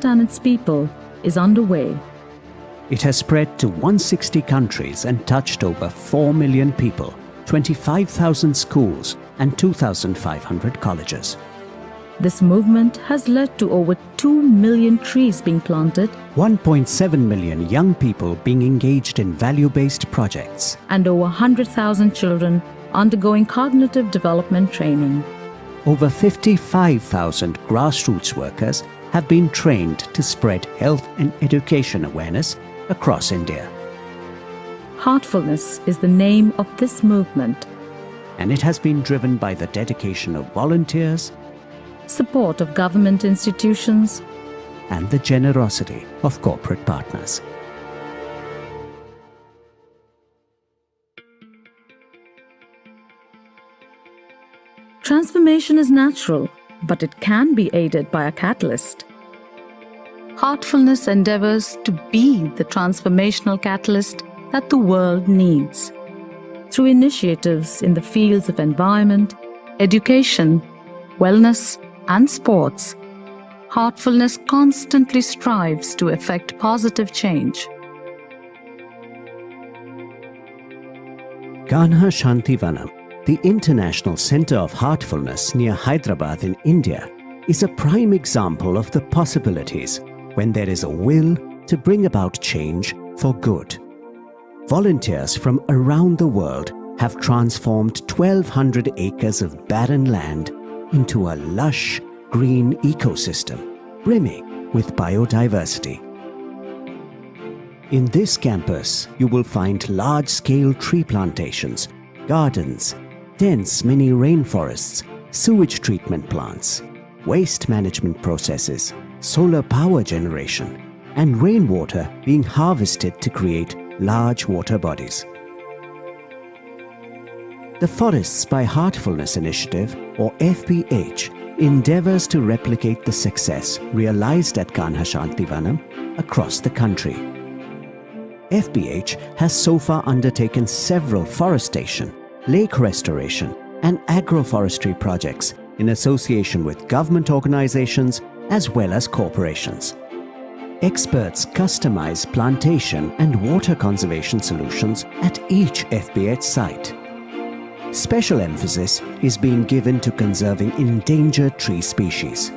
Interfaith and its people is underway. It has spread to 160 countries and touched over 4 million people, 25,000 schools and 2,500 colleges. This movement has led to over 2 million trees being planted, 1.7 million young people being engaged in value-based projects, and over 100,000 children undergoing cognitive development training. Over 55,000 grassroots workers have been trained to spread health and education awareness across India. Heartfulness is the name of this movement. And it has been driven by the dedication of volunteers, Support of government institutions, and the generosity of corporate partners. Transformation is natural, but it can be aided by a catalyst. Heartfulness endeavors to be the transformational catalyst that the world needs. Through initiatives in the fields of environment, education, wellness, and sports, Heartfulness constantly strives to effect positive change. Kanha Shanti Vanam, the International Center of Heartfulness near Hyderabad in India, is a prime example of the possibilities when there is a will to bring about change for good. Volunteers from around the world have transformed 1,200 acres of barren land into a lush, green ecosystem brimming with biodiversity. In this campus, you will find large-scale tree plantations, gardens, dense mini rainforests, sewage treatment plants, waste management processes, solar power generation, and rainwater being harvested to create large water bodies. The Forests by Heartfulness Initiative, or FBH, endeavors to replicate the success realized at Kanha Shanti Vanam across the country. FBH has so far undertaken several forestation, lake restoration, and agroforestry projects in association with government organizations as well as corporations. Experts customize plantation and water conservation solutions at each FBH site. Special emphasis is being given to conserving endangered tree species.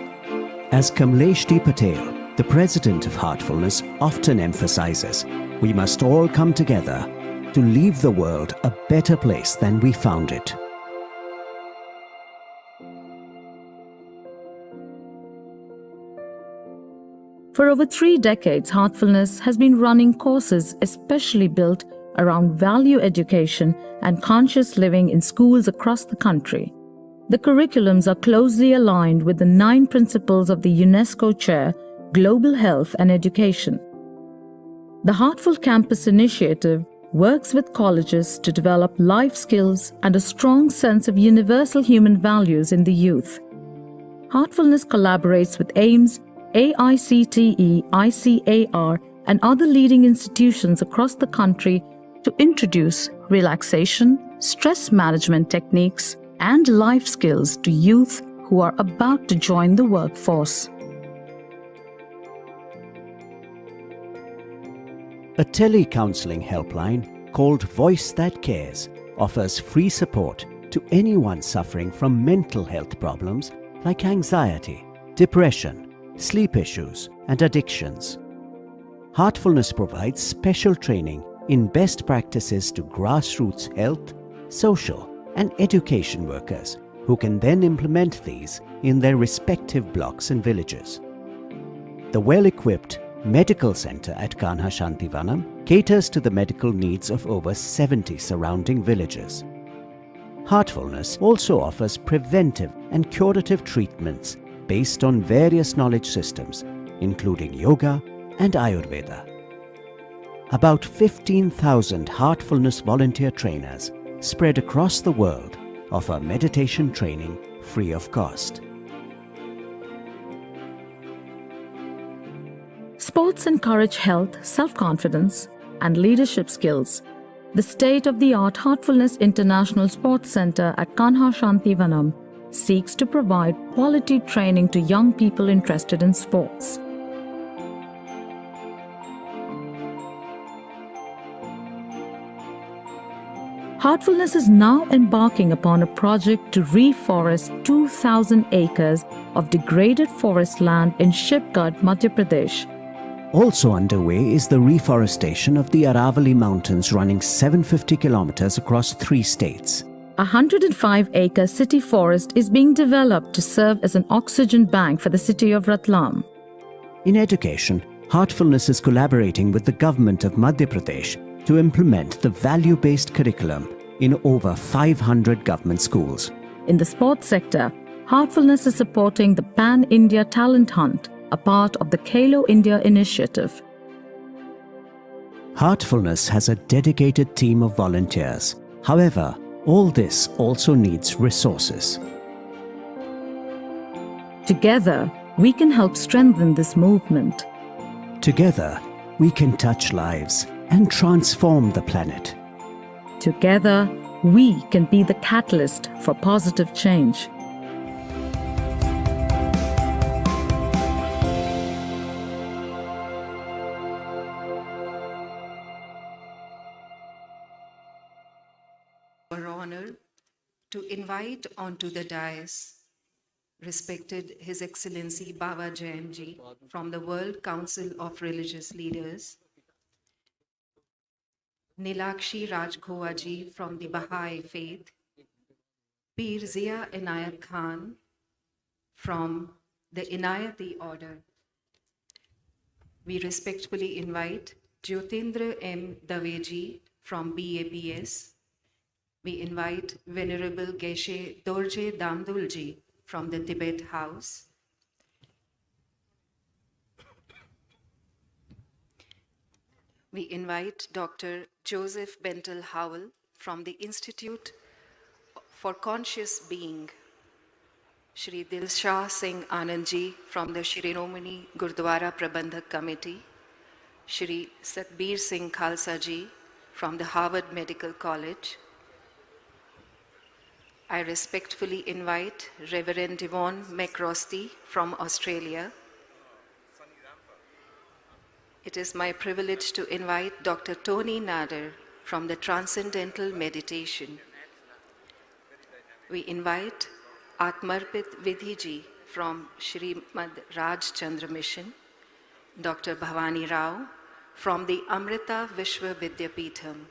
As Kamlesh D. Patel, the president of Heartfulness, often emphasizes, we must all come together to leave the world a better place than we found it. For over 3 decades, Heartfulness has been running courses especially built around value education and conscious living in schools across the country. The curriculums are closely aligned with the 9 principles of the UNESCO Chair, Global Health and Education. The Heartful Campus Initiative works with colleges to develop life skills and a strong sense of universal human values in the youth. Heartfulness collaborates with AIMS, AICTE, ICAR, and other leading institutions across the country to introduce relaxation, stress management techniques, and life skills to youth who are about to join the workforce. A tele-counseling helpline called Voice That Cares offers free support to anyone suffering from mental health problems like anxiety, depression, sleep issues, and addictions. Heartfulness provides special training in best practices to grassroots health, social, and education workers who can then implement these in their respective blocks and villages. The well-equipped medical center at Kanha Shanti Vanam caters to the medical needs of over 70 surrounding villages. Heartfulness also offers preventive and curative treatments based on various knowledge systems, including yoga and Ayurveda. About 15,000 Heartfulness volunteer trainers spread across the world offer meditation training free of cost. Sports encourage health, self-confidence, and leadership skills. The state-of-the-art Heartfulness International Sports Center at Kanha Shanti Vanam seeks to provide quality training to young people interested in sports. Heartfulness is now embarking upon a project to reforest 2,000 acres of degraded forest land in Shivgarh, Madhya Pradesh. Also underway is the reforestation of the Aravalli Mountains, running 750 kilometers across 3 states. A 105-acre city forest is being developed to serve as an oxygen bank for the city of Ratlam. In education, Heartfulness is collaborating with the government of Madhya Pradesh to implement the value-based curriculum in over 500 government schools. In the sports sector, Heartfulness is supporting the Pan-India Talent Hunt, a part of the Khelo India initiative. Heartfulness has a dedicated team of volunteers. However, all this also needs resources. Together, we can help strengthen this movement. Together, we can touch lives and transform the planet. Together, we can be the catalyst for positive change. Our honor to invite onto the dais respected His Excellency Baba Jogi from the World Council of Religious Leaders, Nilakshi Rajghoa ji from the Baha'i Faith, Peer Zia Inayat Khan from the Inayati Order. We respectfully invite Jyotindra M. Daveji from BAPS. We invite Venerable Geshe Dorje Damdulji from the Tibet House. We invite Dr. Joseph Bentel Howell from the Institute for Conscious Being, Shri Dilshah Singh Anandji from the Shiromani Gurdwara Prabandhak Committee, Shri Satbir Singh Khalsa ji from the Harvard Medical College. I respectfully invite Reverend Yvonne McRosty from Australia. It is my privilege to invite Dr. Tony Nader from the Transcendental Meditation. We invite Atmarpit Vidhiji from Shrimad Raj Chandra Mission, Dr. Bhavani Rao from the Amrita Vishwa Vidyapeetham.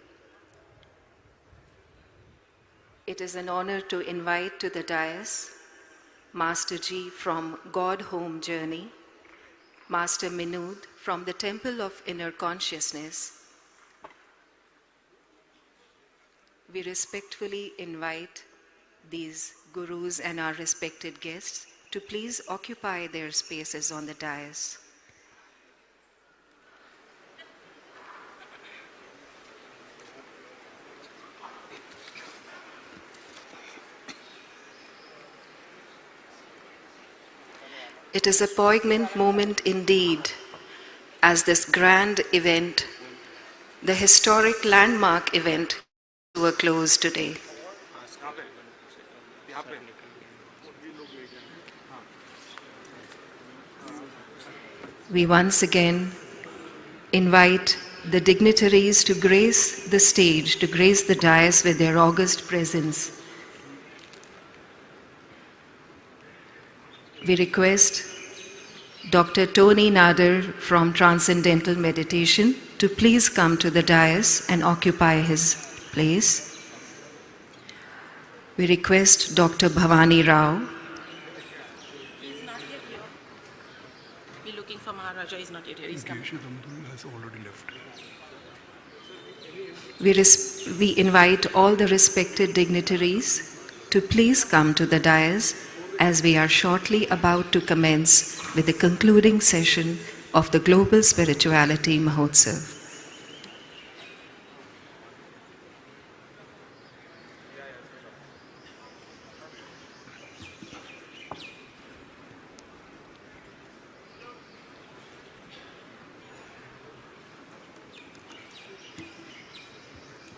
It is an honor to invite to the dais Master Ji from God Home Journey, Master Minood from the Temple of Inner Consciousness. We respectfully invite these gurus and our respected guests to please occupy their spaces on the dais. It is a poignant moment indeed, as this grand event, the historic landmark event, were closed today. We once again invite the dignitaries to grace the stage, to grace the dais with their august presence. We request Dr. Tony Nader from Transcendental Meditation to please come to the dais and occupy his place. We request Dr. Bhavani Rao. He's not yet here. We're looking for Maharaja, he's not yet here. He's coming. Has already left. We invite all the respected dignitaries to please come to the dais as we are shortly about to commence with the concluding session of the Global Spirituality Mahotsav.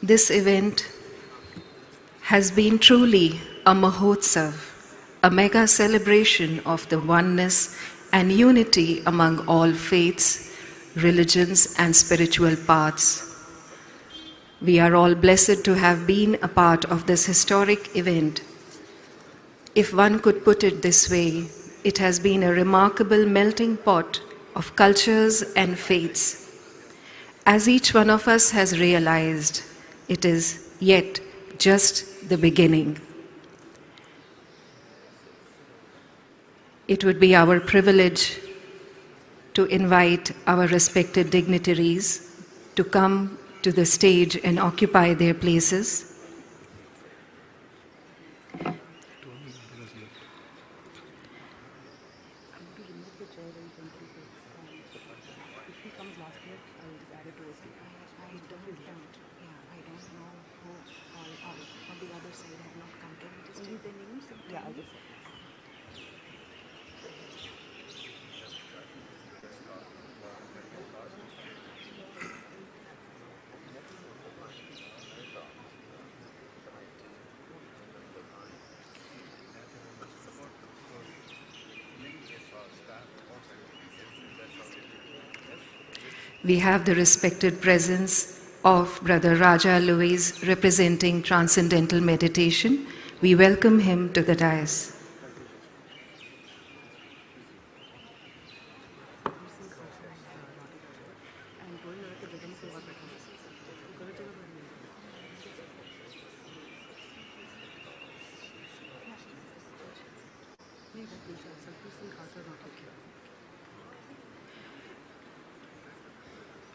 This event has been truly a Mahotsav, a mega celebration of the oneness and unity among all faiths, religions, and spiritual paths. We are all blessed to have been a part of this historic event. If one could put it this way, it has been a remarkable melting pot of cultures and faiths. As each one of us has realized, it is yet just the beginning. It would be our privilege to invite our respected dignitaries to come to the stage and occupy their places. We have the respected presence of Brother Raja Louis representing Transcendental Meditation. We welcome him to the dais.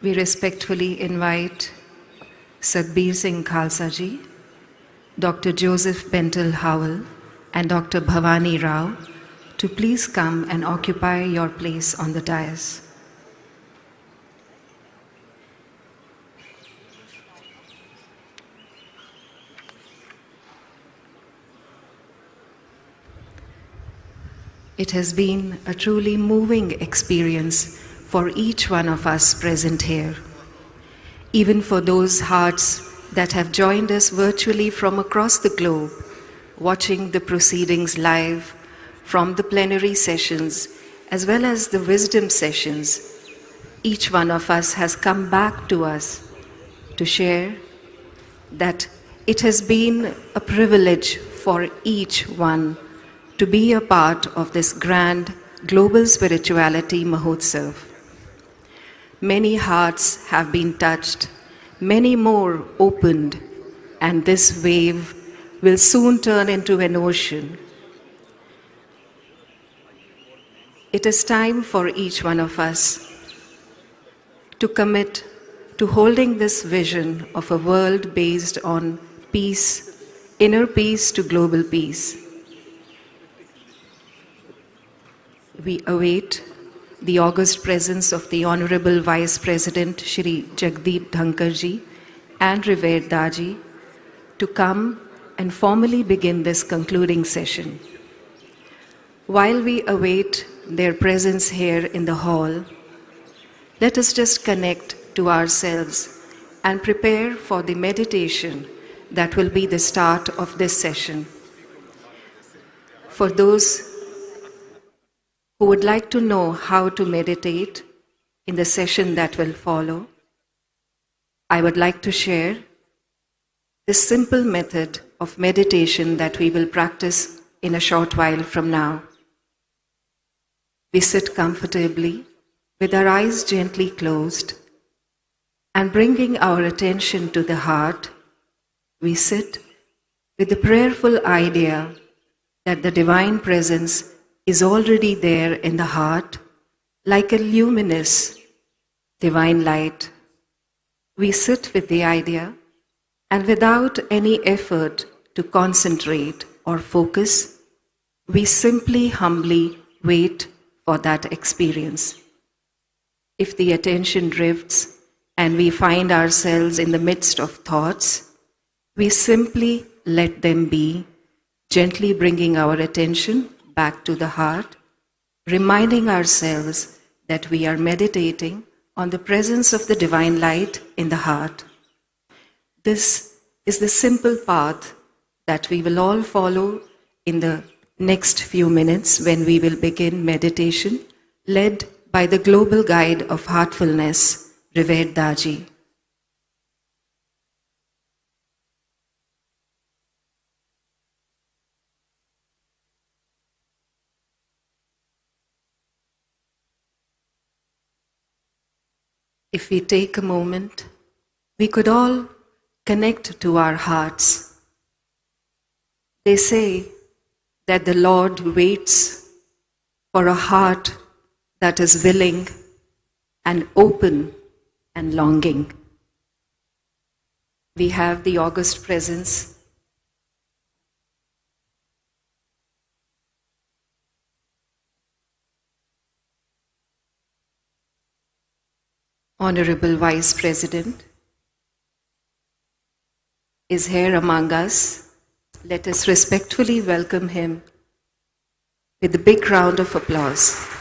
We respectfully invite Satbir Singh Khalsa Ji, Dr. Joseph Bentel Howell, and Dr. Bhavani Rao to please come and occupy your place on the dais. It has been a truly moving experience for each one of us present here, even for those hearts that have joined us virtually from across the globe, watching the proceedings live from the plenary sessions as well as the wisdom sessions. Each one of us has come back to us to share that it has been a privilege for each one to be a part of this grand global spirituality Mahotsav. Many hearts have been touched, many more opened, and this wave will soon turn into an ocean. It is time for each one of us to commit to holding this vision of a world based on peace, inner peace to global peace. We await the august presence of the Honorable Vice President Shri Jagdeep Dhankar Ji and Revered Daaji to come and formally begin this concluding session. While we await their presence here in the hall, let us just connect to ourselves and prepare for the meditation that will be the start of this session. For those who would like to know how to meditate in the session that will follow, I would like to share this simple method of meditation that we will practice in a short while from now. We sit comfortably with our eyes gently closed and bringing our attention to the heart. We sit with the prayerful idea that the Divine Presence is already there in the heart, like a luminous divine light. We sit with the idea and without any effort to concentrate or focus, we simply humbly wait for that experience. If the attention drifts and we find ourselves in the midst of thoughts, we simply let them be, gently bringing our attention back to the heart, reminding ourselves that we are meditating on the presence of the divine light in the heart. This is the simple path that we will all follow in the next few minutes when we will begin meditation, led by the global guide of heartfulness, Revered Daaji. If we take a moment, we could all connect to our hearts. They say that the Lord waits for a heart that is willing and open and longing. We have the august presence Honorable Vice President is here among us. Let us respectfully welcome him with a big round of applause.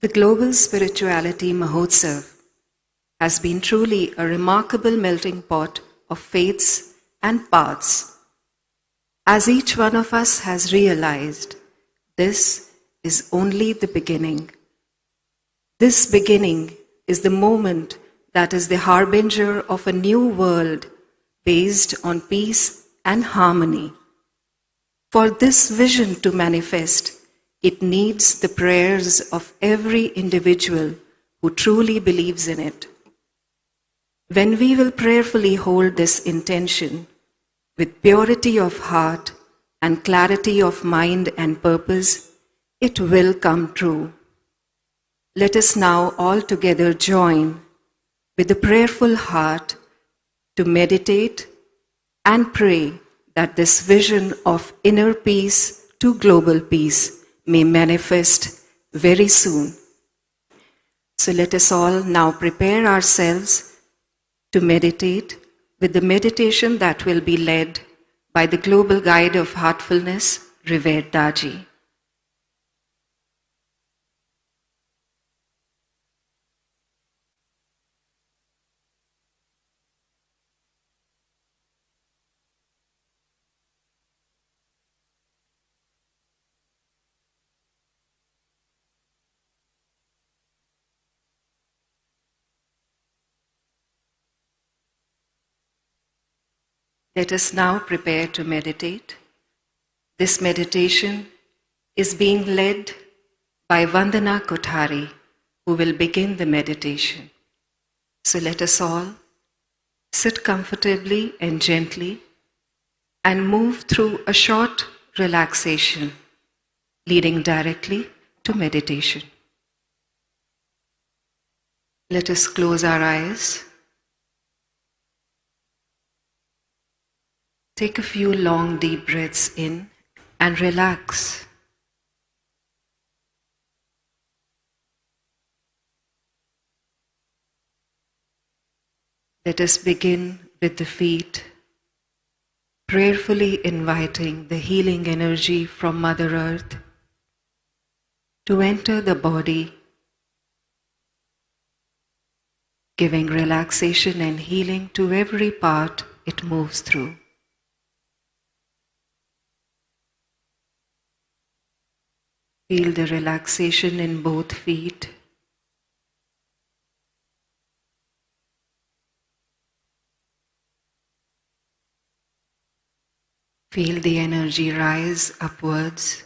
The Global Spirituality Mahotsav has been truly a remarkable melting pot of faiths and paths. As each one of us has realized, this is only the beginning. This beginning is the moment that is the harbinger of a new world based on peace and harmony. For this vision to manifest, it needs the prayers of every individual who truly believes in it. When we will prayerfully hold this intention with purity of heart and clarity of mind and purpose, it will come true. Let us now all together join with a prayerful heart to meditate and pray that this vision of inner peace to global peace may manifest very soon. So let us all now prepare ourselves to meditate with the meditation that will be led by the Global Guide of Heartfulness, Revered Daaji. Let us now prepare to meditate. This meditation is being led by Vandana Kothari, who will begin the meditation. So let us all sit comfortably and gently and move through a short relaxation, leading directly to meditation. Let us close our eyes. Take a few long, deep breaths in and relax. Let us begin with the feet, prayerfully inviting the healing energy from Mother Earth to enter the body, giving relaxation and healing to every part it moves through. Feel the relaxation in both feet. Feel the energy rise upwards,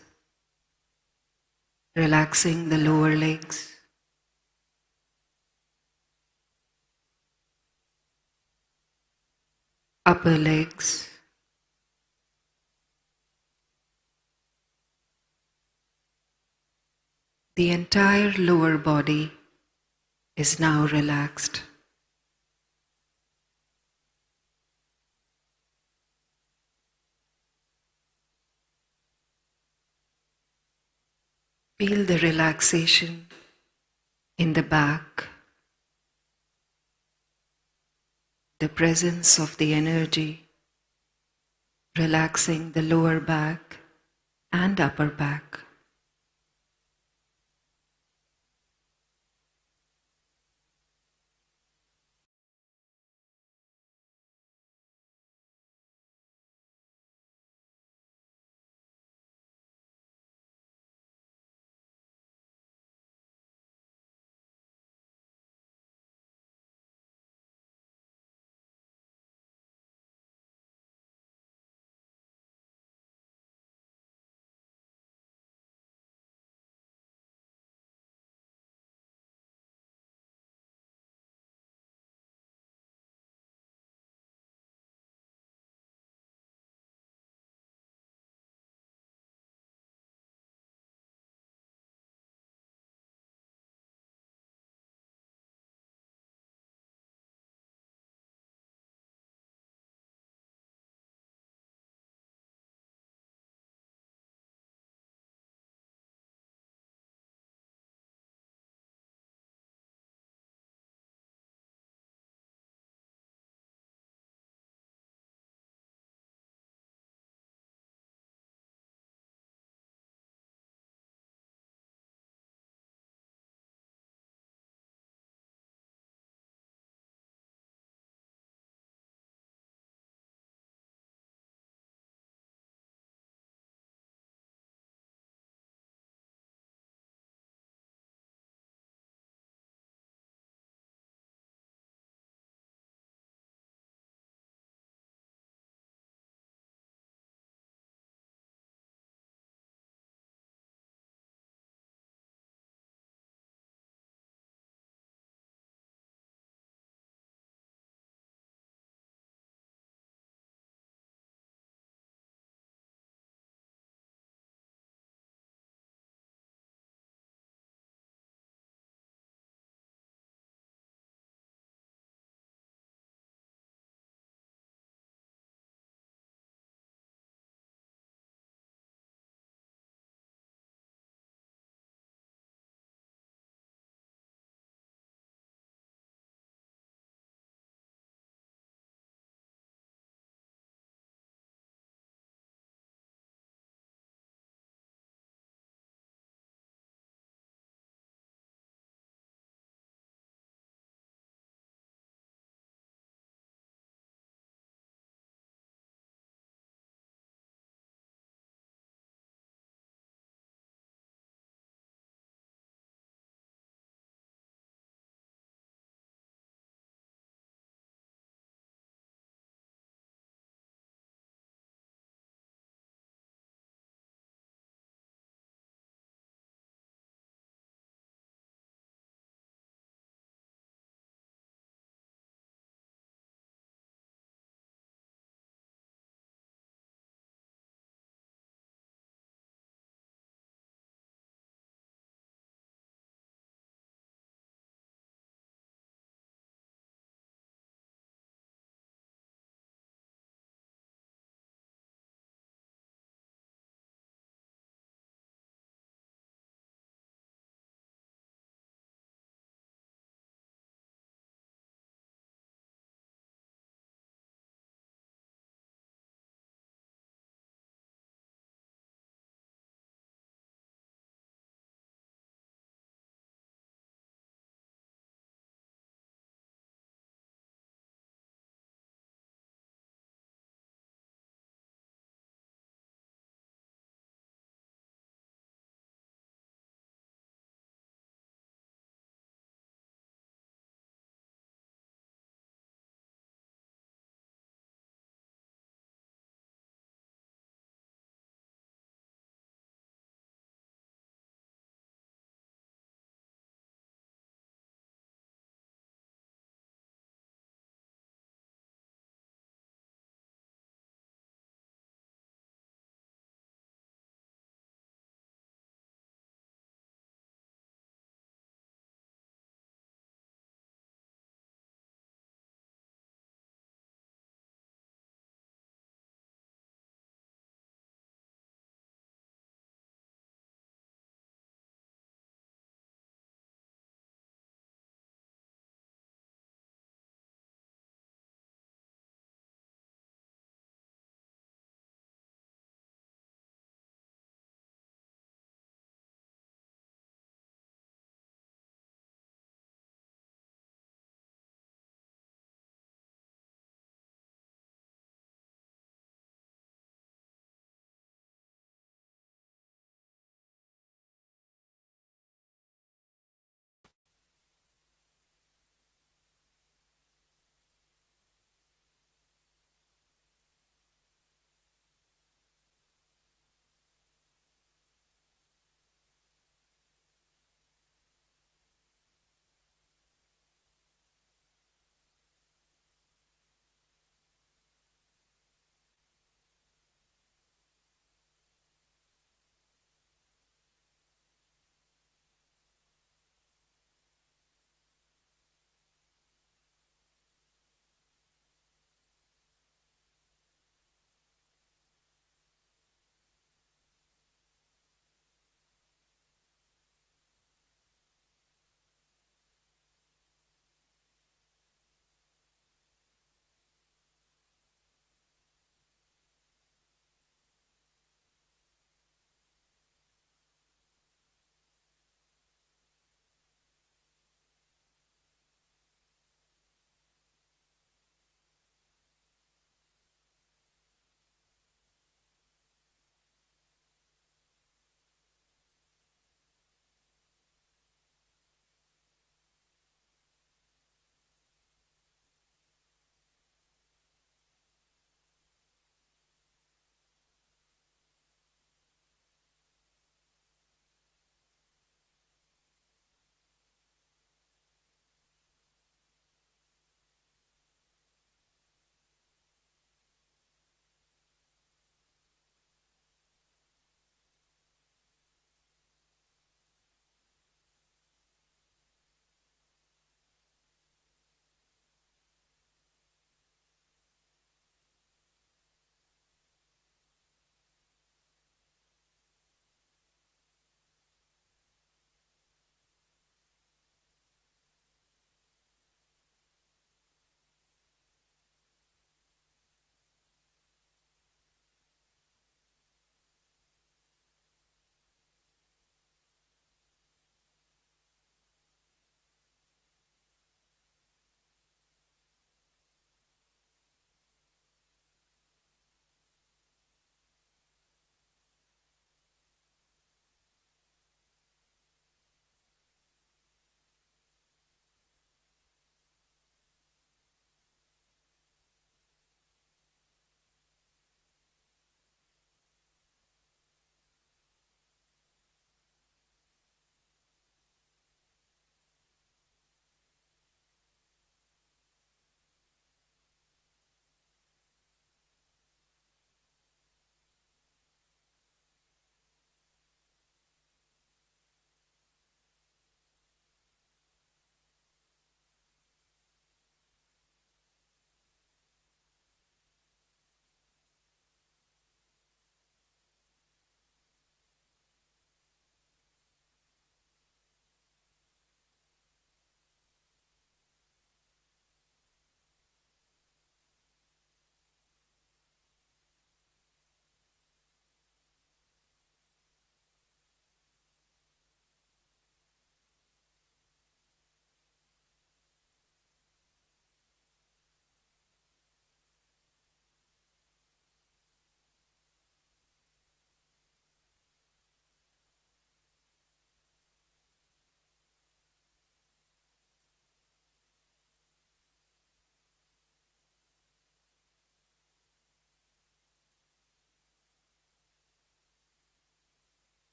relaxing the lower legs. Upper legs. The entire lower body is now relaxed. Feel the relaxation in the back, the presence of the energy relaxing the lower back and upper back.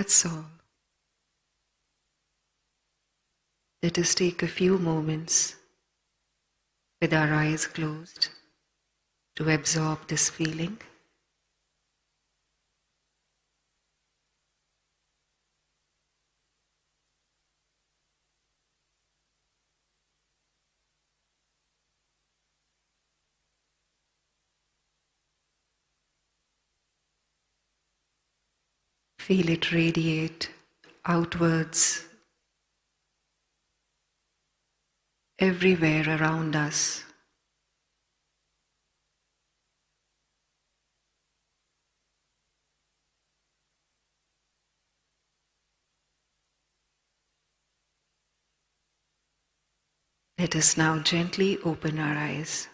That's all. Let us take a few moments with our eyes closed to absorb this feeling. Feel it radiate outwards everywhere around us. Let us now gently open our eyes.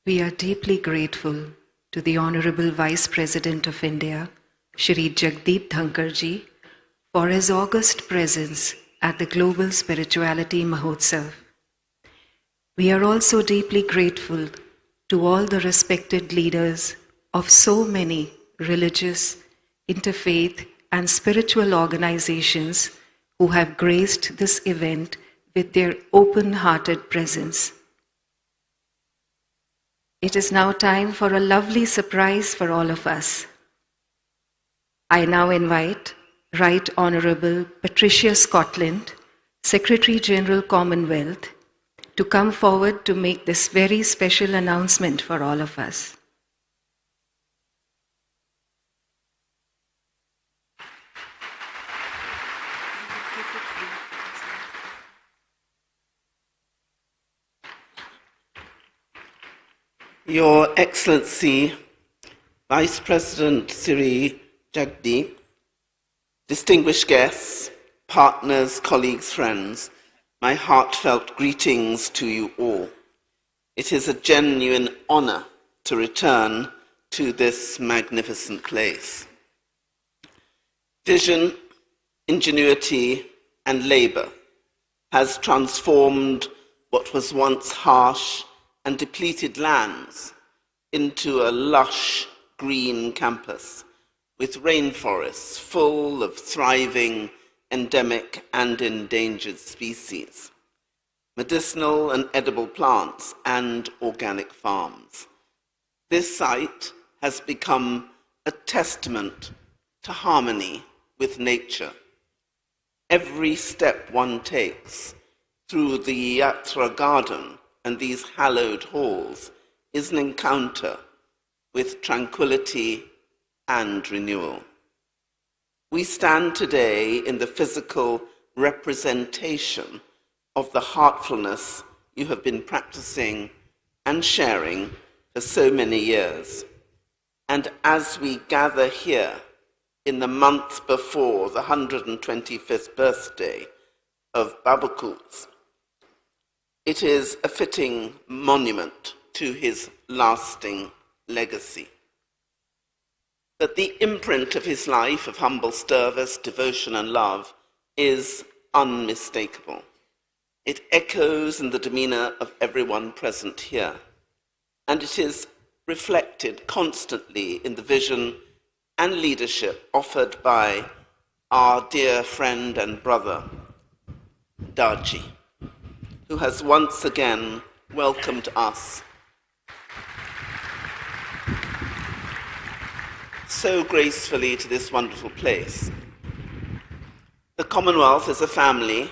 We are deeply grateful to the Honorable Vice President of India, Shri Jagdeep Dhankarji, for his august presence at the Global Spirituality MAHOTSAV. We are also deeply grateful to all the respected leaders of so many religious, interfaith, and spiritual organizations who have graced this event with their open-hearted presence. It is now time for a lovely surprise for all of us. I now invite Right Honourable Patricia Scotland, Secretary General Commonwealth, to come forward to make this very special announcement for all of us. Your Excellency, Vice President Sree Jagdeep, distinguished guests, partners, colleagues, friends, my heartfelt greetings to you all. It is a genuine honor to return to this magnificent place. Vision, ingenuity, and labor has transformed what was once harsh and depleted lands into a lush green campus with rainforests full of thriving endemic and endangered species, medicinal and edible plants, and organic farms. This site has become a testament to harmony with nature. Every step one takes through the Yatra garden and these hallowed halls is an encounter with tranquility and renewal. We stand today in the physical representation of the heartfulness you have been practicing and sharing for so many years. And as we gather here in the month before the 125th birthday of Babakul's, it is a fitting monument to his lasting legacy. That the imprint of his life of humble service, devotion, and love is unmistakable. It echoes in the demeanor of everyone present here, and it is reflected constantly in the vision and leadership offered by our dear friend and brother, Daaji, who has once again welcomed us so gracefully to this wonderful place. The Commonwealth is a family,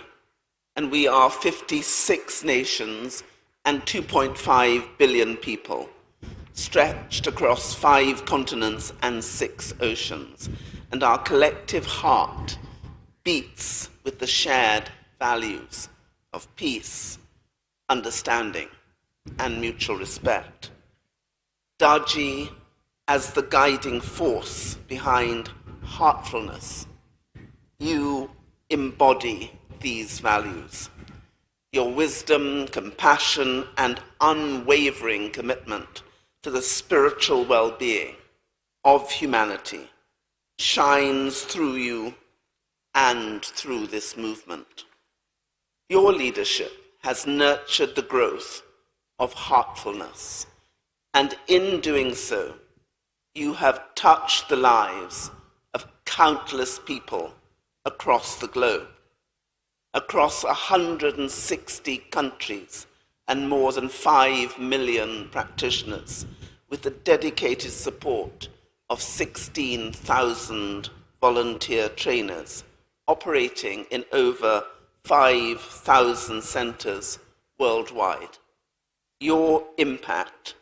and we are 56 nations and 2.5 billion people, stretched across 5 continents and 6 oceans, and our collective heart beats with the shared values of peace, understanding, and mutual respect. Daaji, as the guiding force behind heartfulness, you embody these values. Your wisdom, compassion, and unwavering commitment to the spiritual well-being of humanity shines through you and through this movement. Your leadership has nurtured the growth of heartfulness, and in doing so, you have touched the lives of countless people across the globe, across 160 countries and more than 5 million practitioners, with the dedicated support of 16,000 volunteer trainers operating in over 5,000 centers worldwide. Your impact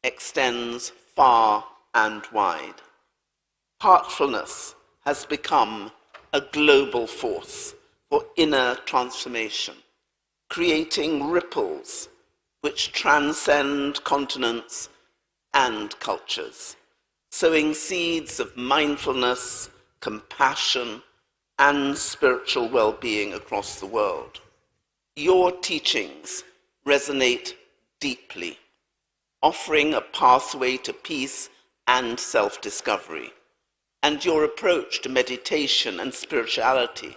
extends far and wide. Heartfulness has become a global force for inner transformation, creating ripples which transcend continents and cultures, sowing seeds of mindfulness, compassion, and spiritual well-being across the world. Your teachings resonate deeply, offering a pathway to peace and self-discovery. And your approach to meditation and spirituality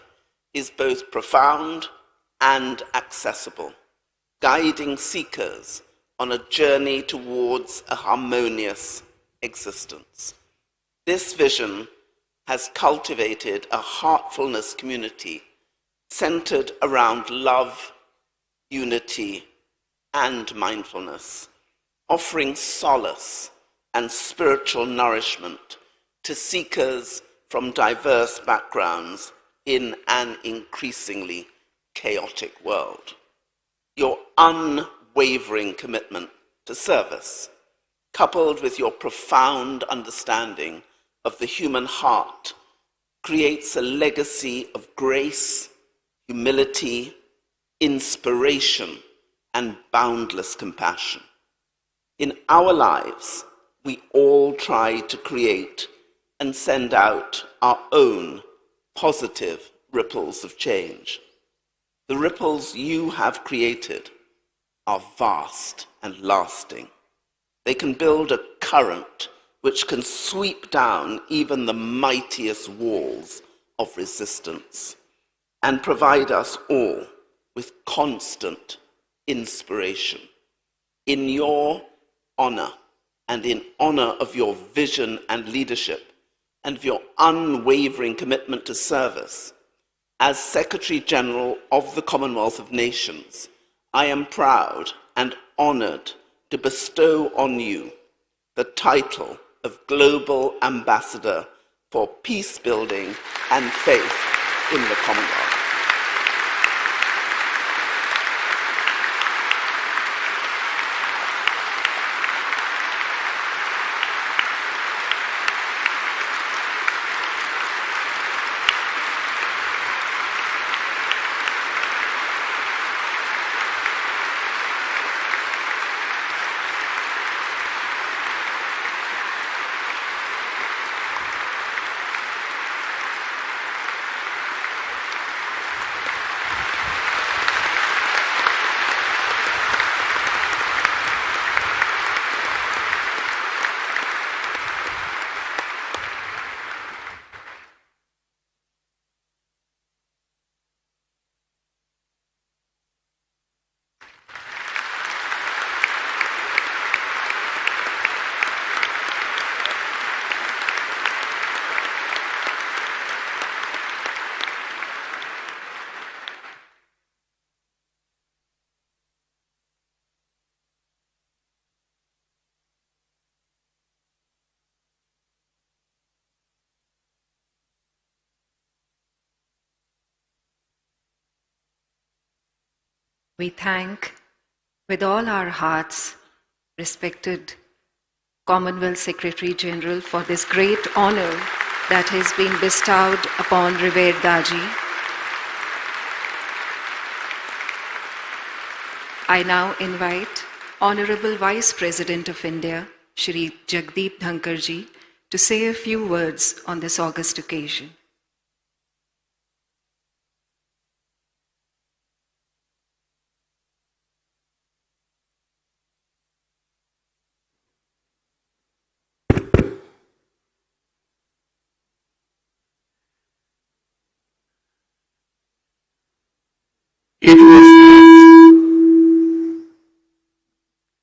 is both profound and accessible, guiding seekers on a journey towards a harmonious existence. This vision has cultivated a heartfulness community centered around love, unity, and mindfulness, offering solace and spiritual nourishment to seekers from diverse backgrounds in an increasingly chaotic world. Your unwavering commitment to service, coupled with your profound understanding of the human heart, creates a legacy of grace, humility, inspiration, and boundless compassion. In our lives, we all try to create and send out our own positive ripples of change. The ripples you have created are vast and lasting. They can build a current which can sweep down even the mightiest walls of resistance and provide us all with constant inspiration. In your honor and in honor of your vision and leadership and of your unwavering commitment to service, as Secretary General of the Commonwealth of Nations, I am proud and honored to bestow on you the title of Global Ambassador for Peace Building and Faith in the Commonwealth. We thank with all our hearts respected Commonwealth Secretary General for this great honor that has been bestowed upon revered Daaji. I now invite Honorable Vice President of India, Shri Jagdeep Dhankar ji, to say a few words on this august occasion.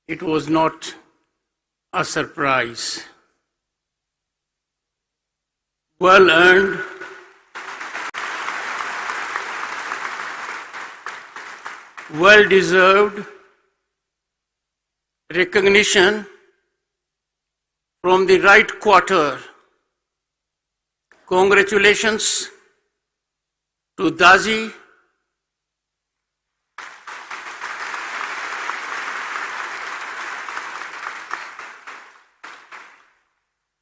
It was not a surprise. Well earned, well deserved recognition from the right quarter. Congratulations to Daaji,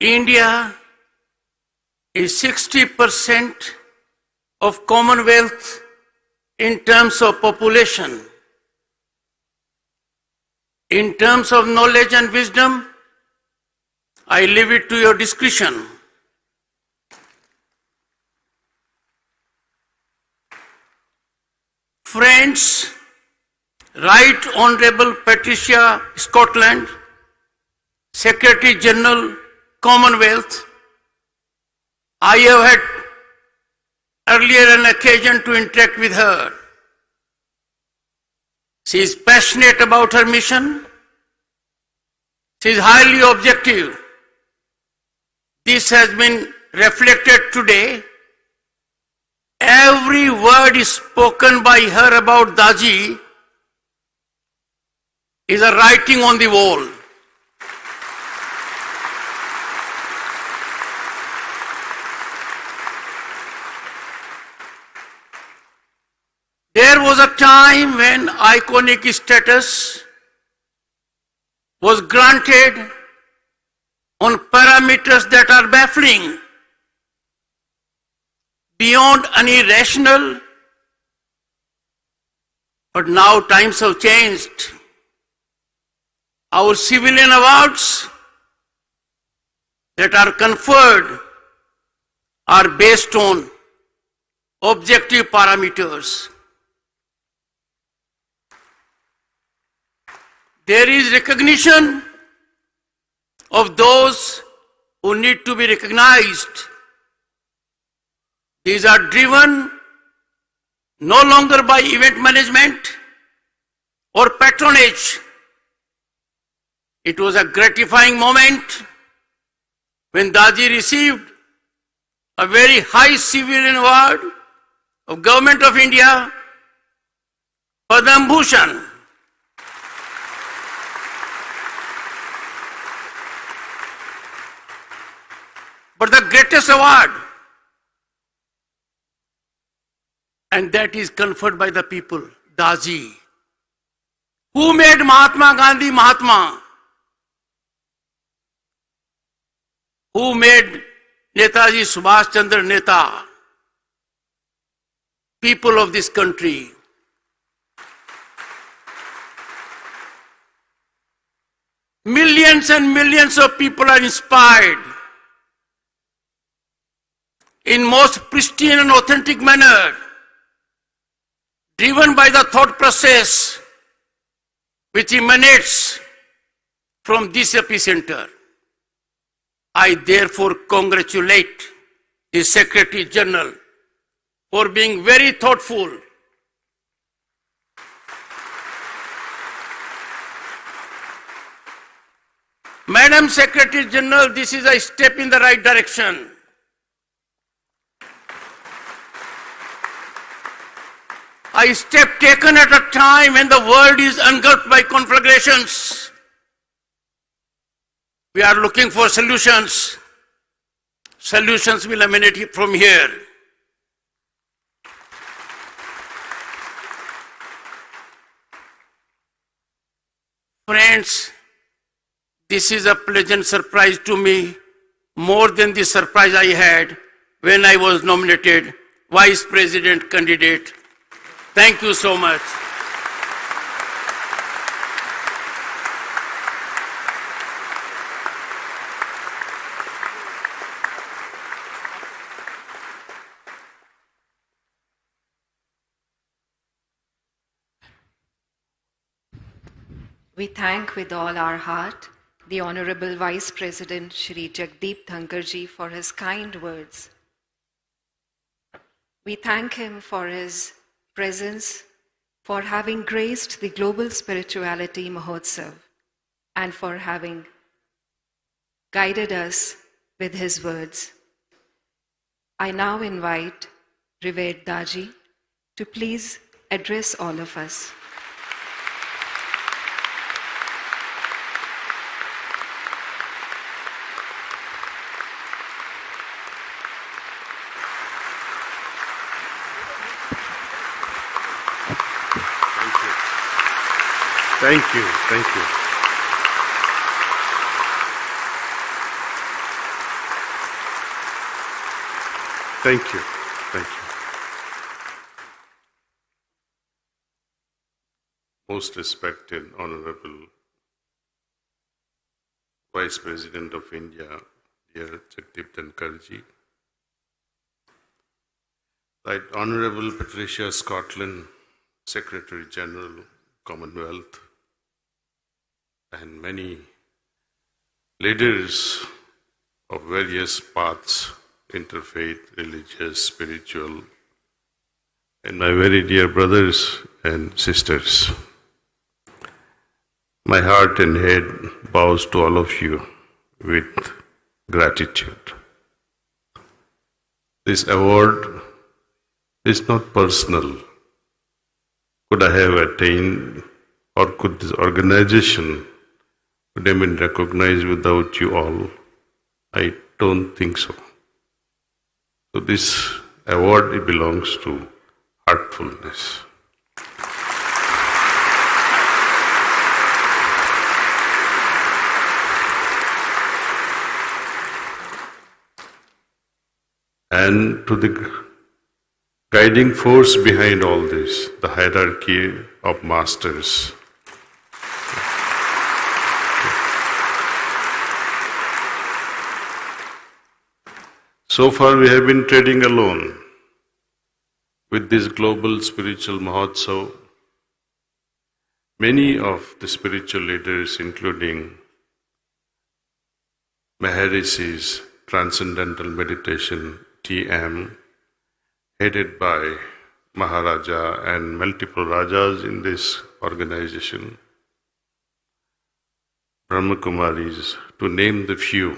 India is 60% of Commonwealth in terms of population. In terms of knowledge and wisdom, I leave it to your discretion. Friends, Right Honourable Patricia Scotland, Secretary General, Commonwealth, I have had earlier an occasion to interact with her. She is passionate about her mission. She is highly objective. This has been reflected today. Every word is spoken by her about Daaji is a writing on the wall. There was a time when iconic status was granted on parameters that are baffling, beyond any rational, but now times have changed. Our civilian awards that are conferred are based on objective parameters. There is recognition of those who need to be recognized. These are driven no longer by event management or patronage. It was a gratifying moment when Daaji received a very high civilian award of Government of India, Padma Bhushan. But the greatest award, and that is conferred by the people, Daaji. Who made Mahatma Gandhi Mahatma? Who made Netaji Subhash Chandra Neta? People of this country. Millions and millions of people are inspired in most pristine and authentic manner, driven by the thought process which emanates from this epicenter. I therefore congratulate the Secretary General for being very thoughtful. Madam Secretary General, this is a step in the right direction. A step taken at a time when the world is engulfed by conflagrations. We are looking for solutions. Solutions will emanate from here. Friends, this is a pleasant surprise to me, more than the surprise I had when I was nominated Vice President candidate. Thank you so much. We thank with all our heart the Honorable Vice President Shri Jagdeep Dhankarji for his kind words. We thank him for his presence for having graced the Global Spirituality Mahotsav and for having guided us with his words. I now invite Revered Daaji to please address all of us. Thank you. Thank you. Thank you. Thank you. Most respected, Honorable Vice President of India, dear Jagdeep Dhankarji, Right Honorable Patricia Scotland, Secretary General, Commonwealth, and many leaders of various paths, interfaith, religious, spiritual, and my very dear brothers and sisters. My heart and head bows to all of you with gratitude. This award is not personal. Could I have attained, or could this organization would have been recognized without you all? I don't think so. So this award, it belongs to Heartfulness. And to the guiding force behind all this, the hierarchy of masters. So far we have been treading alone with this global spiritual Mahotsav. Many of the spiritual leaders, including Maharishi's Transcendental Meditation, TM, headed by Maharaja and multiple Rajas in this organization, Brahmakumaris, to name the few.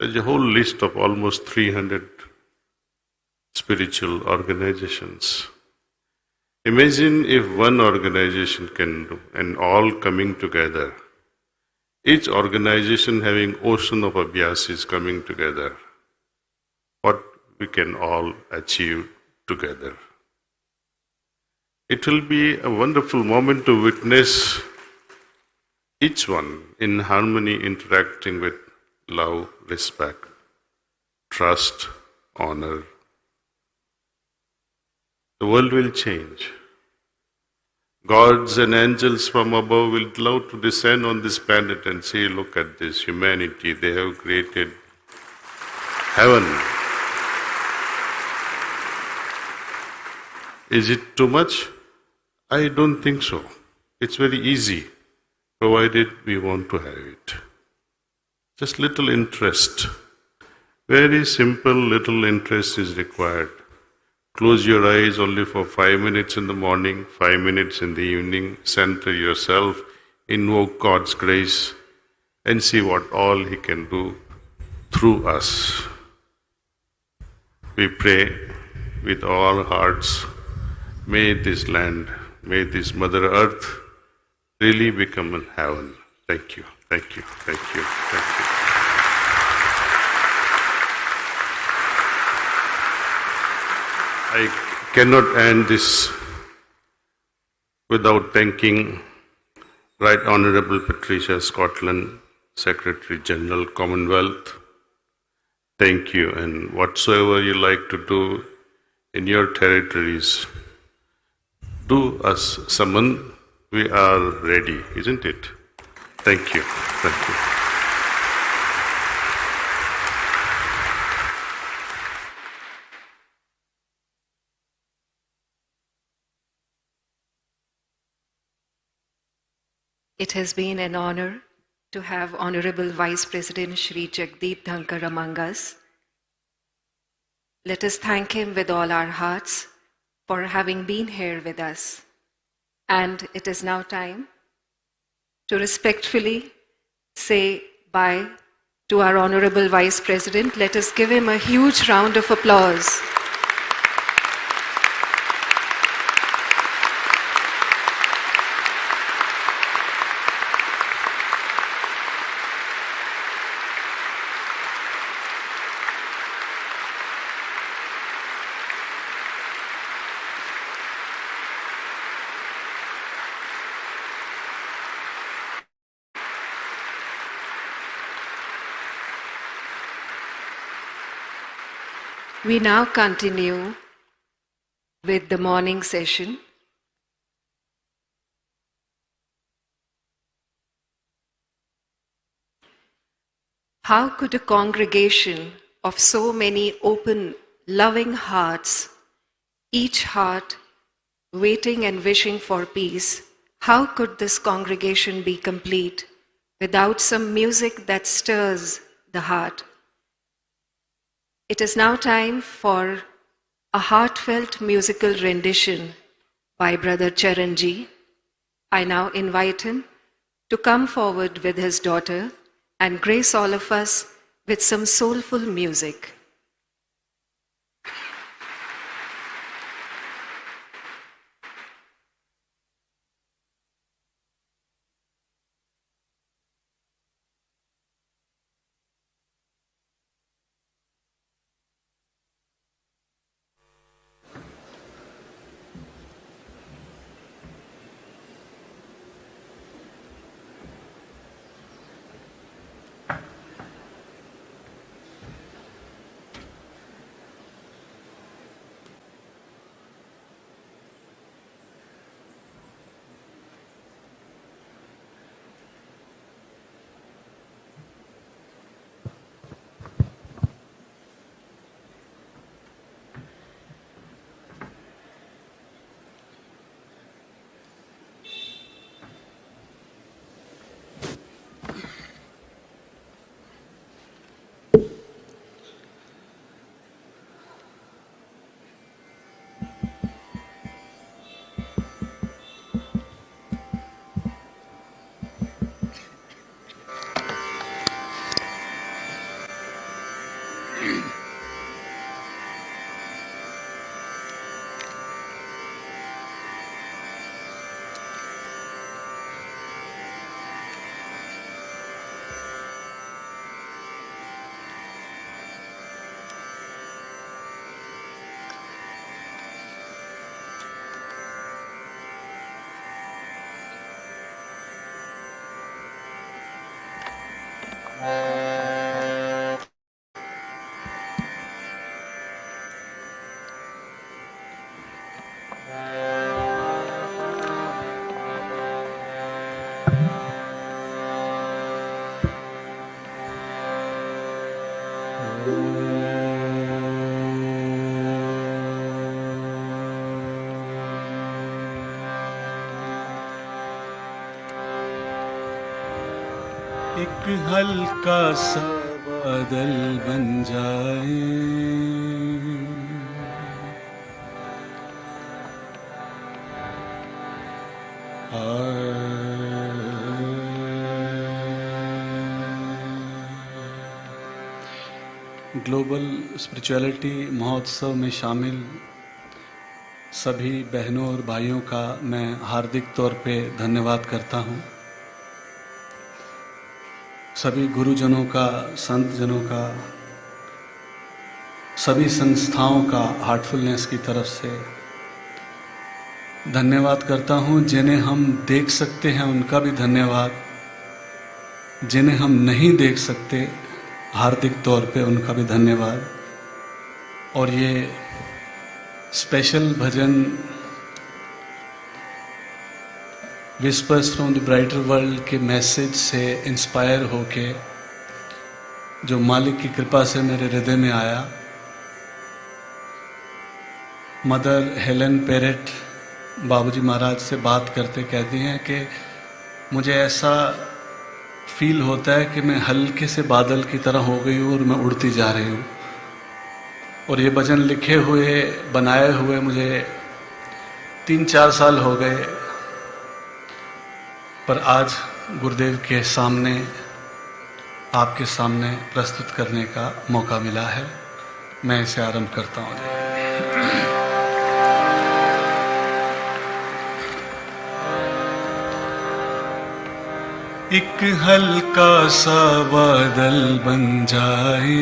There's a whole list of almost 300 spiritual organizations. Imagine if one organization can do, and all coming together, each organization having ocean of abhyasis coming together, what we can all achieve together. It will be a wonderful moment to witness each one in harmony, interacting with love, respect, trust, honor. The world will change. Gods and angels from above will love to descend on this planet and say, look at this humanity, they have created heaven. Is it too much? I don't think so. It's very easy, provided we want to have it. Just little interest. Very simple little interest is required. Close your eyes only for 5 minutes in the morning, 5 minutes in the evening, center yourself, invoke God's grace, and see what all He can do through us. We pray with all our hearts, may this land, may this Mother Earth really become a heaven. Thank you, thank you, thank you, thank you. I cannot end this without thanking Right Honorable Patricia Scotland, Secretary General, Commonwealth. Thank you, and whatsoever you like to do in your territories, do us summon. We are ready, isn't it? Thank you. Thank you. It has been an honor to have Honorable Vice President Shri Jagdeep Dhankar among us. Let us thank him with all our hearts for having been here with us. And it is now time to respectfully say bye to our Honorable Vice President. Let us give him a huge round of applause. We now continue with the morning session. How could a congregation of so many open, loving hearts, each heart waiting and wishing for peace, how could this congregation be complete without some music that stirs the heart? It is now time for a heartfelt musical rendition by Brother Charanji. I now invite him to come forward with his daughter and grace all of us with some soulful music. एक हल्का सा बादल बन जाए, global spirituality महोत्सव में शामिल सभी बहनों और भाइयों का मैं हार्दिक तौर पे धन्यवाद करता हूँ। सभी गुरुजनों का, संत जनों का, सभी संस्थाओं का हार्टफुलनेस की तरफ से धन्यवाद करता हूँ। जिन्हें हम देख सकते हैं उनका भी धन्यवाद, जिन्हें हम नहीं देख सकते हार्दिक तौर पे उनका भी धन्यवाद। और ये special bhajan whispers from the brighter world के मैसेज से इंस्पायर होके जो मालिक की कृपा से मेरे हृदय में आया, मदर हेलन पेरेट बाबूजी महाराज से बात करते कहती हैं कि मुझे ऐसा फील होता है कि मैं हल्के से बादल की तरह हो गई हूँ और मैं उड़ती जा रही हूँ। और ये भजन लिखे हुए, बनाए हुए मुझे 3-4 साल हो गए, पर आज गुरुदेव के सामने, आपके सामने प्रस्तुत करने का मौका मिला है। मैं इसे आरंभ करता हूँ। एक हल्का सा बादल बन जाए,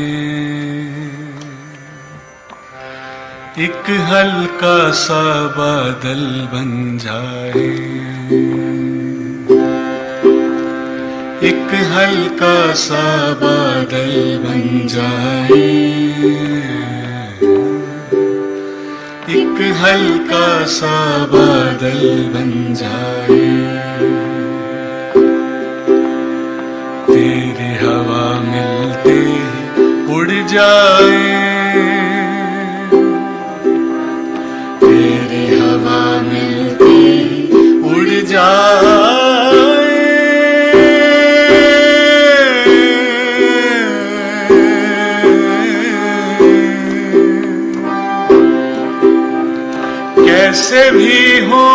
एक हल्का सा बादल बन जाए, एक हल्का सा बादल बन जाए, एक हल्का सा बादल बन जाए, तेरी हवा मिलते उड़ जाए, तेरी हवा मिलते उड़ जाए, कैसे भी हो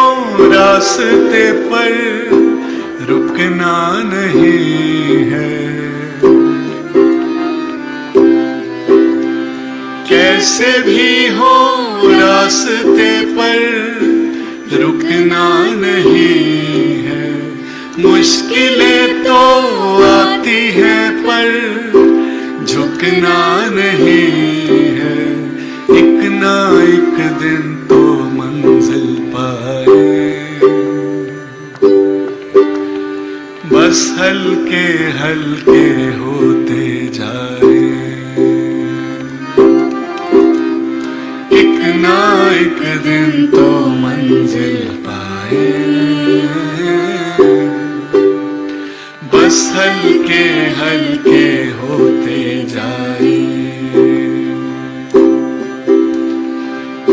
रास्ते पर रुकना नहीं है, कैसे भी हो रास्ते पर रुकना नहीं है, मुश्किलें तो आती हैं पर झुकना नहीं है, एक ना एक दिन तो मंजिल पाए, बस हल्के हल्के होते जाए, एक ना एक दिन तो मंजिल पाए, बस हल्के हल्के होते जाए,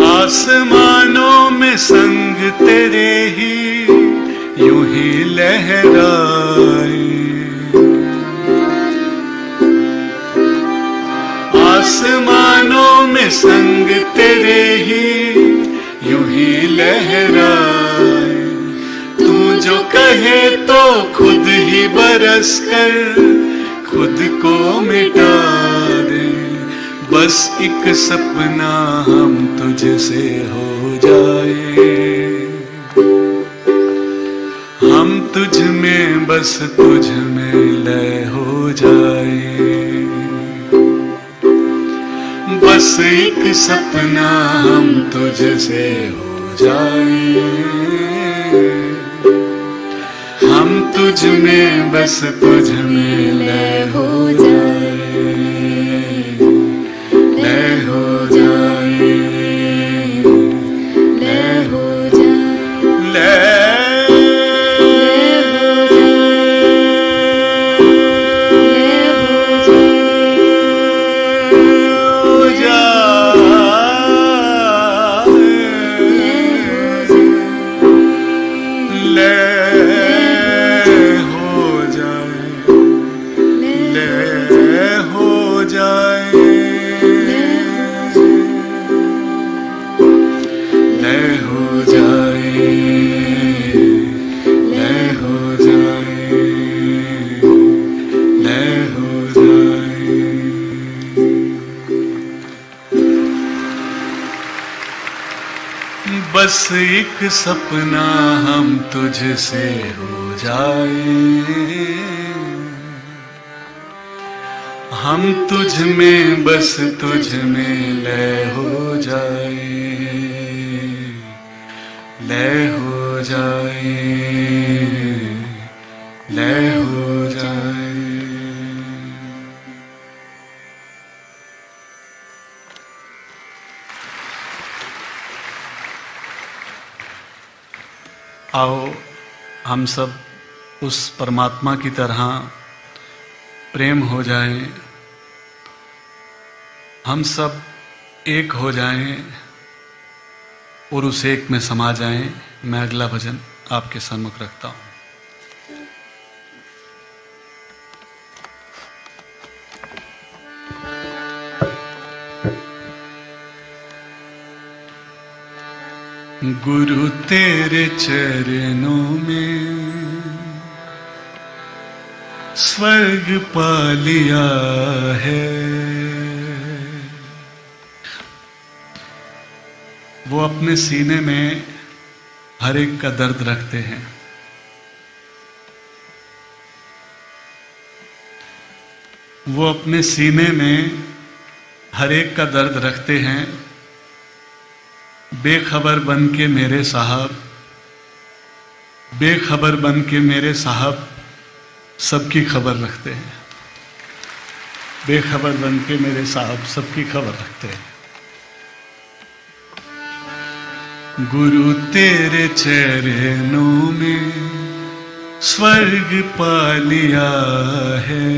आसमानों में संग तेरे ही यूं ही लहराए, आसमानों में संग तेरे ही यूं ही लहराए, तू जो कहे तो खुद ही बरस कर खुद को मिटा दे, बस एक सपना हम तुझसे हो जाए, हम तुझ में बस तुझ में लय हो जाए, बस एक सपना हम तुझसे हो जाए, हम तुझ में बस तुझ में लय हो जाए, लय हो जाए, लय हो जाए, लय बस एक सपना हम तुझसे हो जाए, हम तुझ में बस तुझ में लय हो जाए, लय हो जाए, लय हो जाए। आओ हम सब उस परमात्मा की तरह प्रेम हो जाएं, हम सब एक हो जाएं और उस एक में समा जाएं। मैं अगला भजन आपके सम्मुख रखता हूं। गुरु तेरे चरणों में स्वर्ग पा लिया है। वो अपने सीने में हर एक का दर्द रखते हैं। वो अपने सीने में हर एक का दर्द रखते हैं। बेखबर बन के मेरे साहब, बेखबर बन के मेरे साहब सबकी खबर रखते हैं। बेखबर बन के मेरे साहब सबकी खबर रखते हैं। गुरु तेरे चरणों में स्वर्ग पा लिया है।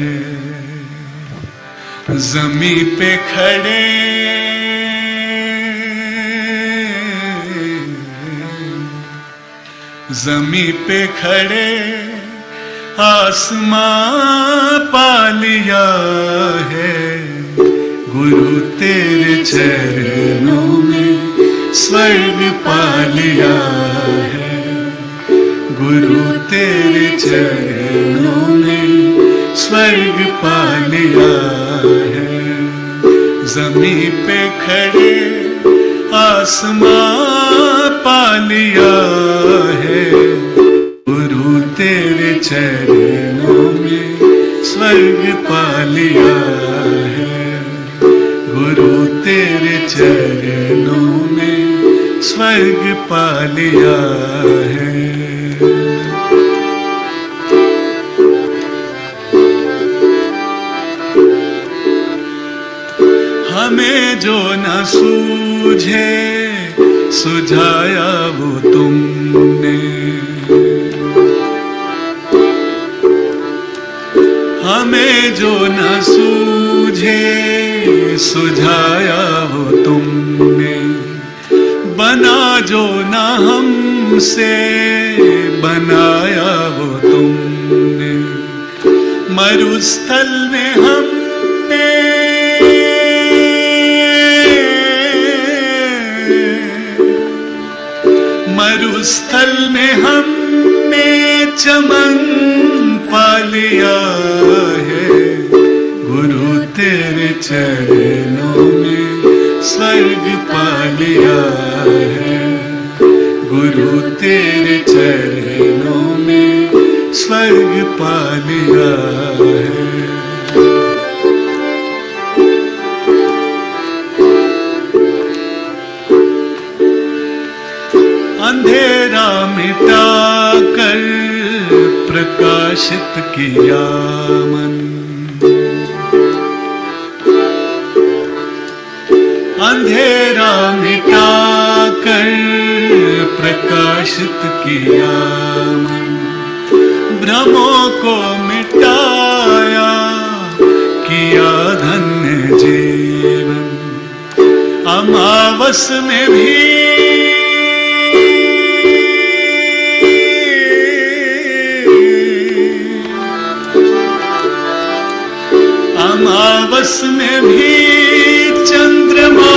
जमी पे खड़े जमी पे खड़े आसमां पा लिया है। गुरु तेरे चरणों में स्वर्ग पा लिया है। गुरु तेरे चरणों में स्वर्ग पा लिया है। जमी पे खड़े आसमां पा लिया है। गुरु तेरे चरणों में स्वर्ग पा लिया है। गुरु तेरे चरणों में स्वर्ग पा लिया है। हमें जो न सूझे सुझाया वो तुमने। हमें जो न सूझे सुझाया वो तुमने। बना जो न हमसे बनाया वो तुमने। मरुस्थल में हमने मरुस्थल में हमने चमन पा लिया है। गुरु तेरे चरणों में स्वर्ग पा लिया है। गुरु तेरे चरणों में स्वर्ग पा लिया है। अंधेरा मिटा कर प्रकाशित किया मन। अंधेरा मिटा कर प्रकाशित किया मन। भ्रमों को मिटाया किया धन्य जीवन। अमावस में भी अमावस में भी चंद्रमा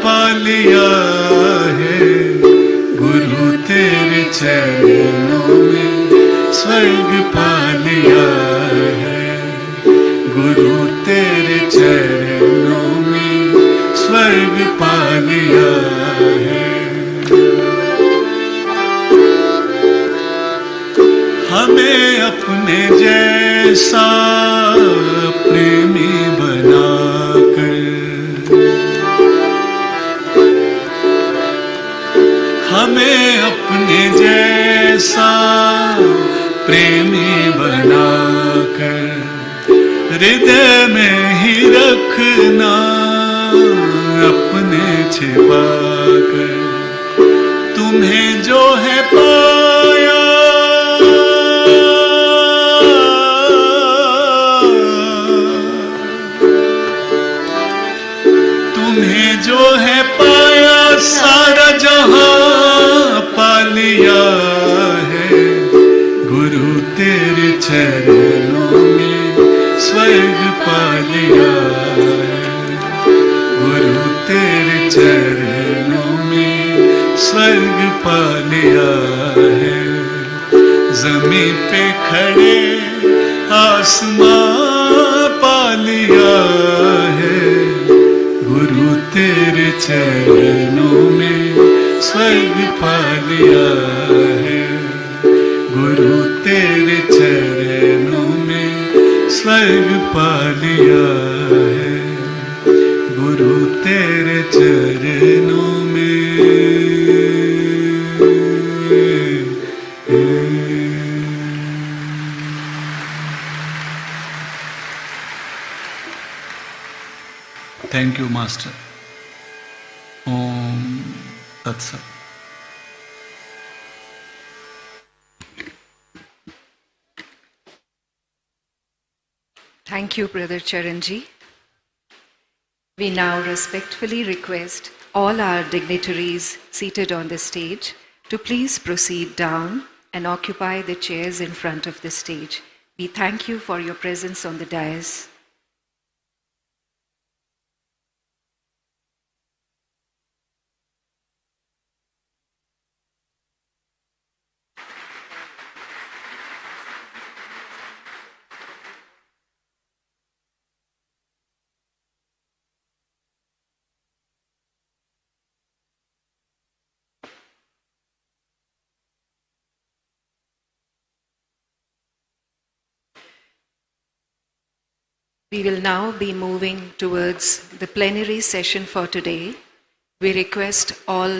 पा लिया है। गुरु तेरे चरणों में स्वर्ग पा लिया है। गुरु तेरे चरणों में स्वर्ग पा लिया है। हमें अपने जैसा प्रेमी बनाकर। हमें अपने जैसा प्रेमी बनाकर। हृदय में ही रखना अपने छिपाकर। तुम्हें जो है पाया तुम्हें जो है पाया सारा जहां पा लिया है। गुरु तेरे चरणों में स्वर्ग पा लिया है। गुरु तेरे चरणों में स्वर्ग पा लिया है, जमीन पे खड़े आसमां पा लिया है, गुरु तेरे चरणों में स्वर्ग पा लिया है, गुरु तेरे चरणों में स्वर्ग पा लिया है, गुरु तेरे चरणों में। Thank you master. ओम तत्सत। Thank you, Brother Charanji. We now respectfully request all our dignitaries seated on the stage to please proceed down and occupy the chairs in front of the stage. We thank you for your presence on the dais. We will now be moving towards the plenary session for today. We request all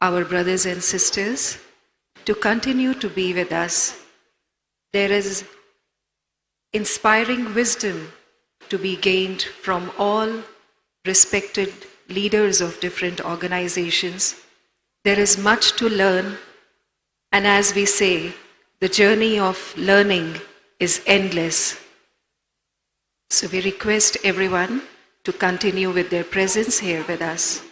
our brothers and sisters to continue to be with us. There is inspiring wisdom to be gained from all respected leaders of different organizations. There is much to learn, and as we say, the journey of learning is endless. So we request everyone to continue with their presence here with us.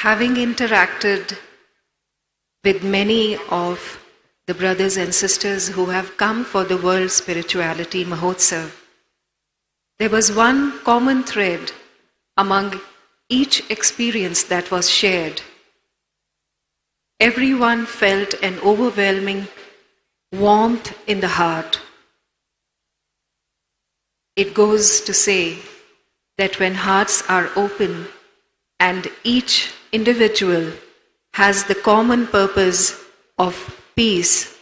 Having interacted with many of the brothers and sisters who have come for the World Spirituality Mahotsav, there was one common thread among each experience that was shared. Everyone felt an overwhelming warmth in the heart. It goes to say that when hearts are open and each individual has the common purpose of peace,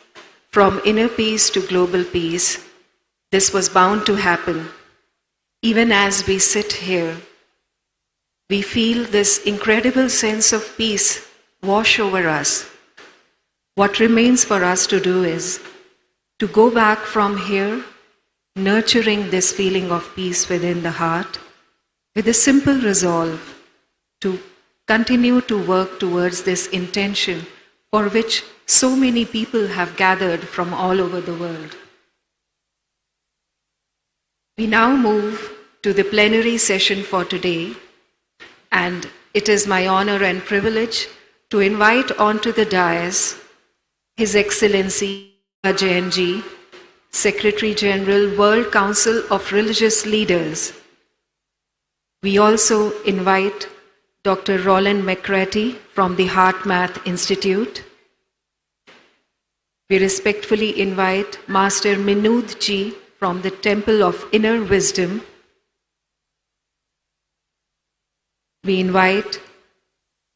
from inner peace to global peace, this was bound to happen. Even as we sit here, we feel this incredible sense of peace wash over us. What remains for us to do is to go back from here, nurturing this feeling of peace within the heart, with a simple resolve to continue to work towards this intention for which so many people have gathered from all over the world. We now move to the plenary session for today, and it is my honor and privilege to invite onto the dais His Excellency Jain Ji, Secretary General, World Council of Religious Leaders. We also invite Dr. Roland McCratty from the HeartMath Institute. We respectfully invite Master Minood Ji from the Temple of Inner Wisdom. We invite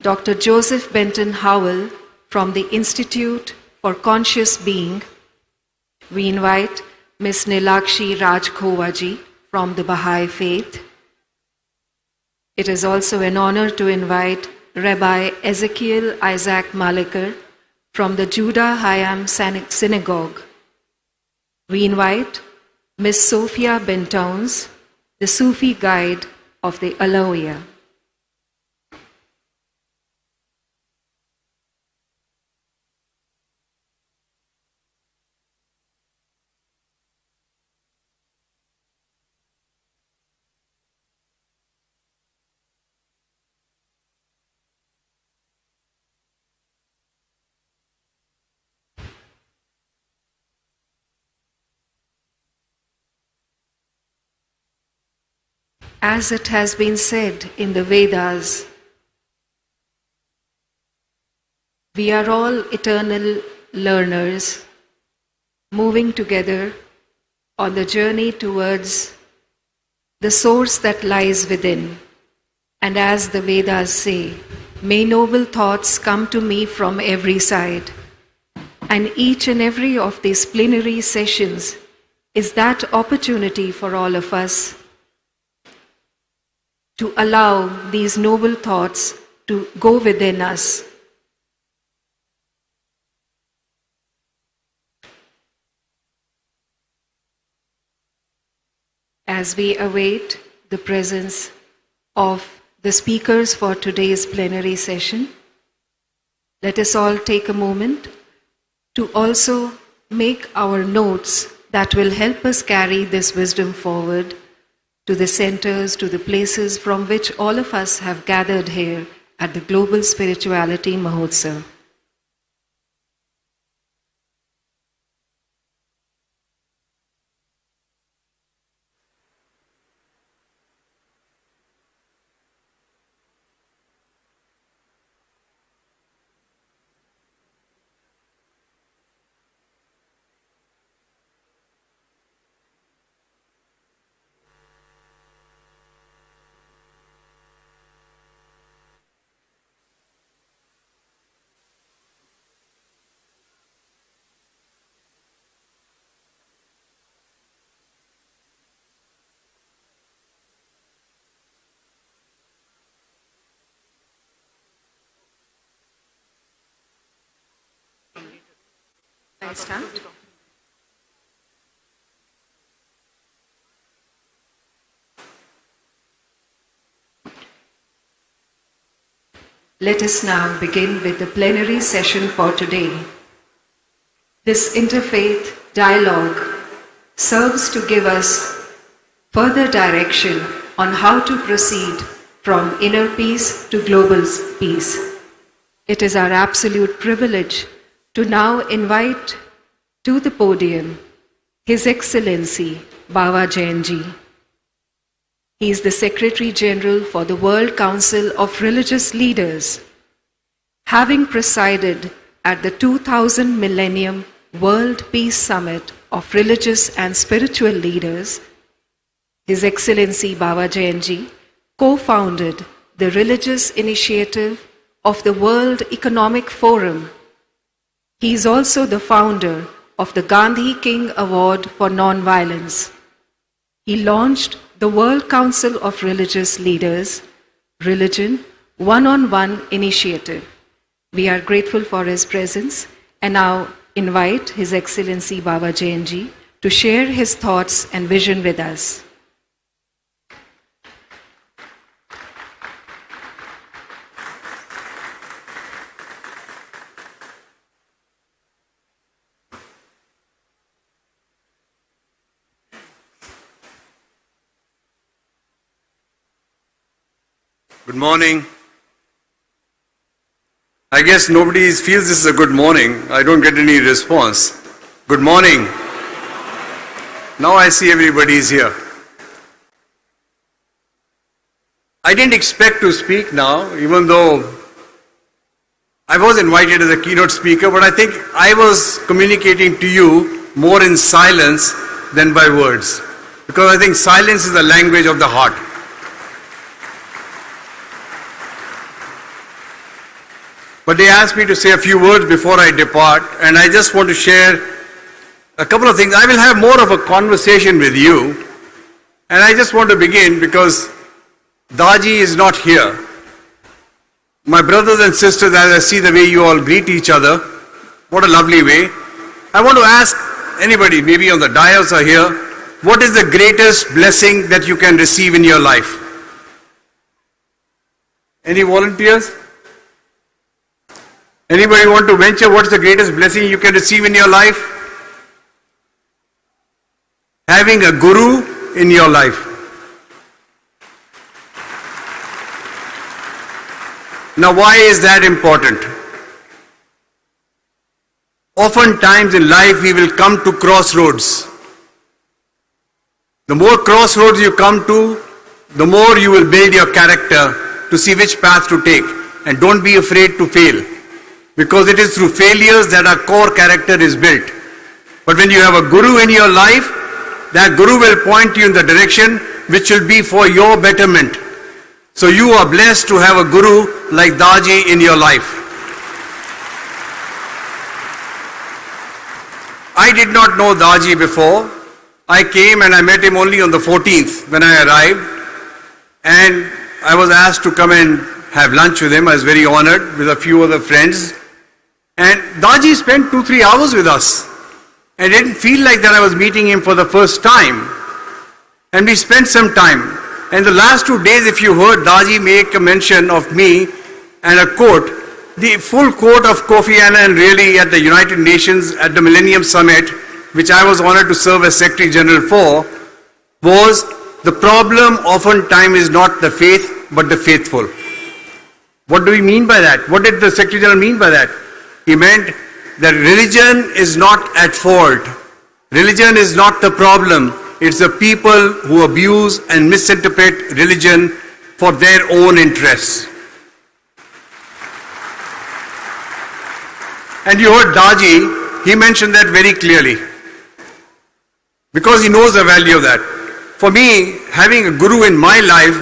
Dr. Joseph Benton Howell from the Institute for Conscious Being. We invite Ms. Nilakshi Rajkhowaji from the Baha'i Faith. It is also an honor to invite Rabbi Ezekiel Isaac Malikar from the Judah Hayam Synagogue. We invite Ms. Sophia Bentowns, the Sufi guide of the Alawiya. As it has been said in the Vedas, we are all eternal learners moving together on the journey towards the source that lies within. And as the Vedas say, may noble thoughts come to me from every side. And each and every of these plenary sessions is that opportunity for all of us to allow these noble thoughts to go within us. As we await the presence of the speakers for today's plenary session, let us all take a moment to also make our notes that will help us carry this wisdom forward to the centers, to the places from which all of us have gathered here at the Global Spirituality Mahotsav. I start? Let us now begin with the plenary session for today. This interfaith dialogue serves to give us further direction on how to proceed from inner peace to global peace. It is our absolute privilege to now invite to the podium His Excellency Baba Jogi. He is the Secretary General for the World Council of Religious Leaders, having presided at the 2000 Millennium World Peace Summit of Religious and Spiritual Leaders. His Excellency Baba Jogi co-founded the religious initiative of the World Economic Forum. He is also the founder of the Gandhi King Award for Nonviolence. He launched the World Council of Religious Leaders Religion One-on-One initiative. We are grateful for his presence and now invite His Excellency Baba Jogi to share his thoughts and vision with us. Good morning. I guess nobody feels this is a good morning. I don't get any response. Good morning. Now I see everybody is here. I didn't expect to speak now, even though I was invited as a keynote speaker, but I think I was communicating to you more in silence than by words, because I think silence is the language of the heart. But they asked me to say a few words before I depart, and I just want to share a couple of things. I will have more of a conversation with you, and I just want to begin because Daaji is not here. My brothers and sisters, as I see the way you all greet each other, what a lovely way. I want to ask anybody, maybe on the dais or here, what is the greatest blessing that you can receive in your life? Any volunteers? Anybody want to venture what's the greatest blessing you can receive in your life? Having a guru in your life. Now, why is that important? Oftentimes in life we will come to crossroads. The more crossroads you come to, the more you will build your character to see which path to take. And don't be afraid to fail, because it is through failures that our core character is built. But when you have a guru in your life, that guru will point you in the direction which will be for your betterment. So you are blessed to have a guru like Daaji in your life. I did not know Daaji before. I came and I met him only on the 14th when I arrived. And I was asked to come and have lunch with him. I was very honored with a few other friends. And Daaji spent 2-3 hours with us. I didn't feel like that I was meeting him for the first time. And we spent some time. And the last 2 days, if you heard Daaji make a mention of me and a quote, the full quote of Kofi Annan really at the United Nations at the Millennium Summit, which I was honored to serve as Secretary General for, was the problem oftentimes is not the faith, but the faithful. What do we mean by that? What did the Secretary General mean by that? He meant that religion is not at fault. Religion is not the problem. It's the people who abuse and misinterpret religion for their own interests. And you heard Daaji, he mentioned that very clearly, because he knows the value of that. For me, having a guru in my life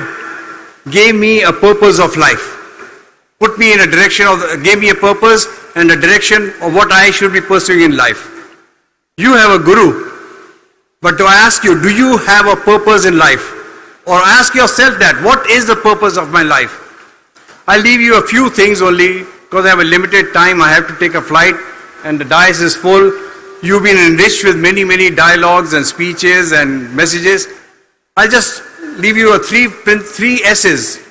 gave me a purpose of life. Put me in a direction gave me a purpose and a direction of what I should be pursuing in life. You have a guru, but to ask you, do you have a purpose in life? Or ask yourself that, what is the purpose of my life? I'll leave you a few things only, because I have a limited time. I have to take a flight and the dais is full. You've been enriched with many, many dialogues and speeches and messages. I'll just leave you three S's.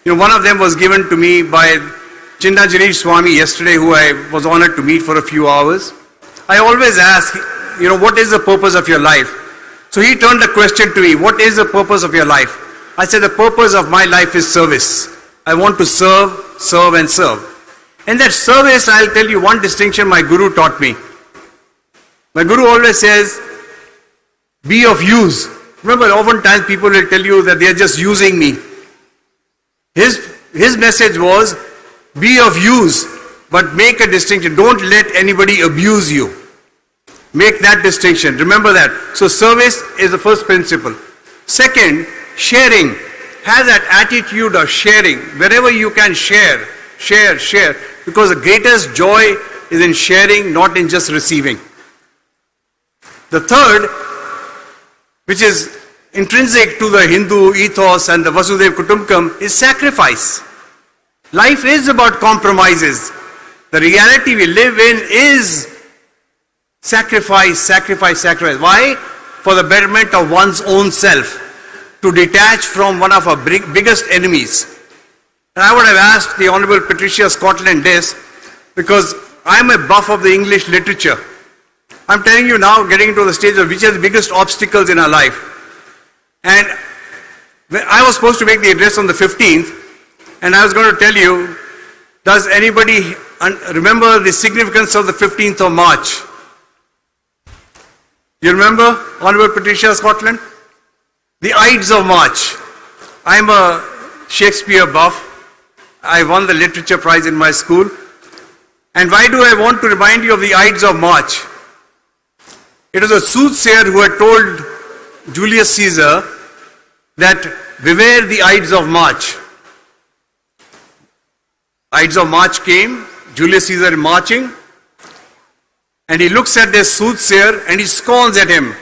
One of them was given to me by Chinnajiri Swami yesterday, who I was honored to meet for a few hours. I always ask, what is the purpose of your life? So he turned the question to me, what is the purpose of your life? I said, the purpose of my life is service. I want to serve, serve and serve. And that service, I'll tell you one distinction my guru taught me. My guru always says, be of use. Remember, oftentimes people will tell you that they are just using me. His message was, be of use, but make a distinction. Don't let anybody abuse you. Make that distinction. Remember that. So service is the first principle. Second, sharing. Have that attitude of sharing. Wherever you can share, share, share. Because the greatest joy is in sharing, not in just receiving. The third, which is intrinsic to the Hindu ethos and the Vasudev Kutumbakam, is sacrifice. Life is about compromises. The reality we live in is sacrifice, sacrifice, sacrifice. Why? For the betterment of one's own self. To detach from one of our biggest enemies. And I would have asked the Honorable Patricia Scotland this, because I'm a buff of the English literature. I'm telling you now, getting into the stage of which are the biggest obstacles in our life. And I was supposed to make the address on the 15th, and I was going to tell you, does anybody remember the significance of the 15th of March? You remember, Honorable Patricia Scotland? The Ides of March. I'm a Shakespeare buff. I won the literature prize in my school. And why do I want to remind you of the Ides of March? It was a soothsayer who had told Julius Caesar that beware the Ides of March. Ides of March came, Julius Caesar marching, and he looks at this soothsayer and he scorns at him.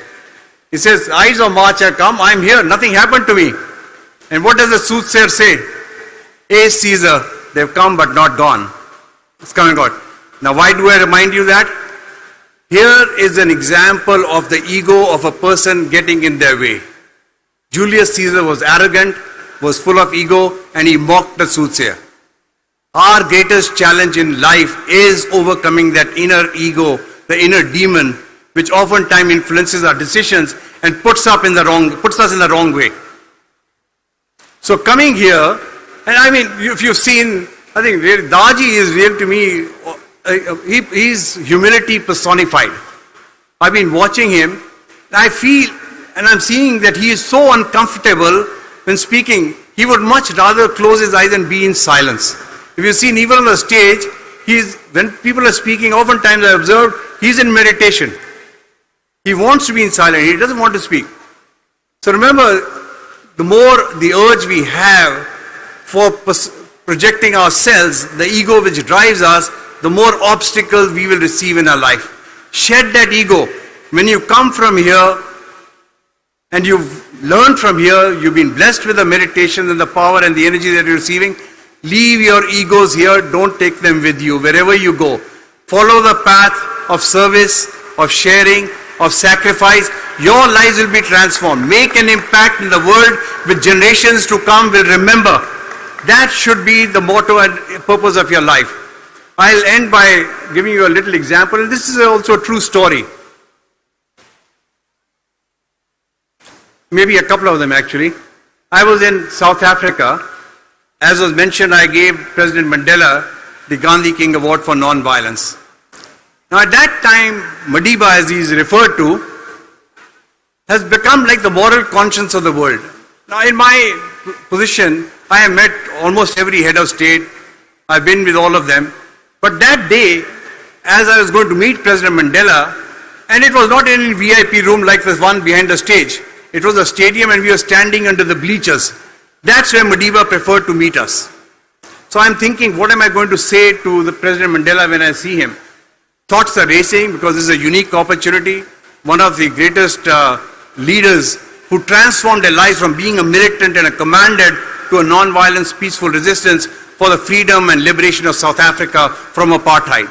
He says, Ides of March have come, I'm here, nothing happened to me. And what does the soothsayer say? Caesar, they've come but not gone. It's come and gone. Now why do I remind you that? Here is an example of the ego of a person getting in their way. Julius Caesar was arrogant, was full of ego, and he mocked the soothsayer. Our greatest challenge in life is overcoming that inner ego, the inner demon, which oftentimes influences our decisions and puts us in the wrong way. So coming here, and I mean, if you've seen, I think Daaji is real to me, he's humility personified. I've been watching him, and I feel, and I'm seeing that he is so uncomfortable when speaking, he would much rather close his eyes and be in silence. If you've seen even on the stage, when people are speaking, oftentimes I observed, he's in meditation. He wants to be in silence. He doesn't want to speak. So remember, the more the urge we have for projecting ourselves, the ego which drives us, the more obstacles we will receive in our life. Shed that ego. When you come from here and you've learned from here, you've been blessed with the meditation and the power and the energy that you're receiving, leave your egos here, don't take them with you wherever you go. Follow the path of service, of sharing, of sacrifice. Your lives will be transformed. Make an impact in the world which generations to come will remember. That should be the motto and purpose of your life. I'll end by giving you a little example, and this is also a true story. Maybe a couple of them actually. I was in South Africa. As was mentioned, I gave President Mandela the Gandhi King Award for Non-Violence. Now at that time, Madiba, as he is referred to, has become like the moral conscience of the world. Now in my position, I have met almost every head of state. I've been with all of them. But that day, as I was going to meet President Mandela, and it was not in any VIP room like this one behind the stage. It was a stadium and we were standing under the bleachers. That's where Madiba preferred to meet us. So I'm thinking, what am I going to say to the President Mandela when I see him? Thoughts are racing because this is a unique opportunity. One of the greatest leaders who transformed their lives from being a militant and a commander to a non-violence, peaceful resistance for the freedom and liberation of South Africa from apartheid.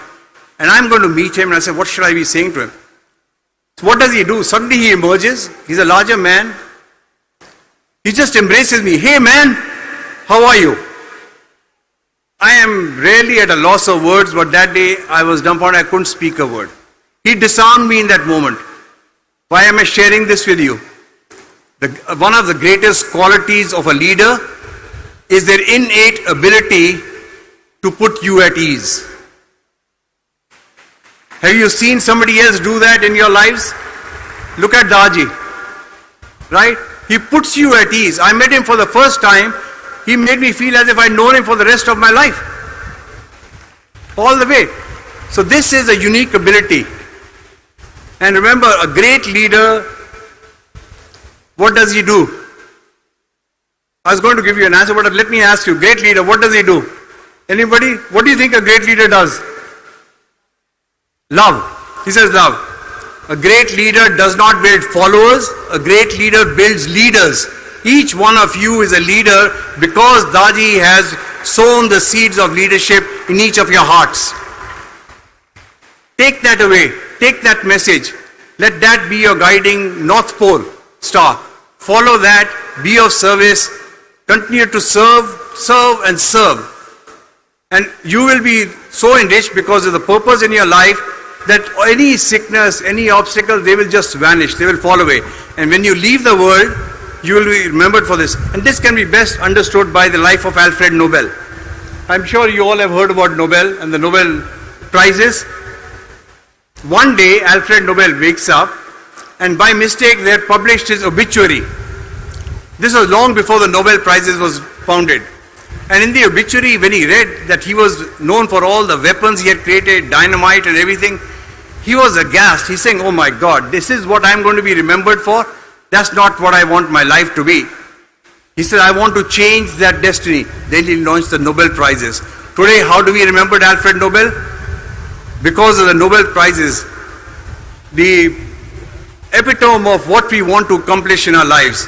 And I'm going to meet him and I said, what should I be saying to him? So what does he do? Suddenly he emerges. He's a larger man. He just embraces me. Hey man, how are you? I am really at a loss of words, but that day I was dumbfounded. I couldn't speak a word. He disarmed me in that moment. Why am I sharing this with you? One of the greatest qualities of a leader is their innate ability to put you at ease. Have you seen somebody else do that in your lives? Look at Daaji, right? He puts you at ease. I met him for the first time. He made me feel as if I'd known him for the rest of my life. All the way. So this is a unique ability. And remember, a great leader, what does he do? I was going to give you an answer, but let me ask you, great leader, what does he do? Anybody? What do you think a great leader does? Love. He says love. A great leader does not build followers. A great leader builds leaders. Each one of you is a leader because Daaji has sown the seeds of leadership in each of your hearts. Take that away. Take that message. Let that be your guiding North Pole star. Follow that. Be of service. Continue to serve, serve and serve. And you will be so enriched because of the purpose in your life that any sickness, any obstacle, they will just vanish. They will fall away. And when you leave the world, you will be remembered for this. And this can be best understood by the life of Alfred Nobel. I'm sure you all have heard about Nobel and the Nobel Prizes. One day, Alfred Nobel wakes up and by mistake they had published his obituary. This was long before the Nobel Prizes was founded. And in the obituary, when he read that he was known for all the weapons he had created, dynamite and everything, he was aghast. He's saying, oh my God, this is what I'm going to be remembered for? That's not what I want my life to be. He said, I want to change that destiny. Then he launched the Nobel Prizes. Today, how do we remember Alfred Nobel? Because of the Nobel Prizes, the epitome of what we want to accomplish in our lives.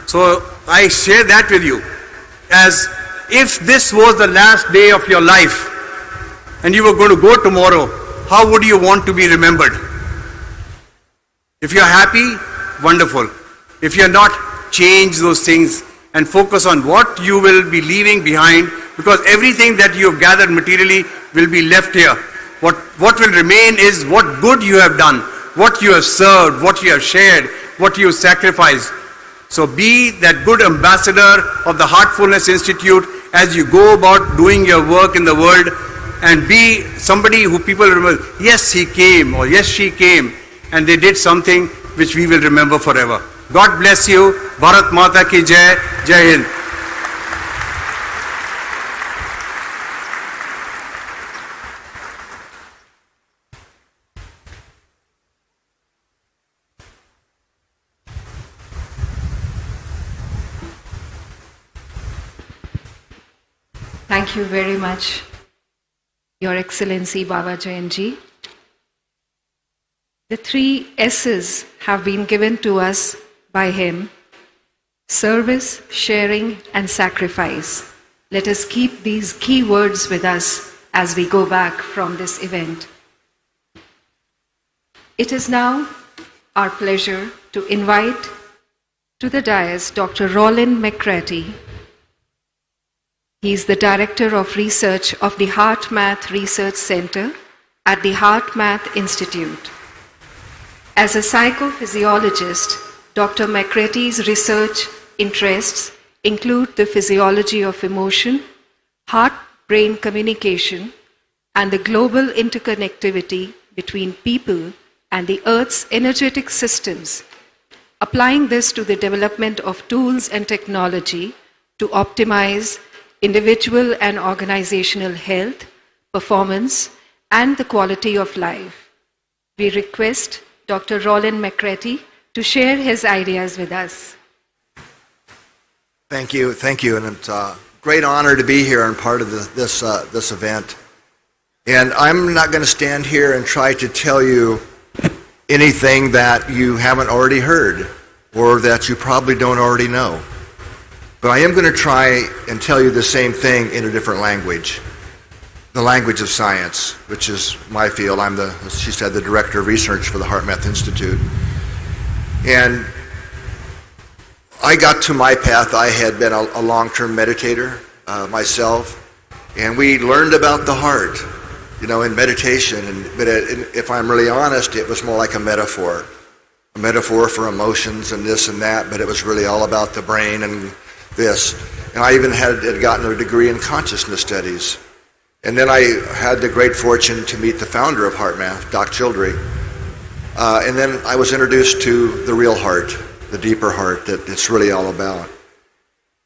So I share that with you. As if this was the last day of your life and you were going to go tomorrow, how would you want to be remembered? If you're happy, wonderful. If you're not, change those things and focus on what you will be leaving behind, because everything that you have gathered materially will be left here. What will remain is what good you have done, what you have served, what you have shared, what you have sacrificed. So be that good ambassador of the Heartfulness Institute as you go about doing your work in the world, and be somebody who people remember, yes he came or yes she came and they did something which we will remember forever. God bless you. Bharat Mata ki Jai. Jai Hind. Thank you very much, Your Excellency Baba Jogi. The 3 S's have been given to us by him: service, sharing, and sacrifice. Let us keep these key words with us as we go back from this event. It is now our pleasure to invite to the dais Dr. Roland McCratty. He is the Director of Research of the HeartMath Research Center at the HeartMath Institute. As a psychophysiologist, Dr. McCratty's research interests include the physiology of emotion, heart-brain communication, and the global interconnectivity between people and the Earth's energetic systems, applying this to the development of tools and technology to optimize individual and organizational health, performance, and the quality of life. We request Dr. Roland McCratty to share his ideas with us. Thank you, and it's a great honor to be here and part of this event. And I'm not going to stand here and try to tell you anything that you haven't already heard or that you probably don't already know. But I am going to try and tell you the same thing in a different language, the language of science, which is my field. I'm as she said, the Director of Research for the HeartMath Institute. And I got to my path. I had been a long-term meditator myself, and we learned about the heart, in meditation. But if I'm really honest, it was more like a metaphor for emotions and this and that, but it was really all about the brain and this. And I even had gotten a degree in consciousness studies. And then I had the great fortune to meet the founder of HeartMath, Doc Childrey. And then I was introduced to the real heart, the deeper heart that it's really all about.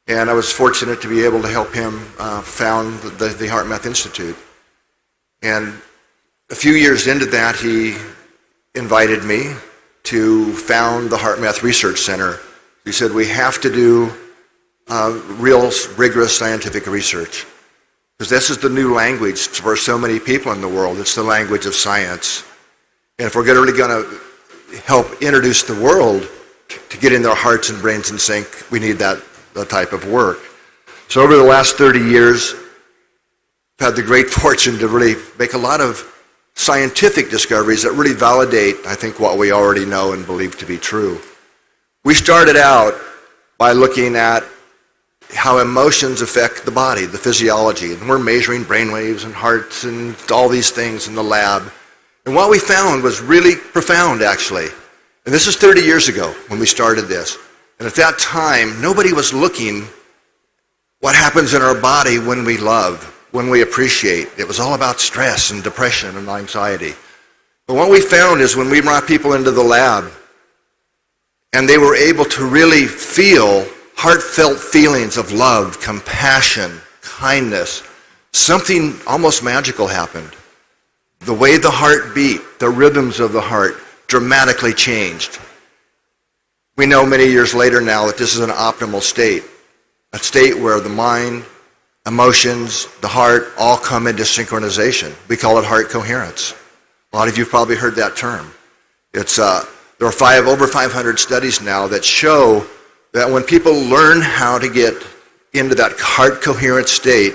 And I was fortunate to be able to help him found the HeartMath Institute. And a few years into that, he invited me to found the HeartMath Research Center. He said, we have to do real rigorous scientific research, because this is the new language for so many people in the world. It's the language of science. And if we're really going to help introduce the world to get in their hearts and brains in sync, we need that type of work. So over the last 30 years, I've had the great fortune to really make a lot of scientific discoveries that really validate, I think, what we already know and believe to be true. We started out by looking at how emotions affect the body, the physiology, and we're measuring brainwaves and hearts and all these things in the lab. And what we found was really profound, actually. And this is 30 years ago when we started this. And at that time, nobody was looking what happens in our body when we love, when we appreciate. It was all about stress and depression and anxiety. But what we found is when we brought people into the lab and they were able to really feel heartfelt feelings of love, compassion, kindness, something almost magical happened. The way the heart beat, the rhythms of the heart dramatically changed. We know many years later now that this is an optimal state, a state where the mind, emotions, the heart all come into synchronization. We call it heart coherence. A lot of you have probably heard that term. It's there are over 500 studies now that show that when people learn how to get into that heart coherent state,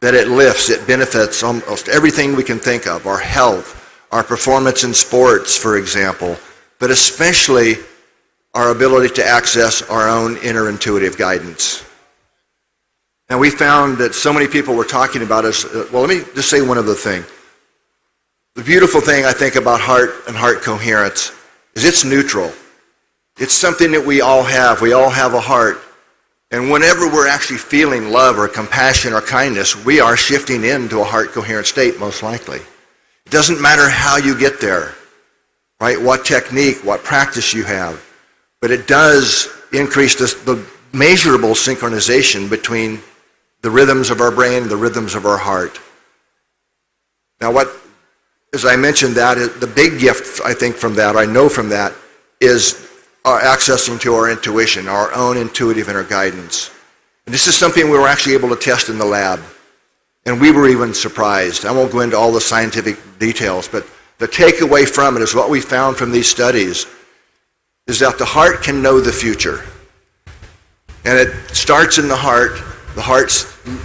that it lifts, it benefits almost everything we can think of, our health, our performance in sports, for example, but especially our ability to access our own inner intuitive guidance. And we found that so many people were talking about us. Well, let me just say one other thing. The beautiful thing I think about heart and heart coherence is it's neutral. It's something that we all have. We all have a heart. And whenever we're actually feeling love or compassion or kindness, we are shifting into a heart coherent state, most likely. It doesn't matter how you get there, right? What technique, what practice you have. but it does increase the measurable synchronization between the rhythms of our brain and the rhythms of our heart. Now, as I mentioned, the big gift, I think, from that, I know from that, is our accessing to our intuition, our own intuitive inner guidance. And this is something we were actually able to test in the lab. And we were even surprised. I won't go into all the scientific details, but the takeaway from it is what we found from these studies is that the heart can know the future. And it starts in the heart. The heart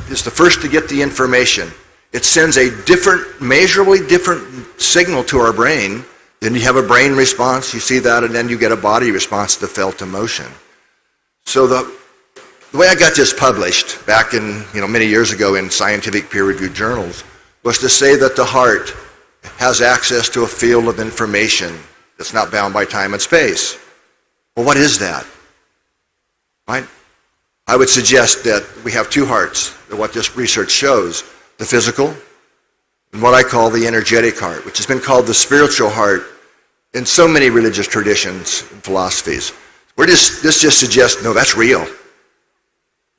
is the first to get the information. It sends a measurably different signal to our brain. Then you have a brain response, you see that, and then you get a body response to felt emotion. So the way I got this published back in, many years ago in scientific peer-reviewed journals was to say that the heart has access to a field of information that's not bound by time and space. Well, what is that? Right? I would suggest that we have two hearts, what this research shows, the physical and what I call the energetic heart, which has been called the spiritual heart in so many religious traditions and philosophies. This just suggests, no, that's real.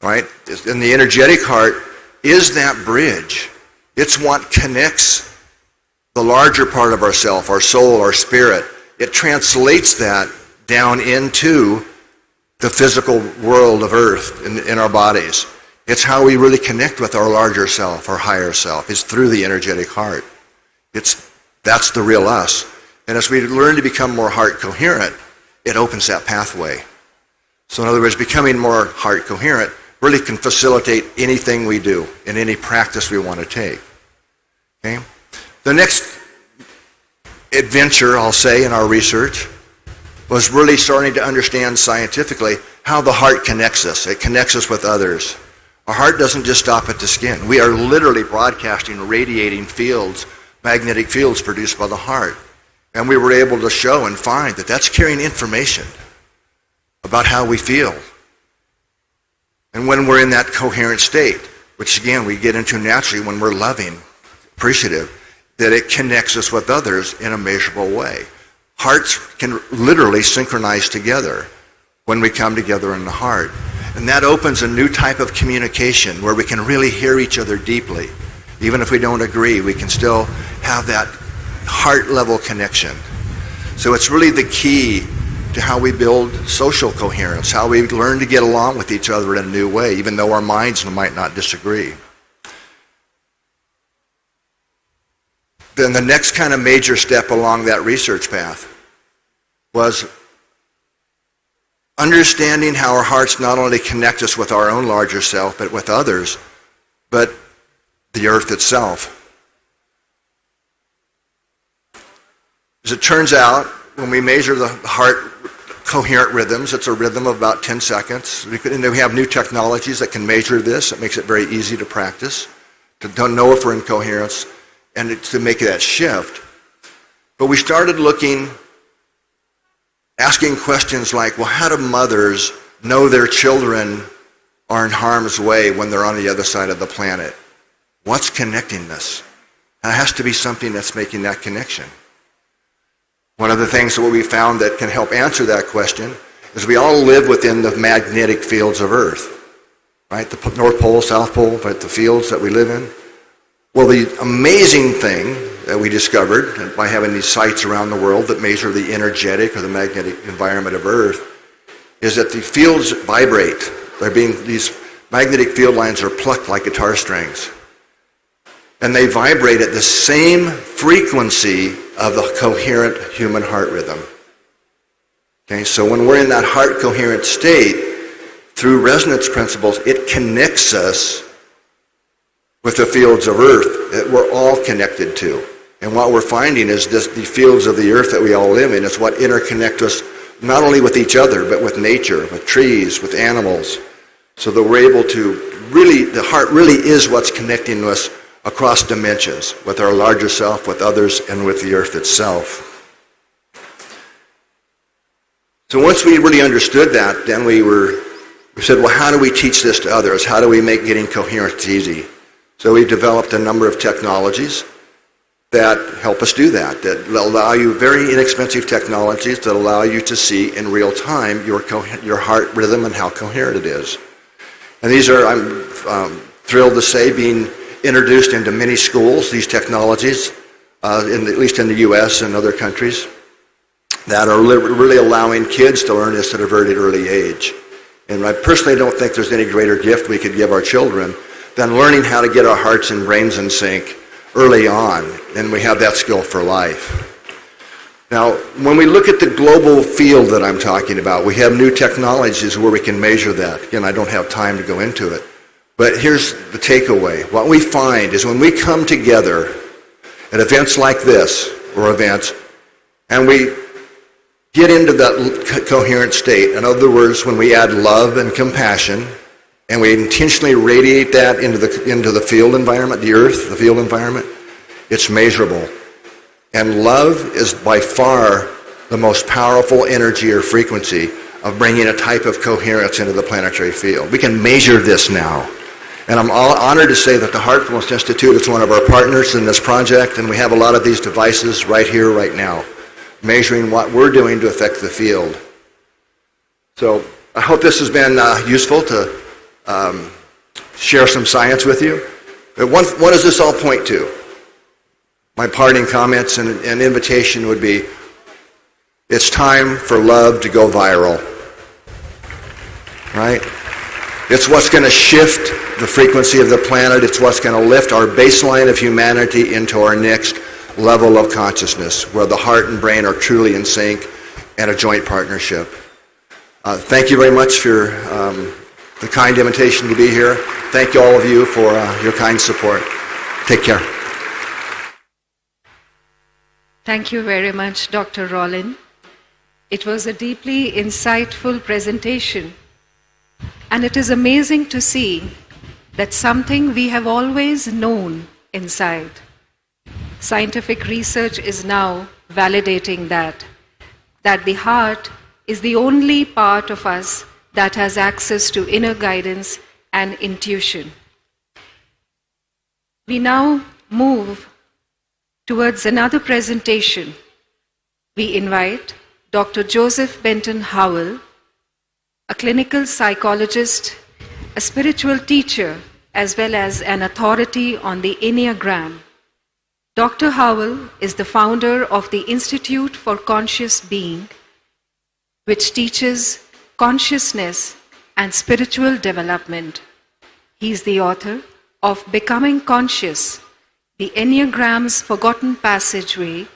Right? And the energetic heart is that bridge. It's what connects the larger part of ourself, our soul, our spirit. It translates that down into the physical world of earth in our bodies. It's how we really connect with our larger self, our higher self. It's through the energetic heart. That's the real us. And as we learn to become more heart coherent, it opens that pathway. So in other words, becoming more heart coherent really can facilitate anything we do in any practice we want to take. Okay? The next adventure, I'll say, in our research was really starting to understand scientifically how the heart connects us. It connects us with others. Our heart doesn't just stop at the skin. We are literally broadcasting, radiating fields, magnetic fields produced by the heart. And we were able to show and find that that's carrying information about how we feel. And when we're in that coherent state, which again we get into naturally when we're loving, appreciative, that it connects us with others in a measurable way. Hearts can literally synchronize together when we come together in the heart. And that opens a new type of communication where we can really hear each other deeply. Even if we don't agree, we can still have that heart-level connection. So it's really the key to how we build social coherence, how we learn to get along with each other in a new way, even though our minds might not disagree. Then the next kind of major step along that research path was understanding how our hearts not only connect us with our own larger self, but with others, but the earth itself. As it turns out, when we measure the heart coherent rhythms, it's a rhythm of about 10 seconds. We have new technologies that can measure this. It makes it very easy to practice, to know if we're in coherence, and to make that shift. But we started asking questions like, well, how do mothers know their children are in harm's way when they're on the other side of the planet? What's connecting this? There has to be something that's making that connection. One of the things that we found that can help answer that question is we all live within the magnetic fields of Earth, right? The North Pole, South Pole, but the fields that we live in. Well, the amazing thing that we discovered by having these sites around the world that measure the energetic or the magnetic environment of Earth is that the fields vibrate. These magnetic field lines are plucked like guitar strings. And they vibrate at the same frequency of the coherent human heart rhythm. Okay, so when we're in that heart coherent state, through resonance principles, it connects us with the fields of Earth that we're all connected to. And what we're finding is the fields of the Earth that we all live in is what interconnect us not only with each other, but with nature, with trees, with animals, so that we're able to really, the heart really is what's connecting us across dimensions, with our larger self, with others, and with the Earth itself. So once we really understood that, then we said, well, how do we teach this to others? How do we make getting coherent easy? So we developed a number of technologies. that help us do that, that allow you very inexpensive technologies that allow you to see in real time your heart rhythm and how coherent it is. And these are, I'm thrilled to say, being introduced into many schools, these technologies, at least in the US and other countries, that are really allowing kids to learn this at a very early age. And I personally don't think there's any greater gift we could give our children than learning how to get our hearts and brains in sync early on, and we have that skill for life. Now, when we look at the global field that I'm talking about, we have new technologies where we can measure that. Again, I don't have time to go into it, but here's the takeaway. What we find is when we come together at events like this, or events, and we get into that coherent state, in other words, when we add love and compassion, and we intentionally radiate that into the field environment, the earth, the field environment, it's measurable. And love is by far the most powerful energy or frequency of bringing a type of coherence into the planetary field. We can measure this now. And I'm honored to say that the Heartfulness Institute is one of our partners in this project, and we have a lot of these devices right here, right now, measuring what we're doing to affect the field. So I hope this has been useful to share some science with you. But what does this all point to? My parting comments and invitation would be, it's time for love to go viral. Right? It's what's going to shift the frequency of the planet. It's what's going to lift our baseline of humanity into our next level of consciousness, where the heart and brain are truly in sync and a joint partnership. Thank you very much for the kind invitation to be here. Thank all of you for your kind support. Take care. Thank you very much, Dr. Rollin. It was a deeply insightful presentation, and it is amazing to see that something we have always known inside. Scientific research is now validating that the heart is the only part of us that has access to inner guidance and intuition. We now move towards another presentation. We invite Dr. Joseph Benton Howell, a clinical psychologist, a spiritual teacher, as well as an authority on the Enneagram. Dr. Howell is the founder of the Institute for Conscious Being, which teaches consciousness and spiritual development. He is the author of Becoming Conscious, the Enneagram's Forgotten Passageway.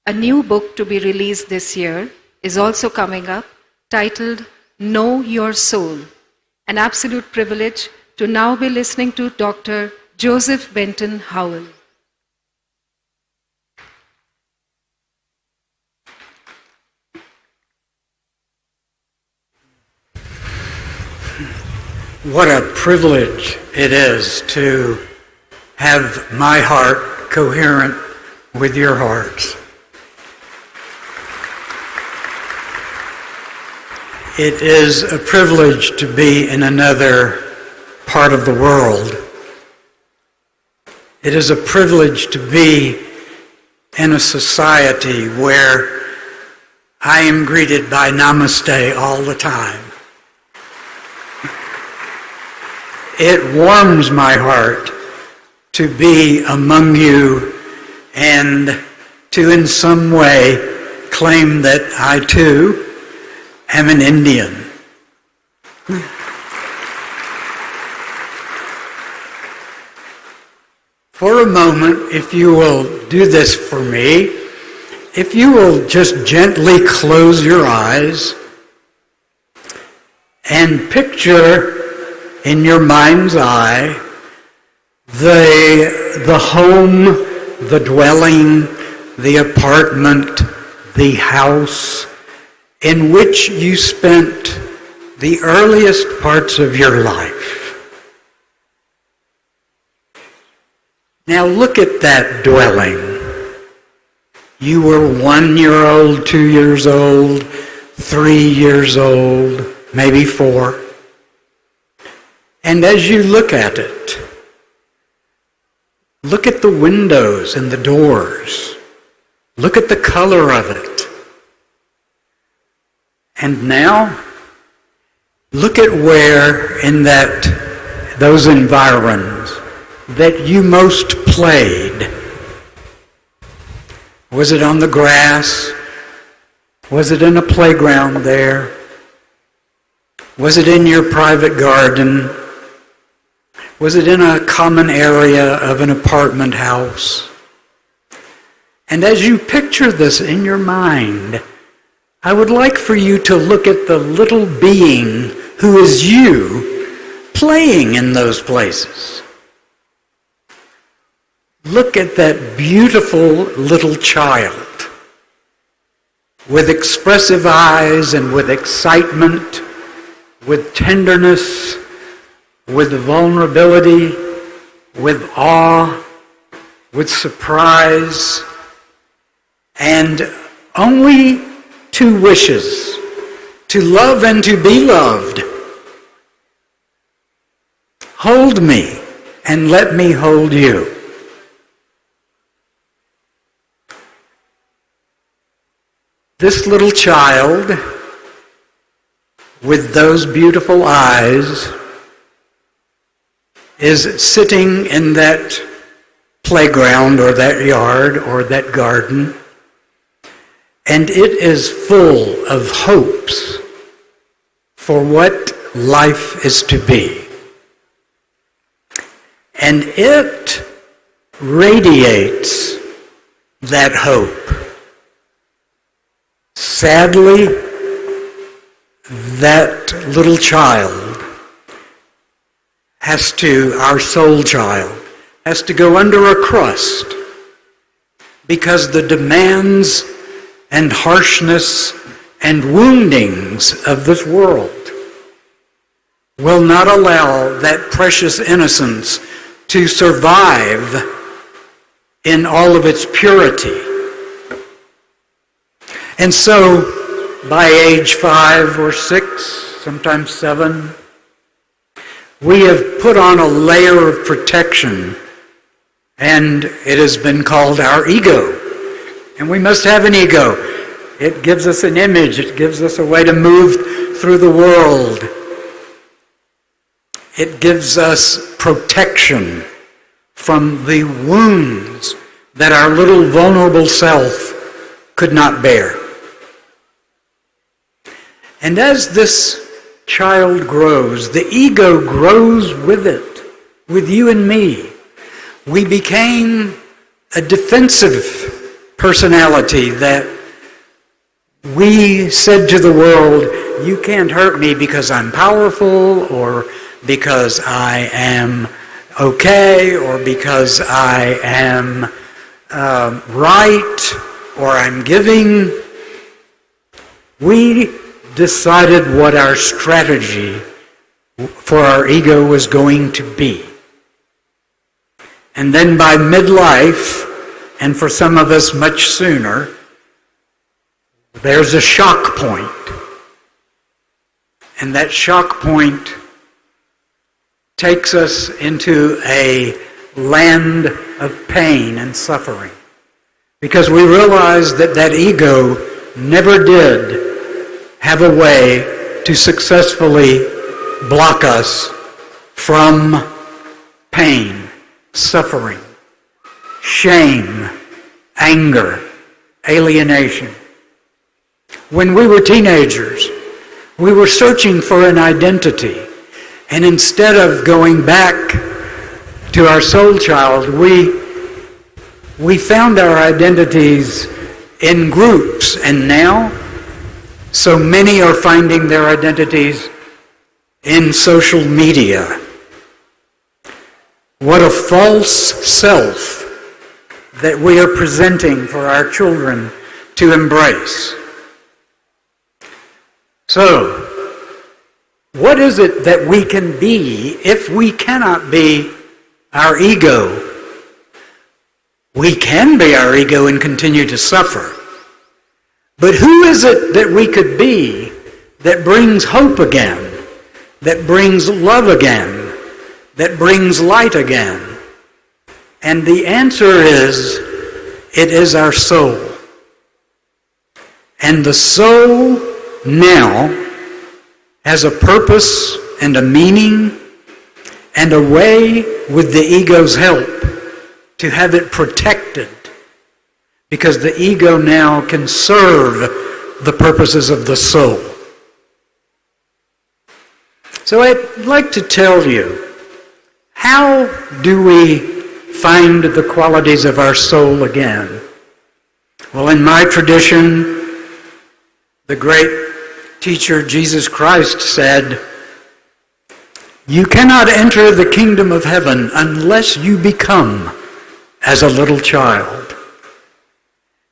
A new book to be released this year is also coming up, titled Know Your Soul. An absolute privilege to now be listening to Dr. Joseph Benton Howell. What a privilege it is to have my heart coherent with your hearts. It is a privilege to be in another part of the world. It is a privilege to be in a society where I am greeted by namaste all the time. It warms my heart to be among you and to in some way claim that I too am an Indian. For a moment, if you will do this for me, if you will just gently close your eyes and picture in your mind's eye the home, the dwelling, the apartment, the house in which you spent the earliest parts of your life. Now look at that dwelling. You were 1 year old, 2 years old, 3 years old, maybe 4. And as you look at it, Look at the windows and the doors. Look at the color of it. And now, look at where in those environs that you most played. Was it on the grass? Was it in a playground there? Was it in your private garden? Was it in a common area of an apartment house? And as you picture this in your mind, I would like for you to look at the little being who is you playing in those places. Look at that beautiful little child with expressive eyes and with excitement, with tenderness, with vulnerability, with awe, with surprise, and only two wishes: to love and to be loved. Hold me and let me hold you. This little child with those beautiful eyes is sitting in that playground or that yard or that garden, and it is full of hopes for what life is to be. And it radiates that hope. Sadly, that little child our soul child, has to go under a crust because the demands and harshness and woundings of this world will not allow that precious innocence to survive in all of its purity. And so, by age 5 or 6, sometimes 7, we have put on a layer of protection, and it has been called our ego. And we must have an ego. It gives us an image. It gives us a way to move through the world. It gives us protection from the wounds that our little vulnerable self could not bear. And as this child grows, the ego grows with it, with you and me. We became a defensive personality that we said to the world, you can't hurt me because I'm powerful, or because I am okay, or because I am right, or I'm giving. We decided what our strategy for our ego was going to be. And then by midlife, and for some of us much sooner, there's a shock point. And that shock point takes us into a land of pain and suffering. Because we realize that that ego never did have a way to successfully block us from pain, suffering, shame, anger, alienation. When we were teenagers, we were searching for an identity. And instead of going back to our soul child, we found our identities in groups. And now, so many are finding their identities in social media. What a false self that we are presenting for our children to embrace. So, what is it that we can be if we cannot be our ego? We can be our ego and continue to suffer. But who is it that we could be that brings hope again, that brings love again, that brings light again? And the answer is, it is our soul. And the soul now has a purpose and a meaning and a way, with the ego's help, to have it protected. Because the ego now can serve the purposes of the soul. So I'd like to tell you, how do we find the qualities of our soul again? Well, in my tradition, the great teacher Jesus Christ said, "You cannot enter the kingdom of heaven unless you become as a little child."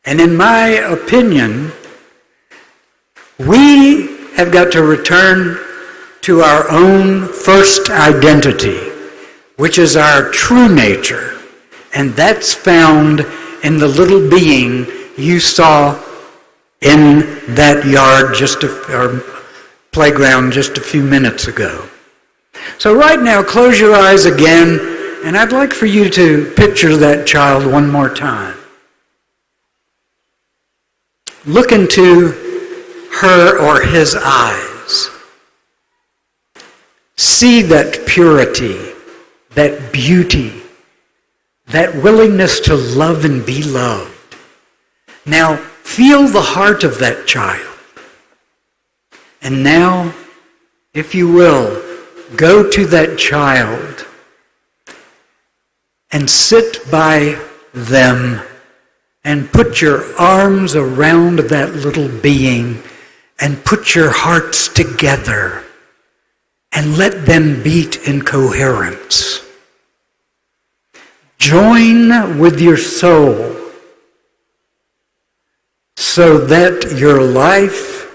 And in my opinion, we have got to return to our own first identity, which is our true nature. And that's found in the little being you saw in that yard or playground just a few minutes ago. So right now, close your eyes again, and I'd like for you to picture that child one more time. Look into her or his eyes. See that purity, that beauty, that willingness to love and be loved. Now, feel the heart of that child. And now, if you will, go to that child and sit by them and put your arms around that little being and put your hearts together and let them beat in coherence. Join with your soul so that your life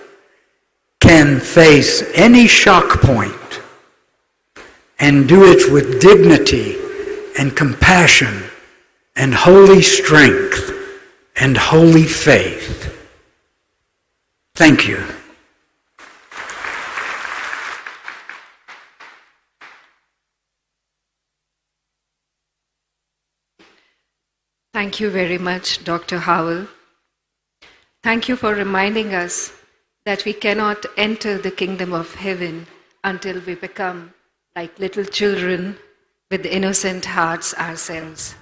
can face any shock point and do it with dignity and compassion and holy strength and holy faith. Thank you. Thank you very much, Dr. Howell. Thank you for reminding us that we cannot enter the kingdom of heaven until we become like little children with innocent hearts ourselves.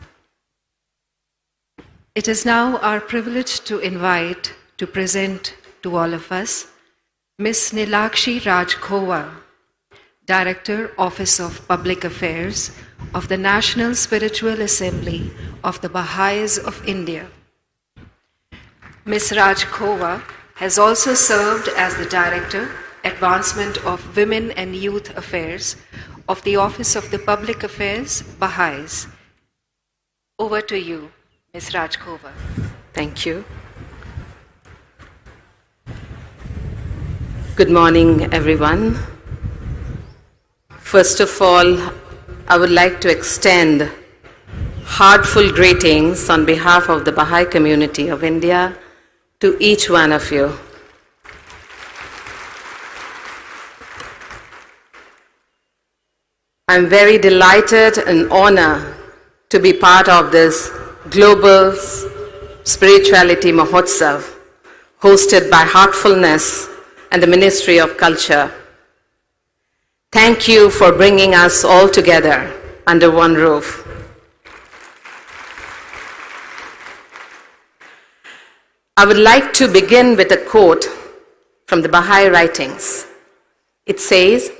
It is now our privilege to invite, to present to all of us, Ms. Nilakshi Rajkhova, Director, Office of Public Affairs of the National Spiritual Assembly of the Baha'is of India. Ms. Rajkhova has also served as the Director, Advancement of Women and Youth Affairs of the Office of the Public Affairs, Baha'is. Over to you, Ms. Rajkhova. Thank you. Good morning, everyone. First of all, I would like to extend heartful greetings on behalf of the Baha'i community of India to each one of you. I'm very delighted and honored to be part of this Global Spirituality Mahotsav hosted by Heartfulness and the Ministry of Culture. Thank you for bringing us all together under one roof. I would like to begin with a quote from the Baha'i writings. It says,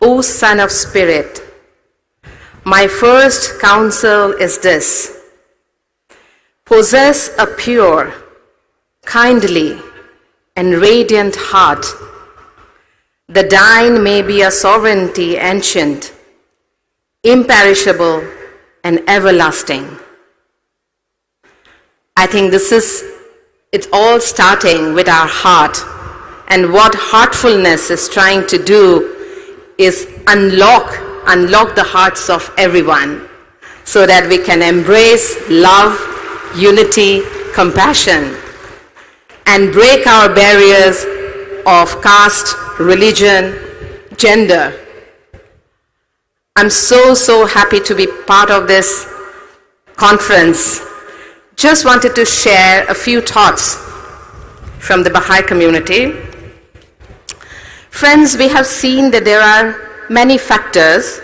"O Son of Spirit, my first counsel is this: possess a pure, kindly, and radiant heart. The thine may be a sovereignty ancient, imperishable, and everlasting." I think it's all starting with our heart. And what heartfulness is trying to do is unlock the hearts of everyone so that we can embrace love, unity, compassion, and break our barriers of caste, religion, gender. I'm so happy to be part of this conference, just wanted to share a few thoughts from the Baha'i community. Friends, we have seen that there are many factors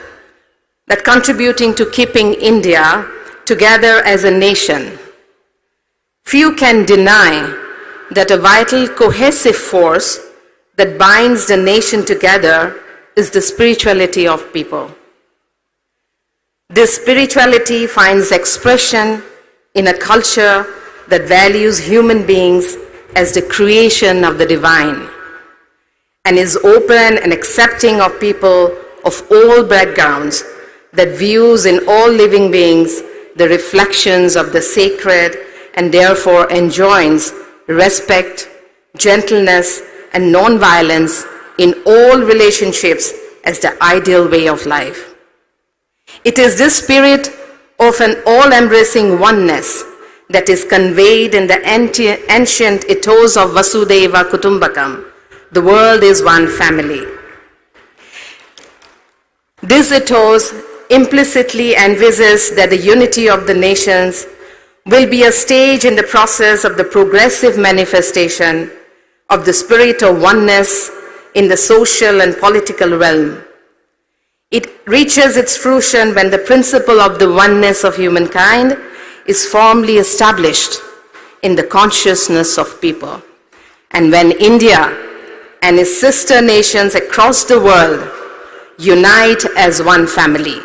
that contributing to keeping India together as a nation. Few can deny that a vital cohesive force that binds the nation together is the spirituality of people. This spirituality finds expression in a culture that values human beings as the creation of the divine and is open and accepting of people of all backgrounds, that views in all living beings the reflections of the sacred and therefore enjoins respect, gentleness, and non-violence in all relationships as the ideal way of life. It is this spirit of an all-embracing oneness that is conveyed in the ancient ethos of Vasudeva Kutumbakam. The world is one family. This ethos implicitly envisages that the unity of the nations will be a stage in the process of the progressive manifestation of the spirit of oneness in the social and political realm. It reaches its fruition when the principle of the oneness of humankind is firmly established in the consciousness of people, and when India and its sister nations across the world unite as one family.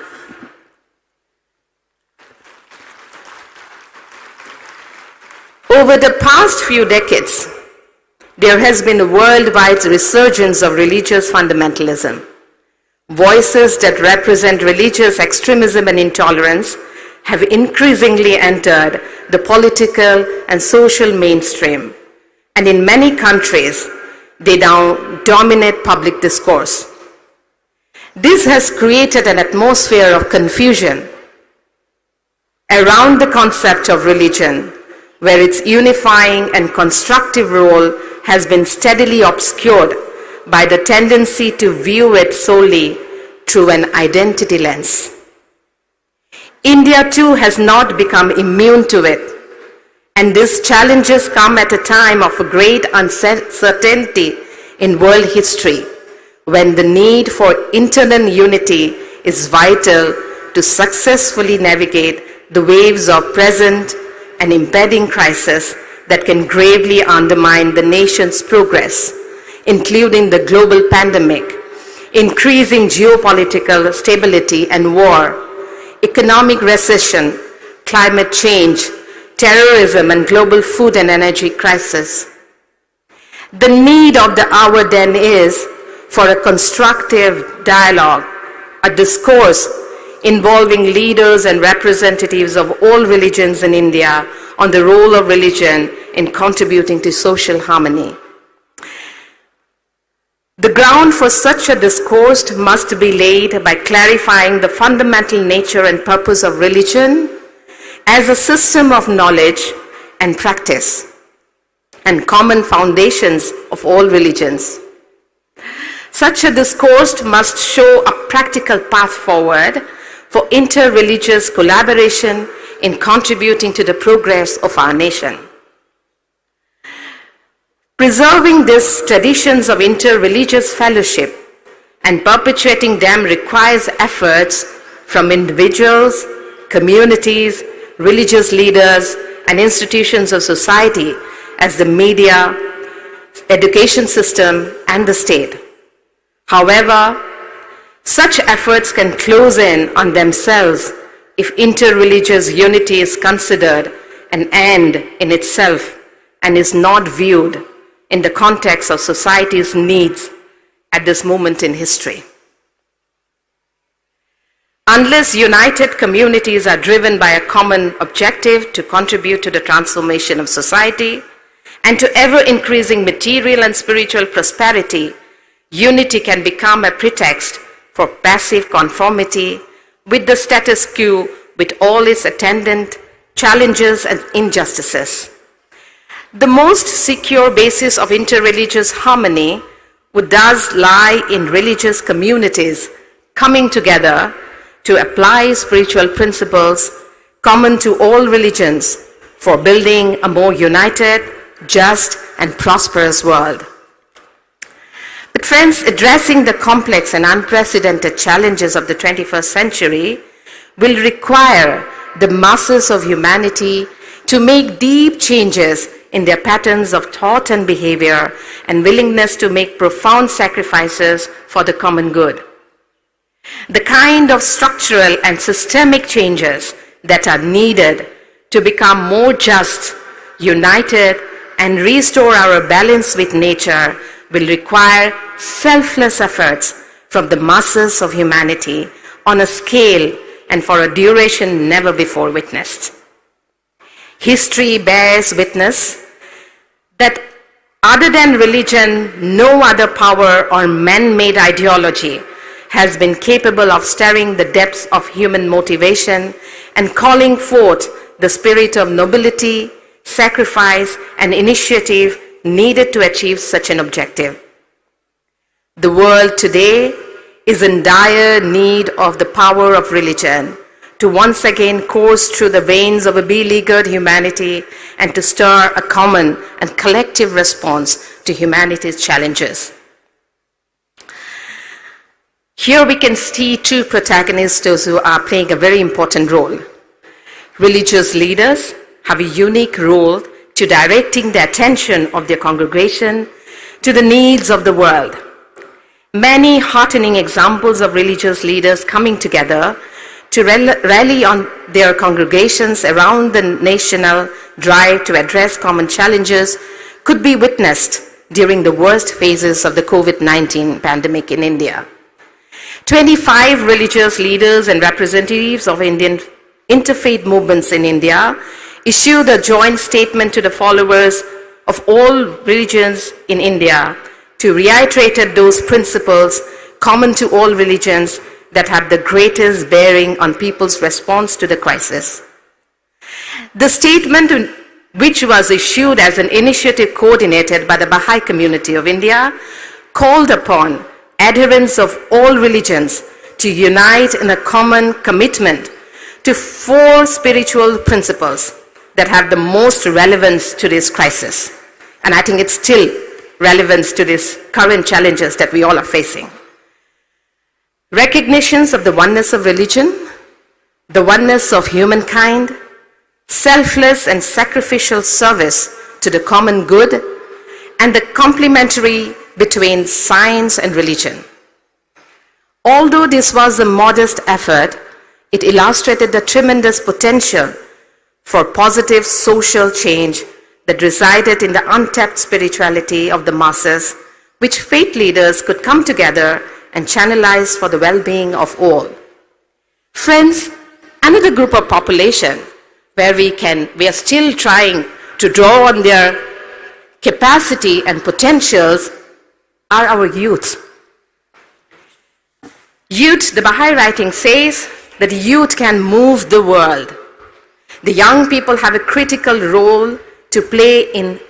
Over the past few decades, there has been a worldwide resurgence of religious fundamentalism. Voices that represent religious extremism and intolerance have increasingly entered the political and social mainstream, and in many countries, they now dominate public discourse. This has created an atmosphere of confusion around the concept of religion, where its unifying and constructive role has been steadily obscured by the tendency to view it solely through an identity lens. India too has not become immune to it, and these challenges come at a time of a great uncertainty in world history, when the need for internal unity is vital to successfully navigate the waves of present and impending crisis that can gravely undermine the nation's progress, including the global pandemic, increasing geopolitical stability and war, economic recession, climate change, terrorism, and global food and energy crisis. The need of the hour then is for a constructive dialogue, a discourse involving leaders and representatives of all religions in India on the role of religion in contributing to social harmony. The ground for such a discourse must be laid by clarifying the fundamental nature and purpose of religion as a system of knowledge and practice, and common foundations of all religions. Such a discourse must show a practical path forward for inter-religious collaboration in contributing to the progress of our nation. Preserving these traditions of inter-religious fellowship and perpetuating them requires efforts from individuals, communities, religious leaders, and institutions of society as the media, education system, and the state. However, such efforts can close in on themselves if inter-religious unity is considered an end in itself and is not viewed in the context of society's needs at this moment in history. Unless united communities are driven by a common objective to contribute to the transformation of society and to ever-increasing material and spiritual prosperity, unity can become a pretext for passive conformity with the status quo, with all its attendant challenges and injustices. The most secure basis of interreligious harmony would thus lie in religious communities coming together to apply spiritual principles common to all religions, for building a more united, just, and prosperous world. But friends, addressing the complex and unprecedented challenges of the 21st century will require the masses of humanity to make deep changes in their patterns of thought and behavior, and willingness to make profound sacrifices for the common good. The kind of structural and systemic changes that are needed to become more just, united, and restore our balance with nature will require selfless efforts from the masses of humanity on a scale and for a duration never before witnessed. History bears witness that other than religion, no other power or man-made ideology has been capable of stirring the depths of human motivation and calling forth the spirit of nobility, sacrifice, and initiative needed to achieve such an objective. The world today is in dire need of the power of religion to once again course through the veins of a beleaguered humanity and to stir a common and collective response to humanity's challenges. Here we can see two protagonists who are playing a very important role. Religious leaders have a unique role to directing the attention of their congregation to the needs of the world. Many heartening examples of religious leaders coming together to rally on their congregations around the national drive to address common challenges could be witnessed during the worst phases of the COVID-19 pandemic in India. 25 religious leaders and representatives of Indian interfaith movements in India issued a joint statement to the followers of all religions in India to reiterate those principles common to all religions that have the greatest bearing on people's response to the crisis. The statement, which was issued as an initiative coordinated by the Baha'i community of India, called upon adherents of all religions to unite in a common commitment to 4 spiritual principles that have the most relevance to this crisis. And I think it's still relevant to these current challenges that we all are facing. Recognitions of the oneness of religion, the oneness of humankind, selfless and sacrificial service to the common good, and the complementary between science and religion. Although this was a modest effort, it illustrated the tremendous potential for positive social change that resided in the untapped spirituality of the masses, which faith leaders could come together and channelize for the well-being of all. Friends, another group of population where we are still trying to draw on their capacity and potentials are our youth. Youth, the Baha'i writing says that youth can move the world. The young people have a critical role to play in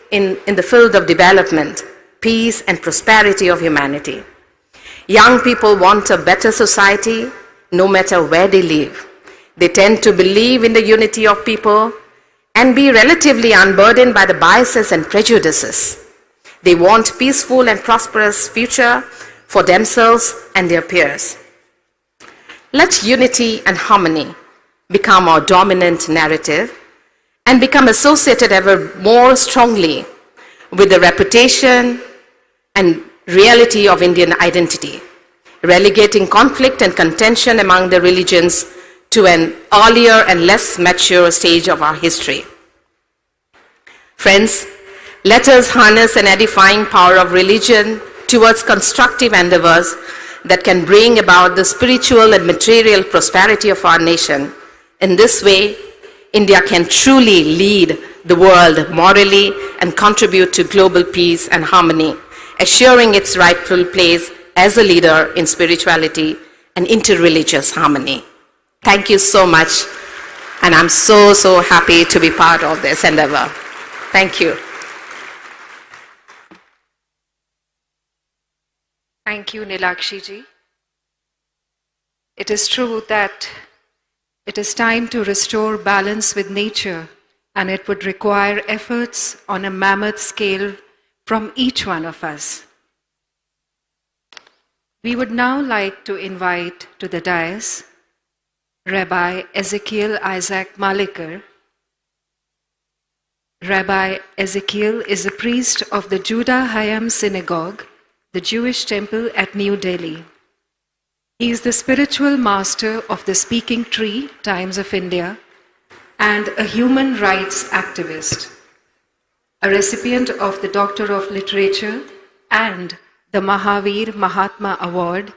the field of development, peace, and prosperity of humanity. Young people want a better society no matter where they live. They tend to believe in the unity of people and be relatively unburdened by the biases and prejudices. They want peaceful and prosperous future for themselves and their peers. Let unity and harmony become our dominant narrative and become associated ever more strongly with the reputation and reality of Indian identity, relegating conflict and contention among the religions to an earlier and less mature stage of our history. Friends, let us harness an edifying power of religion towards constructive endeavors that can bring about the spiritual and material prosperity of our nation. In this way, India can truly lead the world morally and contribute to global peace and harmony, assuring its rightful place as a leader in spirituality and interreligious harmony. Thank you so much, and I'm so happy to be part of this endeavor. Thank you. Thank you, Nilakshi ji. It is true that It is time to restore balance with nature, and it would require efforts on a mammoth scale from each one of us. We would now like to invite to the dais Rabbi Ezekiel Isaac Malikar. Rabbi Ezekiel is a priest of the Judah Hayam Synagogue, the Jewish temple at New Delhi. He is the spiritual master of the Speaking Tree, Times of India, and a human rights activist, a recipient of the Doctor of Literature and the Mahavir Mahatma Award.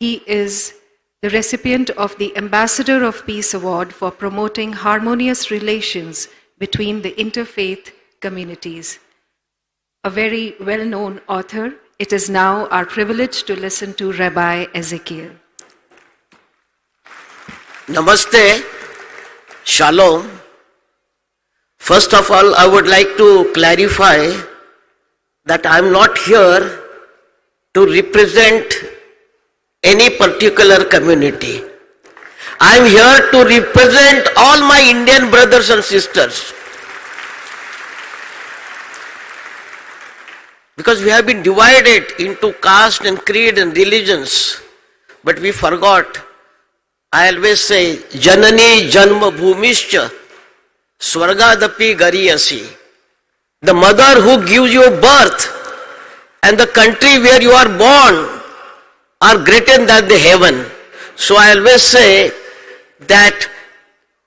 He is the recipient of the Ambassador of Peace Award for promoting harmonious relations between the interfaith communities. A very well-known author, it is now our privilege to listen to Rabbi Ezekiel. Namaste, Shalom. First of all, I would like to clarify that I am not here to represent any particular community. I am here to represent all my Indian brothers and sisters. Because we have been divided into caste and creed and religions, but we forgot. I always say, Janani Janma Bhumischa Swargadapi Gariyasi. The mother who gives you birth and the country where you are born are greater than the heaven. So I always say that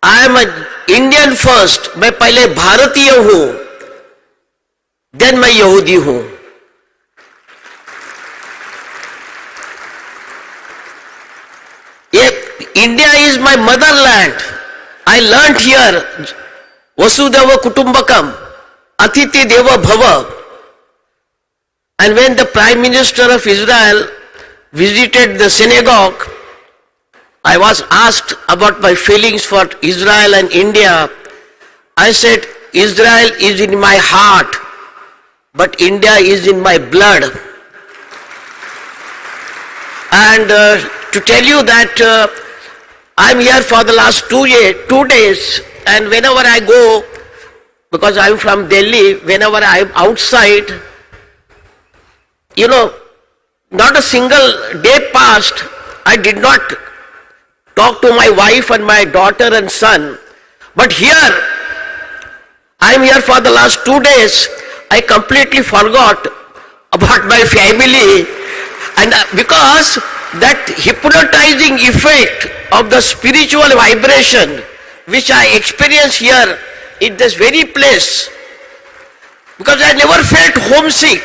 I am an Indian first. मैं पहले भारतीय हूँ, then मैं यहूदी हूँ. India is my motherland. I learnt here, Vasudhaiva Kutumbakam, Atiti Deva Bhava. And when the Prime Minister of Israel visited the synagogue, I was asked about my feelings for Israel and India. I said, Israel is in my heart, but India is in my blood. And to tell you that I'm here for the last 2 days, and whenever I go, because I'm from Delhi, whenever I'm outside, not a single day passed, I did not talk to my wife and my daughter and son. But here, I'm here for the last 2 days, I completely forgot about my family, and because that hypnotizing effect of the spiritual vibration which I experience here in this very place, because I never felt homesick.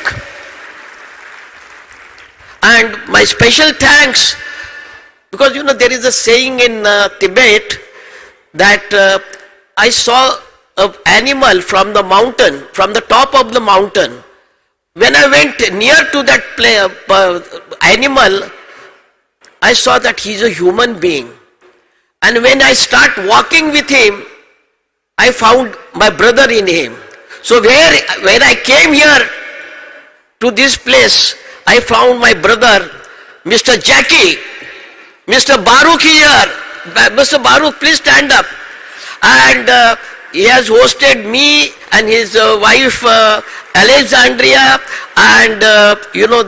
And my special thanks, because there is a saying in Tibet that I saw an animal from the mountain, from the top of the mountain. When I went near to that animal, I saw that he is a human being. And when I start walking with him, I found my brother in him. So when I came here to this place, I found my brother, Mr. Jackie, Mr. Baruch here. Mr. Baruch, please stand up. And he has hosted me and his wife Alexandria, and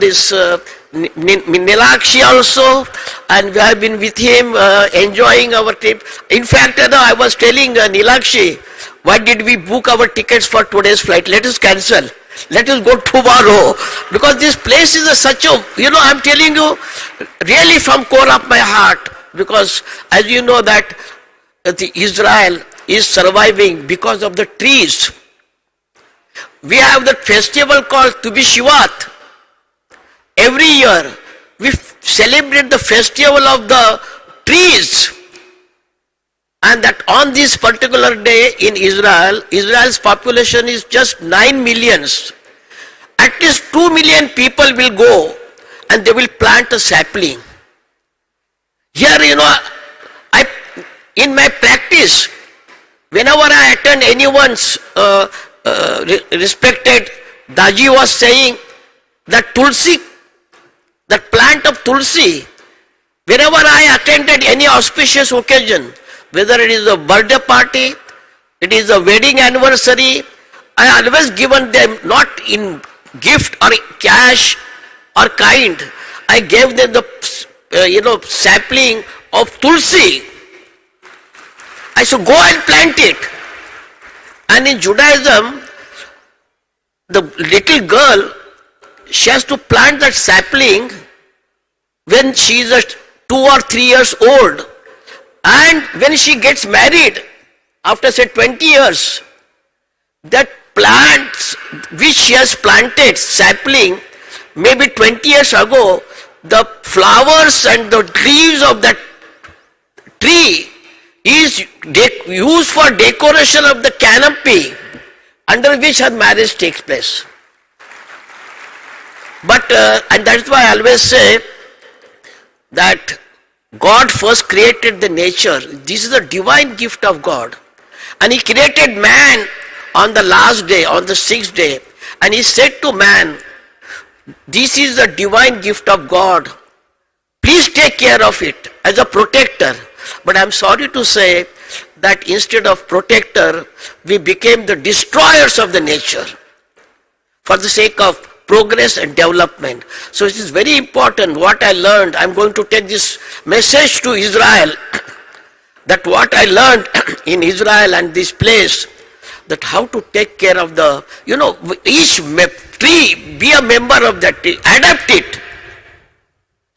this Nilakshi also, and we have been with him enjoying our trip. In fact, I was telling Nilakshi, why did we book our tickets for today's flight? Let us cancel. Let us go tomorrow, because this place is such a, I'm telling you, really from core of my heart, because as you know that Israel is surviving because of the trees. We have that festival called Tu B'Shvat. Every year we celebrate the festival of the trees, and that on this particular day in Israel, Israel's population is just 9 millions. At least 2 million people will go and they will plant a sapling. Here, in my practice, whenever I attend anyone's respected, Daaji was saying that Tulsi, that plant of Tulsi, whenever I attended any auspicious occasion, whether it is a birthday party, it is a wedding anniversary, I always given them not in gift or cash or kind. I gave them the sapling of tulsi. I said, go and plant it. And in Judaism, the little girl, she has to plant that sapling when she is 2 or 3 years old. And when she gets married, after say 20 years, that plants which she has planted, sapling, maybe 20 years ago, the flowers and the leaves of that tree is used for decoration of the canopy under which her marriage takes place. But, and that's why I always say that God first created the nature. This is a divine gift of God. And He created man on the last day, on the 6th day. And He said to man, this is the divine gift of God. Please take care of it as a protector. But I'm sorry to say that instead of protector, we became the destroyers of the nature for the sake of progress and development. So it is very important what I learned. I'm going to take this message to Israel, that what I learned in Israel and this place, that how to take care of the, each tree, be a member of that tree, adapt it,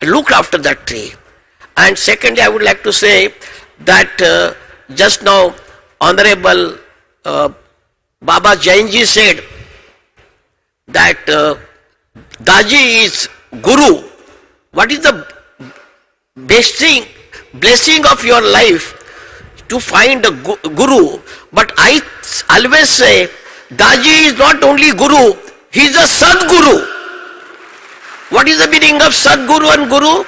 look after that tree. And secondly, I would like to say that just now Honorable Baba Jogi said that Daaji is Guru. What is the blessing of your life? To find a Guru. But I always say, Daaji is not only Guru, he is a Sadguru. What is the meaning of Sadguru and Guru?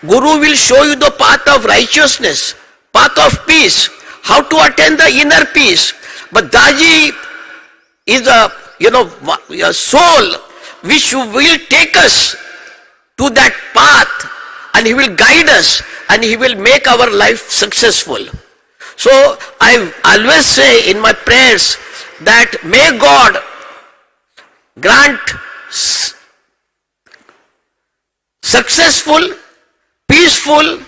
Guru will show you the path of righteousness, path of peace, how to attain the inner peace. But Daaji is a soul which will take us to that path, and he will guide us and he will make our life successful. So I always say in my prayers that may God grant successful, peaceful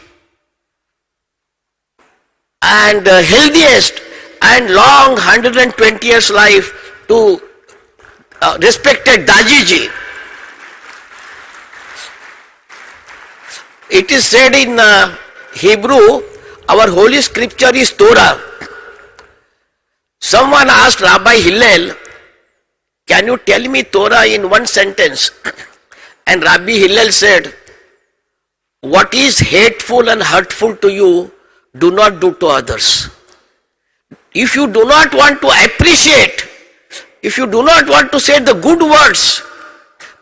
and healthiest and long 120 years life to respected Daaji ji. It is said in Hebrew, our holy scripture is Torah. Someone asked Rabbi Hillel, can you tell me Torah in one sentence? And Rabbi Hillel said, what is hateful and hurtful to you, do not do to others. If you do not want to appreciate, if you do not want to say the good words,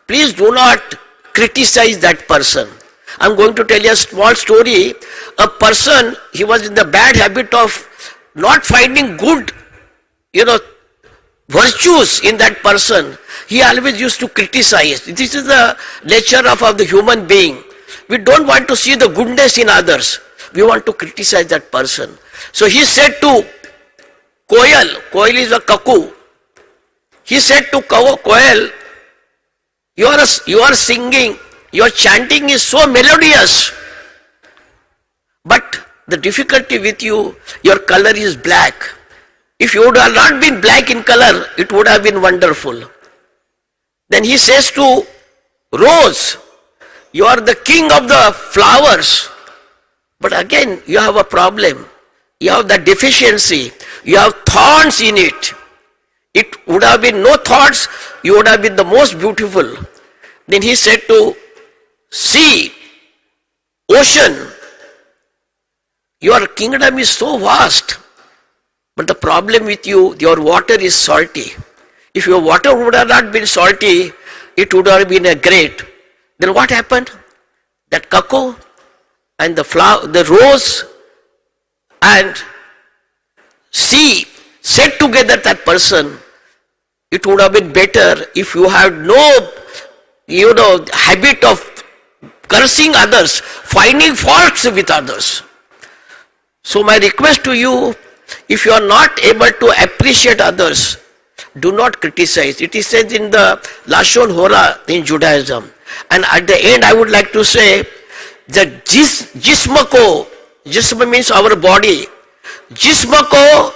please do not criticize that person. I'm going to tell you a small story. A person, he was in the bad habit of not finding good, virtues in that person. He always used to criticize. This is the nature of the human being. We don't want to see the goodness in others. We want to criticize that person. So he said to Koel is a cuckoo. He said to Koel, you are singing, your chanting is so melodious, but the difficulty with you, your color is black. If you would have not been black in color, it would have been wonderful. Then he says to Rose, you are the king of the flowers, but again you have a problem. You have the deficiency. You have thorns in it. It would have been no thorns, you would have been the most beautiful. Then he said to sea, ocean, your kingdom is so vast, but the problem with you, your water is salty. If your water would have not been salty, it would have been a great. Then what happened? That cuckoo and the flower, the rose and sea said together that person, it would have been better if you had no, habit of cursing others, finding faults with others. So my request to you, if you are not able to appreciate others, do not criticize. It is said in the Lashon Hora in Judaism. And at the end I would like to say that jism ko, jism means our body, jism ko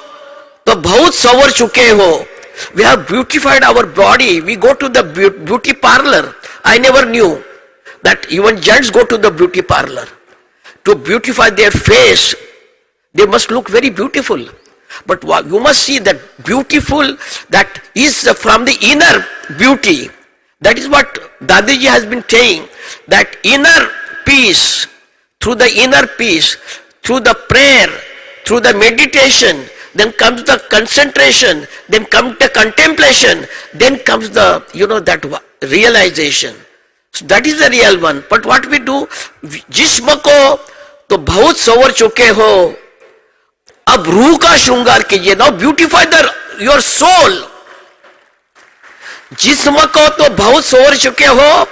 to bahut sawar chuke ho. We have beautified our body. We go to the beauty parlor. I never knew that even gents go to the beauty parlor to beautify their face. They must look very beautiful. But you must see that beautiful, that is from the inner beauty. That is what Daaji has been saying, that inner peace, through the inner peace, through the prayer, through the meditation, then comes the concentration, then comes the contemplation, then comes the, that realization. So that is the real one. But what we do, jism ko to bahut sawar chuke ho, ab रूह का श्रृंगार कीजिए. Now beautify your soul. जिस्म को तो बहुत सोर चुके हो,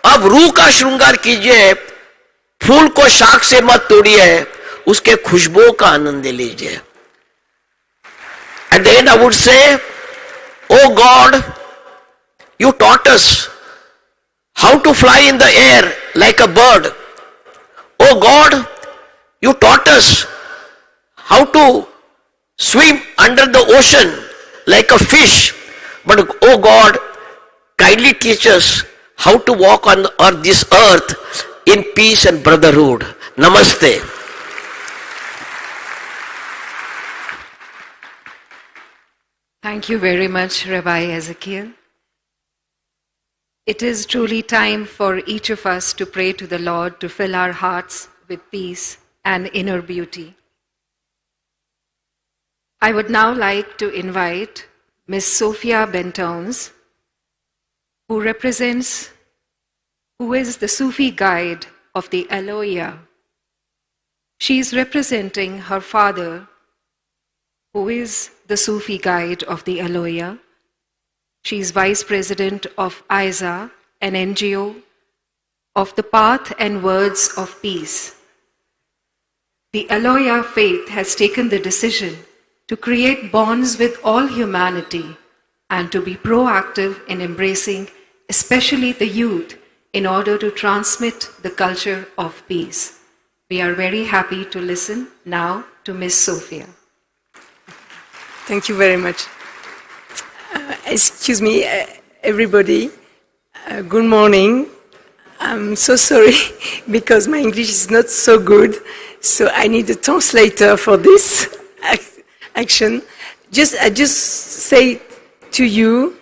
अब रूह का श्रृंगार कीजिए. फूल को शाख से मत तोड़िए, उसके खुशबू का आनंद लीजिए. At the end I would say, oh God, you taught us how to fly in the air like a bird. Oh God, you taught us how to swim under the ocean like a fish. But oh God, kindly teach us how to walk on this earth in peace and brotherhood. Namaste. Thank you very much, Rabbi Ezekiel. It is truly time for each of us to pray to the Lord to fill our hearts with peace and inner beauty. I would now like to invite Miss Sophia Bentones, who is the Sufi guide of the Aloya. She is representing her father, who is the Sufi guide of the Aloya. She is Vice President of ISA, an NGO of the Path and Words of Peace. The Aloya faith has taken the decision to create bonds with all humanity and to be proactive in embracing especially the youth in order to transmit the culture of peace. We are very happy to listen now to Miss Sophia. Thank you very much. Excuse me, everybody. Good morning. I'm so sorry because my English is not so good, so I need a translator for this action. I just say to you,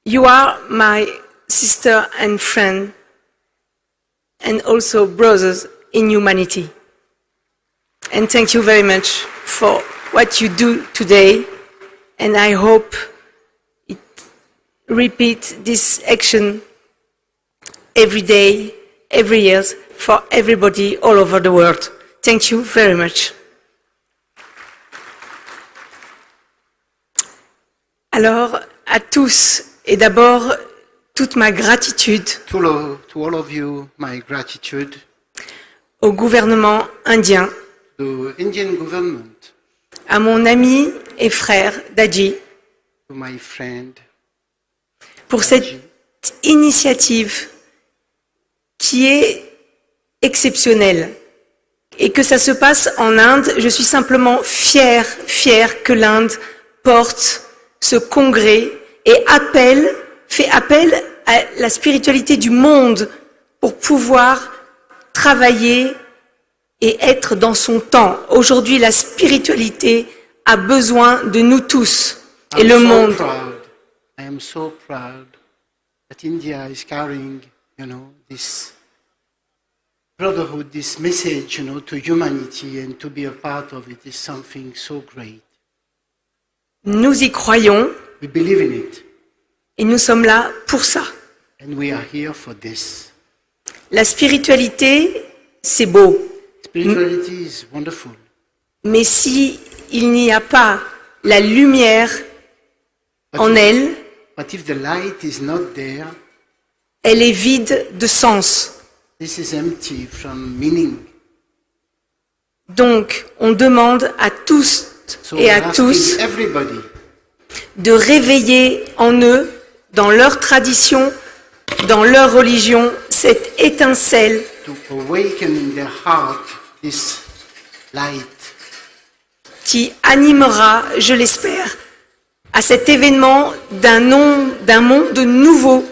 you are my sister and friend, and also brothers in humanity. And thank you very much for what you do today, and I hope it repeats this action every day, every year, for everybody all over the world. Thank you very much. Alors, à tous, et d'abord, toute ma gratitude To all of you, my gratitude au gouvernement indien, to Indian government, à mon ami et frère Daaji, to my friend, pour cette initiative qui est exceptionnelle. Et que ça se passe en Inde, je suis simplement fière que l'Inde porte ce congrès et fait appel à la spiritualité du monde pour pouvoir travailler et être dans son temps. Aujourd'hui, la spiritualité a besoin de nous tous et le monde. I am so proud that India is carrying, this brotherhood, this message, to humanity, and to be a part of it is something so great. Nous y croyons. We believe in it. Et nous sommes là pour ça. And we are here for this. La spiritualité, c'est beau. Spirituality is wonderful. Mais si il n'y a pas la lumière en elle, but if the light is not there, elle est vide de sens. This is empty from meaning. Donc, on demande à tous et à tous de réveiller en eux, dans leur tradition, dans leur religion, cette étincelle qui animera, je l'espère, à cet événement d'un monde nouveau.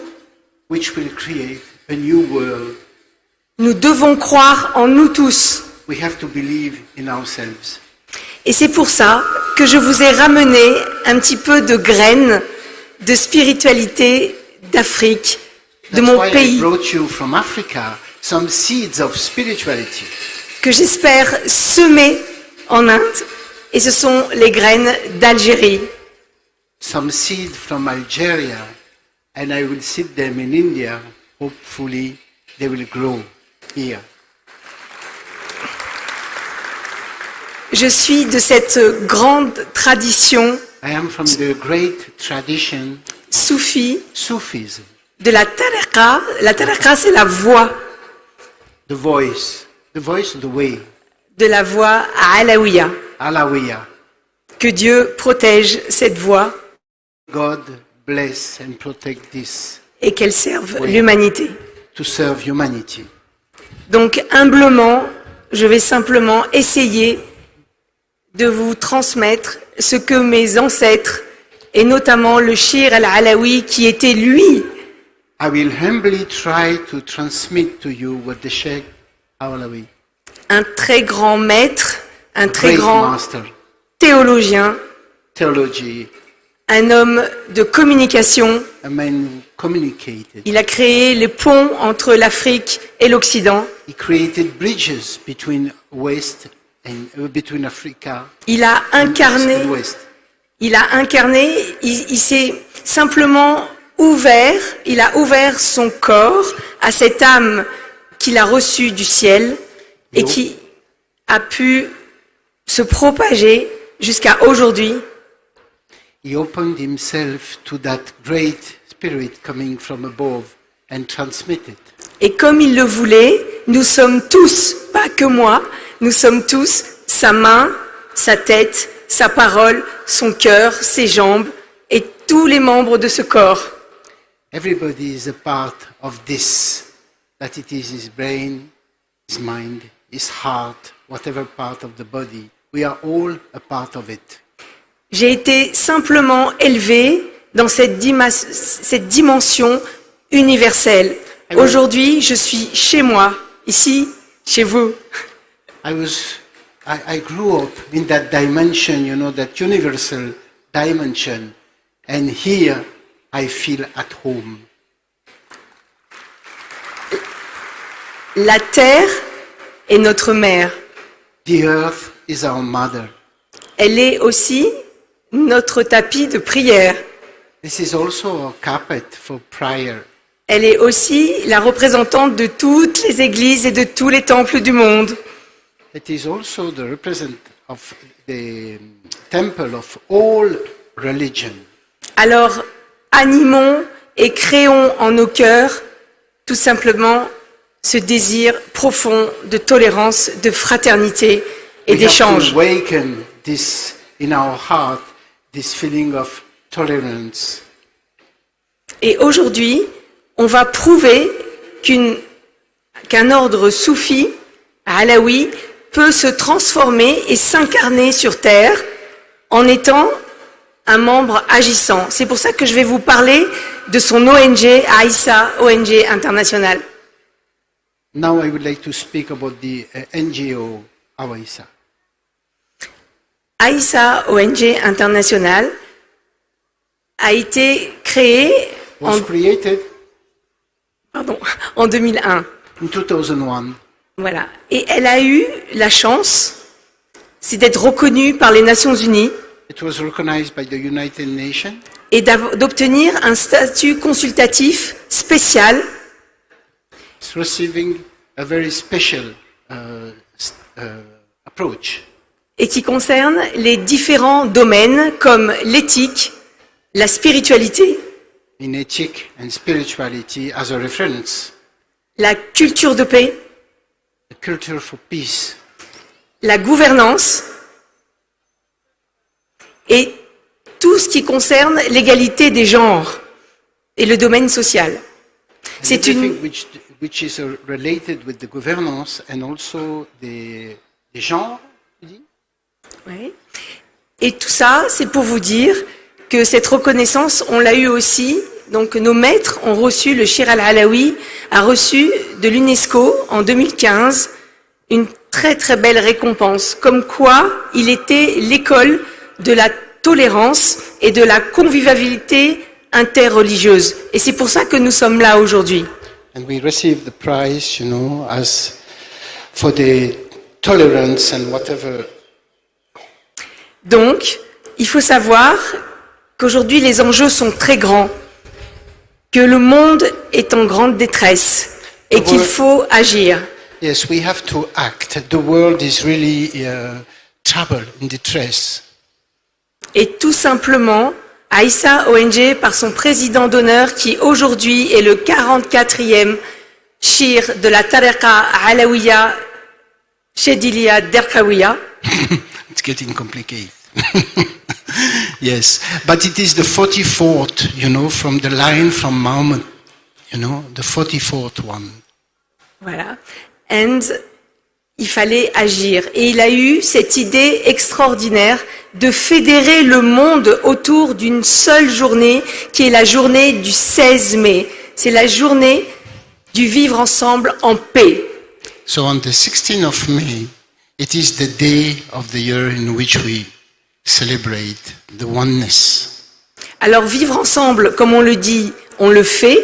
Nous devons croire en nous tous. Et c'est pour ça que je vous ai ramené un petit peu de graines de spiritualité d'Afrique, de mon pays, que j'espère semer en Inde, et ce sont les graines d'Algérie. Some seed from Algeria, and I will seed them in India. Hopefully, they will grow here. Je suis de cette grande tradition Sufism. De la tariqa. La tariqa, c'est la voix. The voice of the way. De la voix alawiya. Que Dieu protège cette voix. God bless and protect this. Et qu'elle serve l'humanité. To serve humanity. Donc humblement, je vais simplement essayer de vous transmettre ce que mes ancêtres, et notamment le Shir al-Alawi, qui était lui. I will humbly try to transmit to you what the Sheikh al-Alawi. Un très grand maître, un très grand master, théologien, theology, un homme de communication. A man who communicated. Il a créé les ponts entre l'Afrique et l'Occident. He created bridges between West between Africa. Il a incarné, il s'est simplement ouvert, il a ouvert son corps à cette âme qu'il a reçue du ciel et qui a pu se propager jusqu'à aujourd'hui. He opened himself to that great spirit coming from above and transmitted. Et comme il le voulait, nous sommes tous, pas que moi, nous sommes tous sa main, sa tête, sa parole, son cœur, ses jambes et tous les membres de ce corps. Everybody is a part of this, that it is his brain, his mind, his heart, whatever part of the body. We are all a part of it. J'ai été simplement élevé dans cette dimension universelle. Aujourd'hui, je suis chez moi, ici, chez vous. I grew up in that dimension, you know, that universal dimension, and here I feel at home. La terre est notre mère. The earth is our mother. Elle est aussi notre tapis de prière. This is also a carpet for prayer. Elle est aussi la représentante de toutes les églises et de tous les temples du monde. It is also the representative of the temple of all religion. Alors, animons et créons en nos cœurs tout simplement ce désir profond de tolérance, de fraternité et d'échange. We have to awaken this in our heart, this feeling of tolerance. Et aujourd'hui, on va prouver qu'un ordre soufi, alaoui, peut se transformer et s'incarner sur Terre en étant un membre agissant. C'est pour ça que je vais vous parler de son ONG, Aïssa, ONG internationale. Now I would like to speak about the NGO, Aïssa. Aïssa, ONG internationale, a été créée en 2001. In 2001. Voilà. Et elle a eu la chance, c'est d'être reconnue par les Nations Unies. It was recognized by the United Nations. Et d'obtenir un statut consultatif spécial. It's receiving a very special approach. Et qui concerne les différents domaines comme l'éthique, la spiritualité, in ethic and spirituality as a reference, la culture de paix, the culture for peace, la gouvernance et tout ce qui concerne l'égalité des genres et le domaine social. C'est une... which is related with the governance and also the genre, tu dis? Oui. Et tout ça, c'est pour vous dire que cette reconnaissance, on l'a eu aussi. Donc nos maîtres ont reçu, le Shir al-Alawi a reçu de l'UNESCO en 2015 une très très belle récompense, comme quoi il était l'école de la tolérance et de la convivialité interreligieuse. Et c'est pour ça que nous sommes là aujourd'hui. And we received the prize, you know, as for the tolerance and whatever. Donc, il faut savoir qu'aujourd'hui les enjeux sont très grands, que le monde est en grande détresse et qu'il faut agir. Yes, we have to act. The world is really trouble, in distress. Et tout simplement, Aïssa ONG, par son président d'honneur, qui aujourd'hui est le 44e shir de la Tariqa Alawiya Shedilia Derkawiya. It's getting complicated. Yes, but it is the 44th, you know, from the line from Muhammad, you know, the 44th one. Voilà. And il fallait agir. Et il a eu cette idée extraordinaire de fédérer le monde autour d'une seule journée, qui est la journée du 16 mai. C'est la journée du vivre ensemble en paix. So on the 16th of May, it is the day of the year in which we celebrate the oneness. Alors vivre ensemble, comme on le dit, on le fait,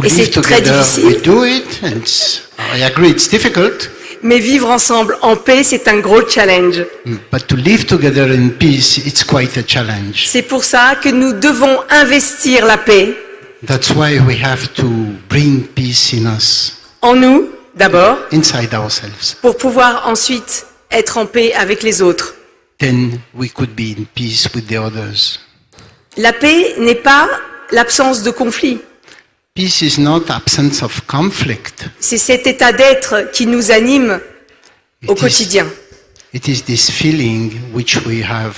et c'est très difficile. We do it, and I agree, it's difficult. Mais vivre ensemble en paix, c'est un gros challenge. But to live together in peace, it's quite a challenge. C'est pour ça que nous devons investir la paix. That's why we have to bring peace in us. En nous, d'abord. Inside ourselves. Pour pouvoir ensuite être en paix avec les autres. Then we could be in peace with the others. La paix n'est pas l'absence de conflit. Peace is not absence of conflict. C'est cet état d'être qui nous anime au quotidien. It is this feeling which we have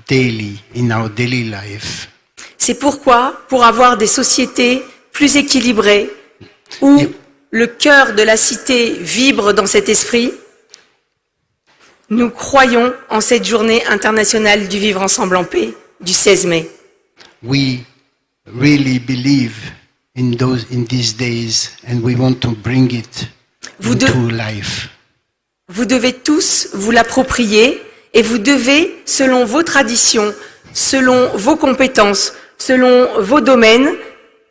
daily in our daily life. C'est pourquoi, pour avoir des sociétés plus équilibrées, où le cœur de la cité vibre dans cet esprit, nous croyons en cette journée internationale du vivre ensemble en paix du 16 mai. We really believe in these days, and we want to bring it into life. Vous devez tous vous l'approprier et vous devez, selon vos traditions, selon vos compétences, selon vos domaines,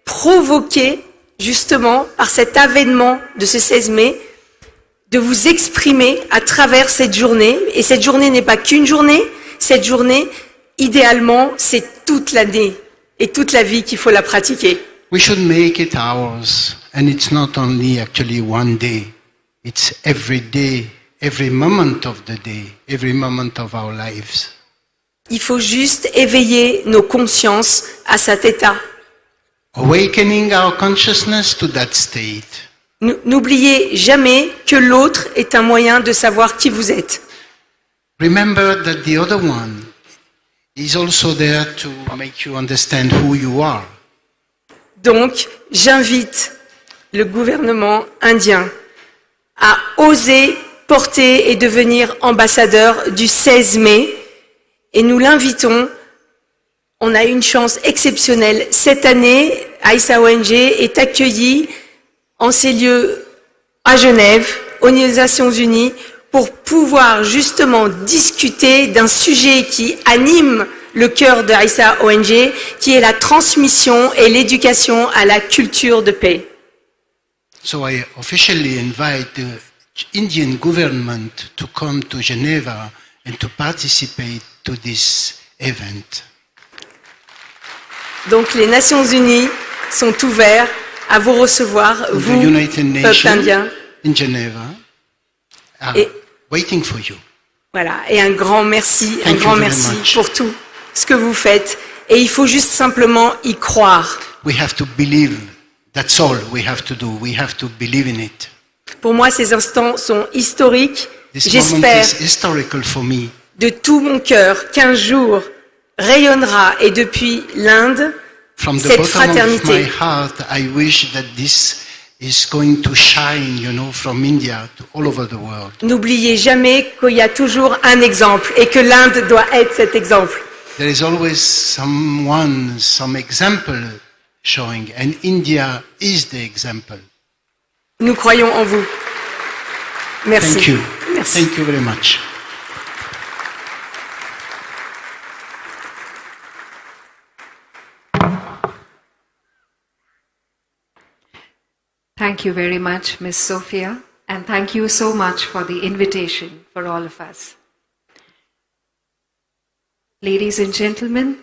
provoquer justement par cet avènement de ce 16 mai, de vous exprimer à travers cette journée. Et cette journée n'est pas qu'une journée, cette journée, idéalement, c'est toute l'année et toute la vie qu'il faut la pratiquer. We should make it ours, and it's not only actually one day, it's every day, every moment of the day, every moment of our lives. Il faut juste éveiller nos consciences à cet état. Awakening our consciousness to that state. N'oubliez jamais que l'autre est un moyen de savoir qui vous êtes. Remember that the other one is also there to make you understand who you are. Donc, j'invite le gouvernement indien à oser porter et devenir ambassadeur du 16 mai. Et nous l'invitons. On a une chance exceptionnelle. Cette année, Aïssa ONG est accueillie en ces lieux à Genève, aux Nations Unies, pour pouvoir justement discuter d'un sujet qui anime le cœur de Aïssa ONG, qui est la transmission et l'éducation à la culture de paix. So I officially invite the Indian government to come to Geneva and to participate to this event. Donc les Nations Unies sont ouvertes à vous recevoir, vous, peuple indien. In Geneva, waiting for you. Voilà, et un grand merci pour tout ce que vous faites. Et il faut juste simplement y croire. We have to believe. That's all we have to do. We have to believe in it. Pour moi, ces instants sont historiques This moment j'espère is historical for me. de tout mon cœur qu'un jour rayonnera, et depuis l'Inde, From the cette bottom of my fraternité. heart, I wish that this is going to shine, you know, from India to all over the world. N'oubliez jamais qu'il y a toujours un exemple et que l'Inde doit être cet exemple. There is always someone, some example showing, and India is the example. Nous croyons en vous. Merci. Thank you. Merci. Thank you very much. Thank you very much, Miss Sophia, and thank you so much for the invitation for all of us. Ladies and gentlemen,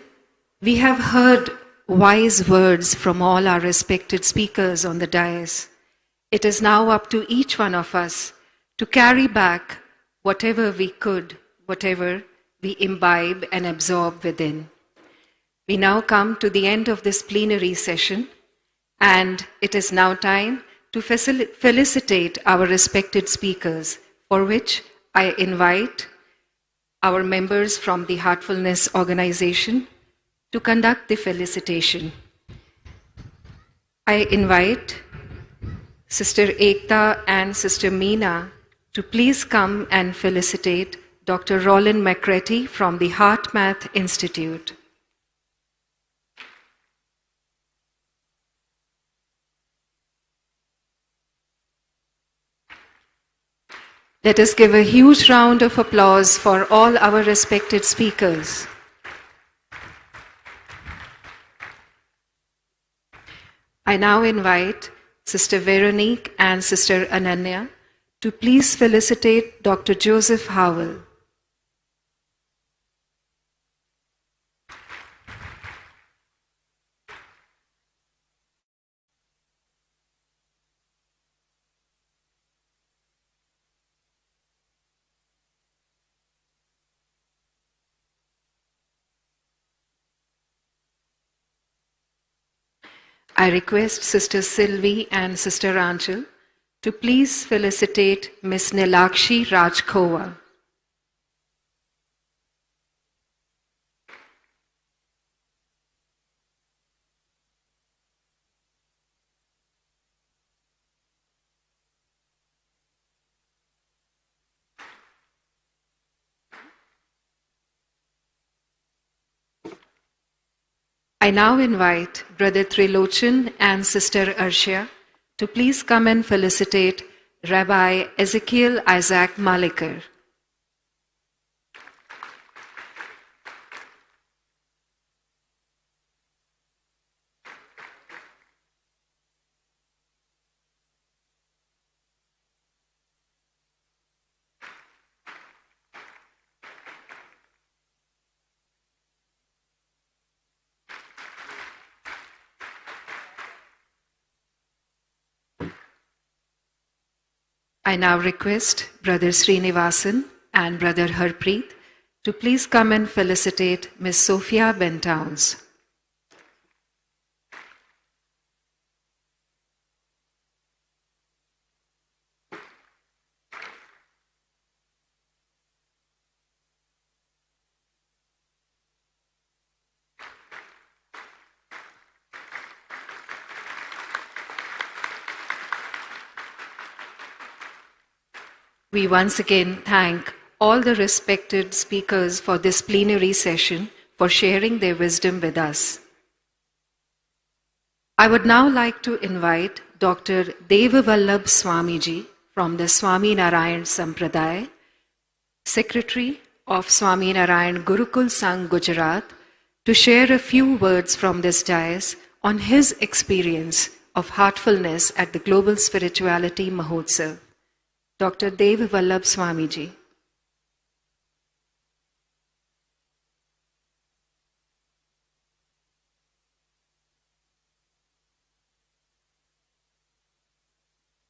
we have heard wise words from all our respected speakers on the dais. It is now up to each one of us to carry back whatever we could, whatever we imbibe and absorb within. We now come to the end of this plenary session, and it is now time to felicitate our respected speakers, for which I invite our members from the Heartfulness organization to conduct the felicitation. I invite Sister Ekta and Sister Meena to please come and felicitate Dr. Roland McCretty from the Heart Math Institute. Let us give a huge round of applause for all our respected speakers. I now invite Sister Veronique and Sister Ananya to please felicitate Dr. Joseph Howell. I request Sister Sylvie and Sister Anjal to please felicitate Miss Nilakshi Rajkova. I now invite Brother Trilochan and Sister Arshia to please come and felicitate Rabbi Ezekiel Isaac Malikar. I now request Brother Srinivasan and Brother Harpreet to please come and felicitate Miss Sophia Bentowns. We once again thank all the respected speakers for this plenary session for sharing their wisdom with us. I would now like to invite Dr. Devavallabh Swamiji from the Swami Narayan Sampradaya, Secretary of Swami Narayan Gurukul Sangh, Gujarat, to share a few words from this dais on his experience of heartfulness at the Global Spirituality MAHOTSAV. Dr. Devavallabh Swamiji.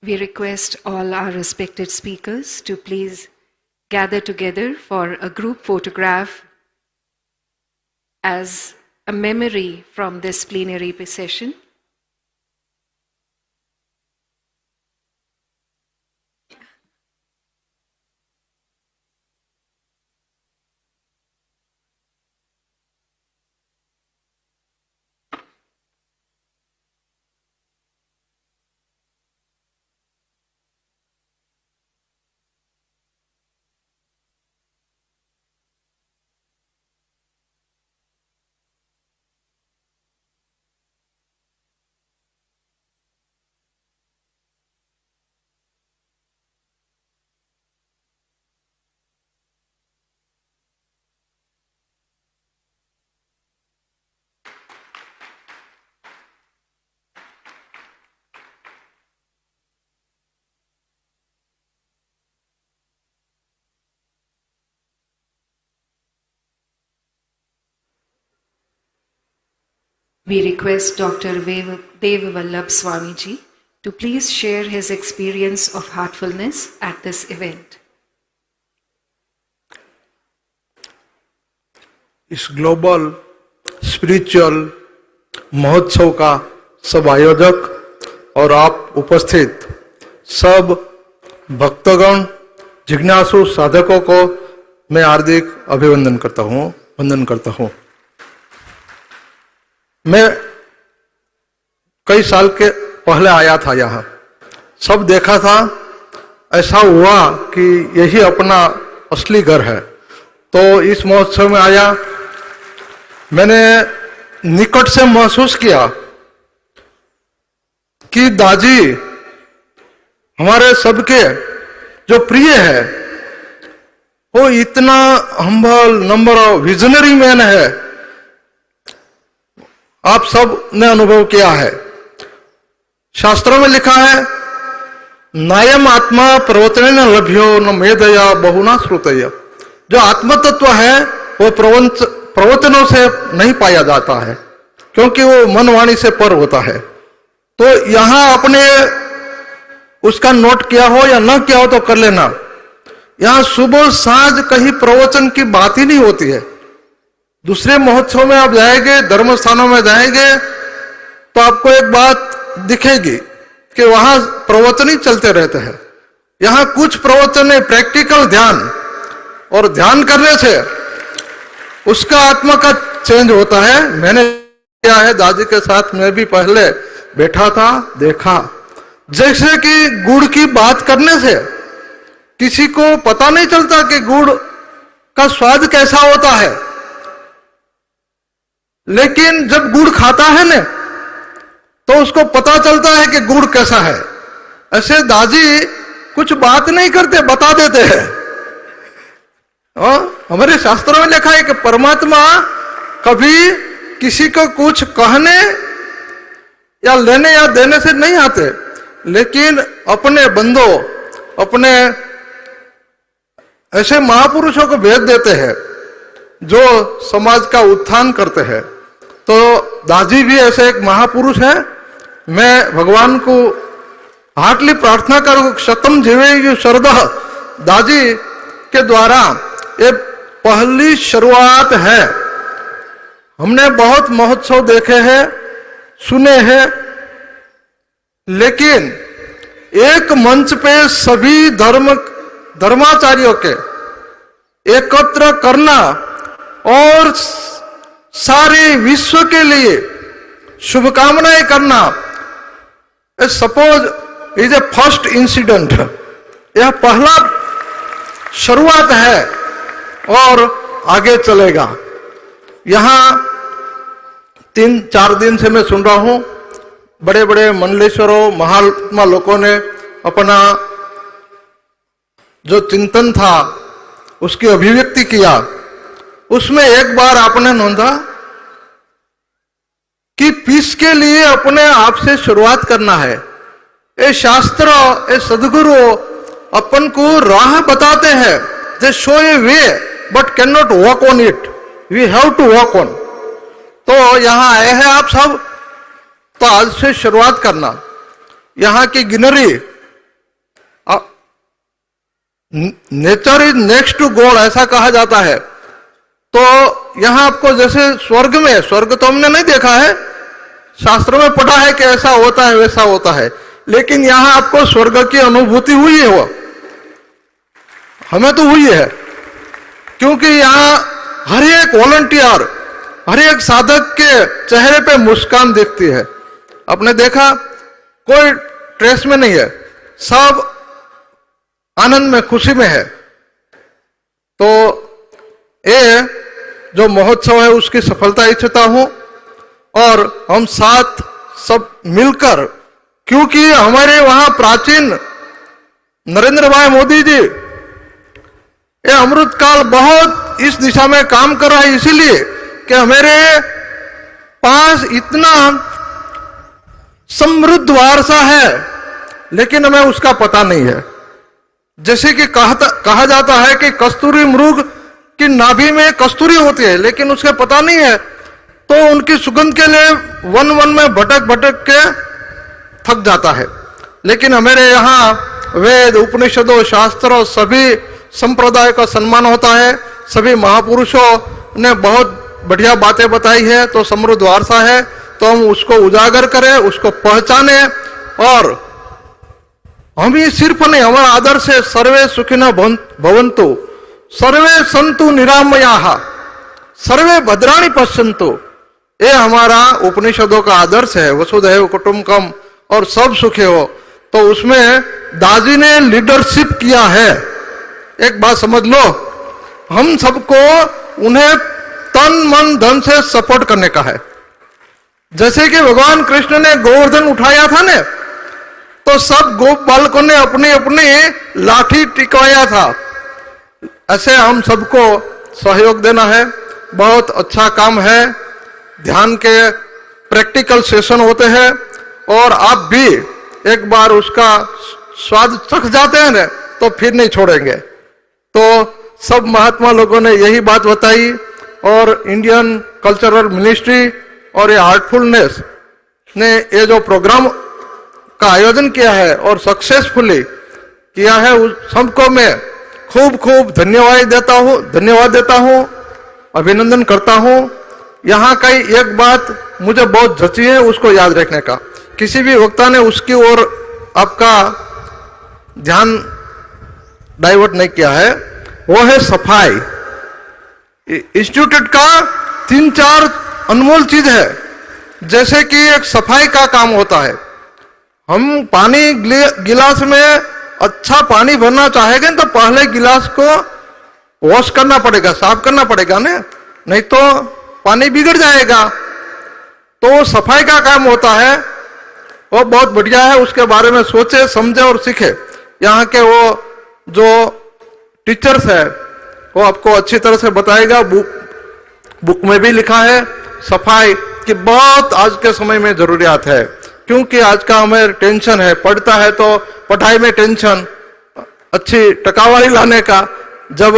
We request all our respected speakers to please gather together for a group photograph as a memory from this plenary session. We request Dr. Dev Vallabh Swamiji to please share his experience of heartfulness at this event. इस global spiritual महोत्सव का सब आयोजक और आप उपस्थित सब भक्तगण जिज्ञासु साधकों को मैं हार्दिक अभिवंदन करता हूँ, वंदन करता हूँ। मैं कई साल के पहले आया था यहाँ, सब देखा था, ऐसा हुआ कि यही अपना असली घर है। तो इस महोत्सव में आया, मैंने निकट से महसूस किया कि दाजी हमारे सबके जो प्रिय है, वो इतना हम्बल नंबर विजनरी मैन है। आप सब ने अनुभव किया है, शास्त्रों में लिखा है, नायम आत्मा प्रवचन न लभ्यो न मेधया बहुना श्रुतया। जो आत्म तत्व है वो प्रवचनों से नहीं पाया जाता है, क्योंकि वो मन वाणी से पर होता है। तो यहां आपने उसका नोट किया हो या न किया हो तो कर लेना, यहां सुबह सांझ कहीं प्रवचन की बात ही नहीं होती है। दूसरे महोत्सव में आप जाएंगे, धर्म स्थानों में जाएंगे, तो आपको एक बात दिखेगी कि वहां प्रवचन ही चलते रहते हैं। यहां कुछ प्रवचन है प्रैक्टिकल ध्यान, और ध्यान करने से उसका आत्मा का चेंज होता है। मैंने किया है, दादी के साथ मैं भी पहले बैठा था, देखा जैसे कि गुड़ की बात करने से किसी को पता नहीं चलता कि गुड़ का स्वाद कैसा होता है, लेकिन जब गुड़ खाता है ना तो उसको पता चलता है कि गुड़ कैसा है। ऐसे दादी कुछ बात नहीं करते, बता देते हैं। हमारे शास्त्रों में लिखा है कि परमात्मा कभी किसी को कुछ कहने या लेने या देने से नहीं आते, लेकिन अपने बंदों, अपने ऐसे महापुरुषों को भेज देते हैं जो समाज का उत्थान करते हैं। तो दाजी भी ऐसे एक महापुरुष है। मैं भगवान को हार्टली प्रार्थना करूं, शतम जीवे शरदा। दाजी के द्वारा ये पहली शुरुआत है। हमने बहुत महोत्सव देखे हैं, सुने हैं, लेकिन एक मंच पे सभी धर्माचार्यों के एकत्र करना और सारे विश्व के लिए शुभकामनाएं करना, suppose is a first incident. यह पहला शुरुआत है और आगे चलेगा। यहां 3-4 दिन से मैं सुन रहा हूं, बड़े बड़े मंडलेश्वरों, महात्मा लोगों ने अपना जो चिंतन था उसकी अभिव्यक्ति किया। उसमें एक बार आपने नोंदा कि पीस के लिए अपने आप से शुरुआत करना है। ये शास्त्र, ये सदगुरु अपन को राह बताते हैं, they show a way but can not walk on it, we have to walk on. तो यहां आए हैं आप सब, तो आज से शुरुआत करना। यहां की गिनरी, nature is next to God ऐसा कहा जाता है। तो यहां आपको जैसे स्वर्ग में, स्वर्ग तो हमने नहीं देखा है, शास्त्रों में पढ़ा है कि ऐसा होता है वैसा होता है, लेकिन यहां आपको स्वर्ग की अनुभूति हुई है। वो हमें तो हुई है, क्योंकि यहां हर एक वॉलंटियर, हर एक साधक के चेहरे पे मुस्कान दिखती है। आपने देखा, कोई स्ट्रेस में नहीं है, सब आनंद में, खुशी में है। तो ये जो महोत्सव है उसकी सफलता इच्छता हूं, और हम साथ सब मिलकर, क्योंकि हमारे वहां प्राचीन नरेंद्र भाई मोदी जी ये अमृत काल बहुत इस दिशा में काम कर रहा है, इसीलिए कि हमारे पास इतना समृद्ध वारसा है, लेकिन हमें उसका पता नहीं है। जैसे कि कहा जाता है कि कस्तूरी मृग की नाभि में कस्तूरी होती है, लेकिन उसका पता नहीं है तो उनकी सुगंध के लिए वन वन में भटक भटक के थक जाता है। लेकिन हमारे यहाँ वेद, उपनिषदों, शास्त्रों, सभी संप्रदाय का सम्मान होता है। सभी महापुरुषों ने बहुत बढ़िया बातें बताई है, तो समृद्ध वारसा है, तो हम उसको उजागर करें, उसको पहचाने। और हम ही सिर्फ नहीं, हमारा आदर्श है सर्वे सुखिनः भवन्तु, सर्वे सन्तु निरामयाः, सर्वे भद्राणि पश्यन्तु। ये हमारा उपनिषदों का आदर्श है, वसुधैव कुटुम्बकम, और सब सुखी हो। तो उसमें दाजी ने लीडरशिप किया है। एक बात समझ लो, हम सबको उन्हें तन मन धन से सपोर्ट करने का है। जैसे कि भगवान कृष्ण ने गोवर्धन उठाया था ना, तो सब गोप बालकों ने अपनी अपनी लाठी टिकवाया था। ऐसे हम सबको सहयोग देना है। बहुत अच्छा काम है। ध्यान के प्रैक्टिकल सेशन होते हैं, और आप भी एक बार उसका स्वाद चख जाते हैं ना, तो फिर नहीं छोड़ेंगे। तो सब महात्मा लोगों ने यही बात बताई, और इंडियन कल्चरल मिनिस्ट्री और ये हार्टफुलनेस ने ये जो प्रोग्राम का आयोजन किया है और सक्सेसफुली किया है, उस सबको मैं खूब खूब धन्यवाद देता हूँ, अभिनंदन करता हूँ। यहाँ का एक बात मुझे बहुत जची है, उसको याद रखने का। किसी भी वक्ता ने उसकी ओर आपका ध्यान डाइवर्ट नहीं किया है, वो है सफाई। इंस्टीट्यूट का 3-4 अनमोल चीज है। जैसे कि एक सफाई का काम होता है। हम पानी गिलास में अच्छा पानी भरना चाहेंगे तो पहले गिलास को वॉश करना पड़ेगा, साफ करना पड़ेगा ना, नहीं तो पानी बिगड़ जाएगा। तो सफाई का काम होता है, वो बहुत बढ़िया है। उसके बारे में सोचे, समझे और सीखे। यहाँ के वो जो टीचर्स है वो आपको अच्छी तरह से बताएगा। बुक में भी लिखा है सफाई की बहुत आज के समय में जरूरियात है, क्योंकि आज का हमें टेंशन है। पढ़ता है तो पढ़ाई में टेंशन, अच्छी टकावारी लाने का। जब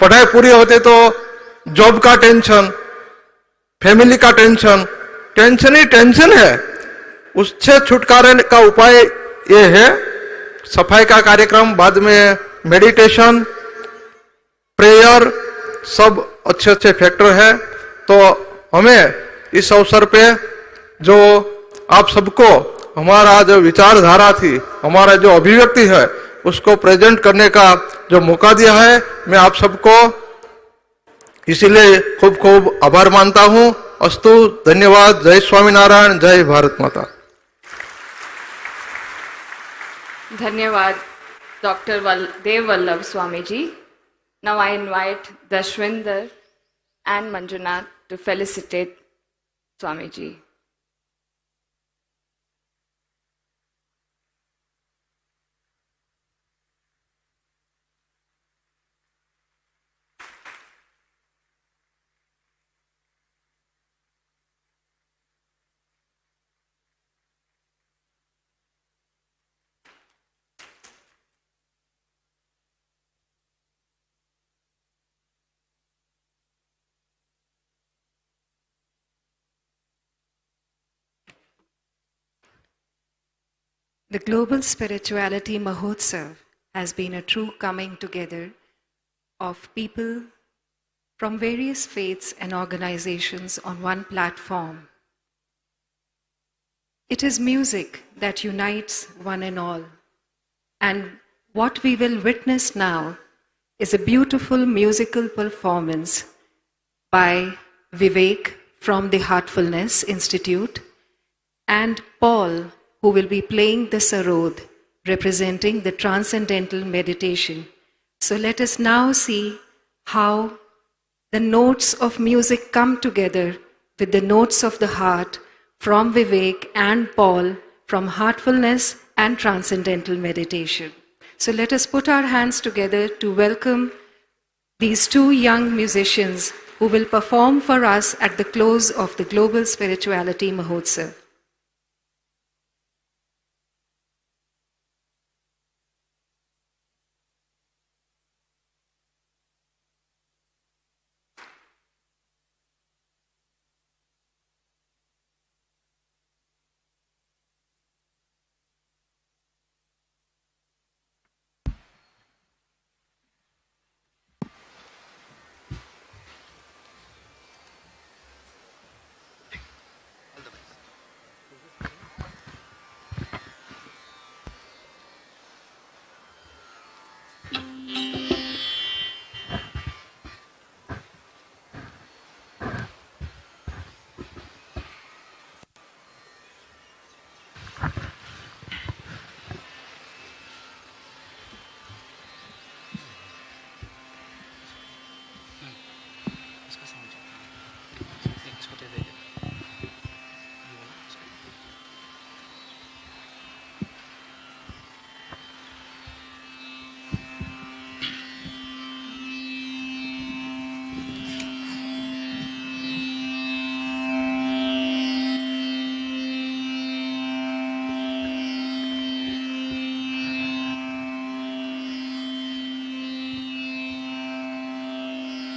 पढ़ाई पूरी होती तो जॉब का टेंशन, फैमिली का टेंशन, टेंशन ही टेंशन है। उससे छुटकारे का उपाय ये है सफाई का कार्यक्रम, बाद में मेडिटेशन, प्रेयर, सब अच्छे अच्छे फैक्टर है। तो हमें इस अवसर पे जो आप सबको हमारा जो विचारधारा थी, हमारा जो अभिव्यक्ति है, उसको प्रेजेंट करने का जो मौका दिया है, मैं आप सबको इसीलिए खूब खूब आभार मानता हूं। अस्तु, धन्यवाद। जय स्वामीनारायण, जय भारत माता। धन्यवाद Dr. Dev Vallabh Swami ji. Now I invite Dashwinder and Manjunath to felicitate Swami ji. The Global Spirituality Mahotsav has been a true coming together of people from various faiths and organizations on one platform. It is music that unites one and all. And what we will witness now is a beautiful musical performance by Vivek from the Heartfulness Institute and Paul, who will be playing the sarod, representing the transcendental meditation. So let us now see how the notes of music come together with the notes of the heart from Vivek and Paul from Heartfulness and Transcendental Meditation. So let us put our hands together to welcome these two young musicians who will perform for us at the close of the Global Spirituality Mahotsav.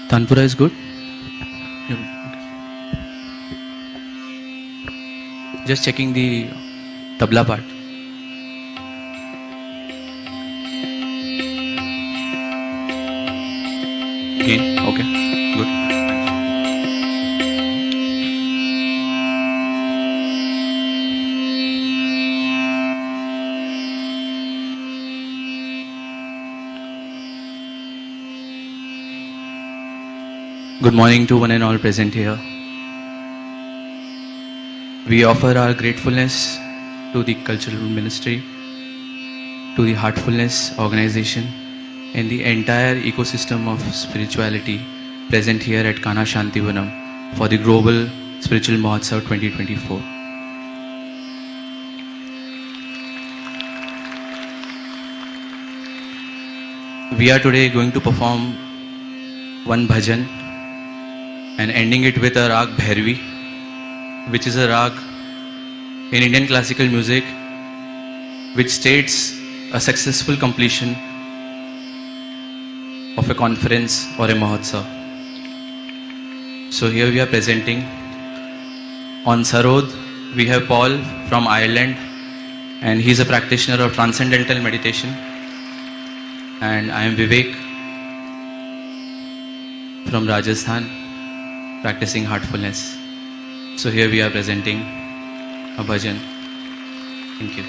Tanpura is good? Just checking the tabla part. Again? Okay, good. Good morning to one and all present here. We offer our gratefulness to the Cultural Ministry, to the Heartfulness organization, and the entire ecosystem of spirituality present here at Kanha Shanti Vanam for the Global Spiritual MAHOTSAV 2024. We are today going to perform one bhajan and ending it with a rag Bhairavi, which is a rag in Indian classical music which states a successful completion of a conference or a Mahotsav. So here we are presenting. On Sarod, we have Paul from Ireland, and he is a practitioner of transcendental meditation. And I am Vivek from Rajasthan, practicing heartfulness. So here we are presenting a bhajan. Thank you.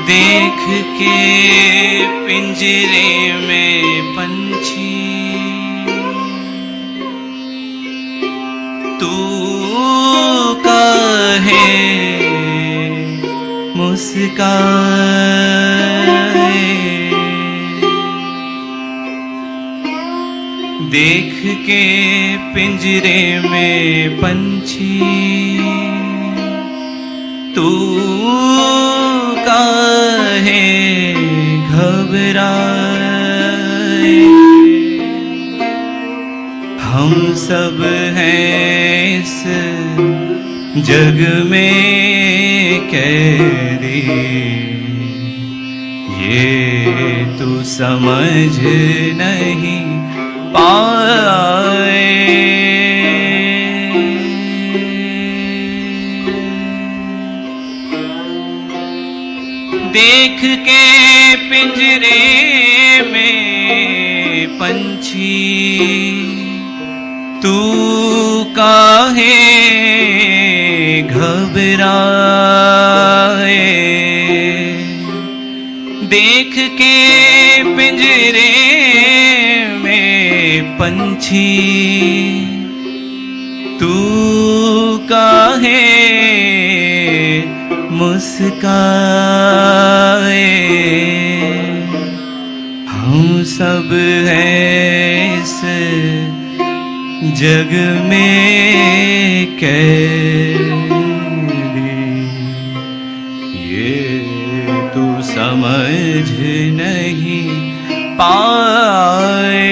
देख के पिंजरे में पंछी तू काहे मुस्काए, देख के पिंजरे में पंछी तू काहे घबराए। हम सब हैं इस जग में कैदी, ये तू समझ नहीं पाए। देख के पिंजरे में पंछी तू काहे घबराए, देख के पिंजरे में पंछी तू काहे मुस्काए। हम सब हैं इस जग में कैदी, ये तू समझ समझ नहीं पाए।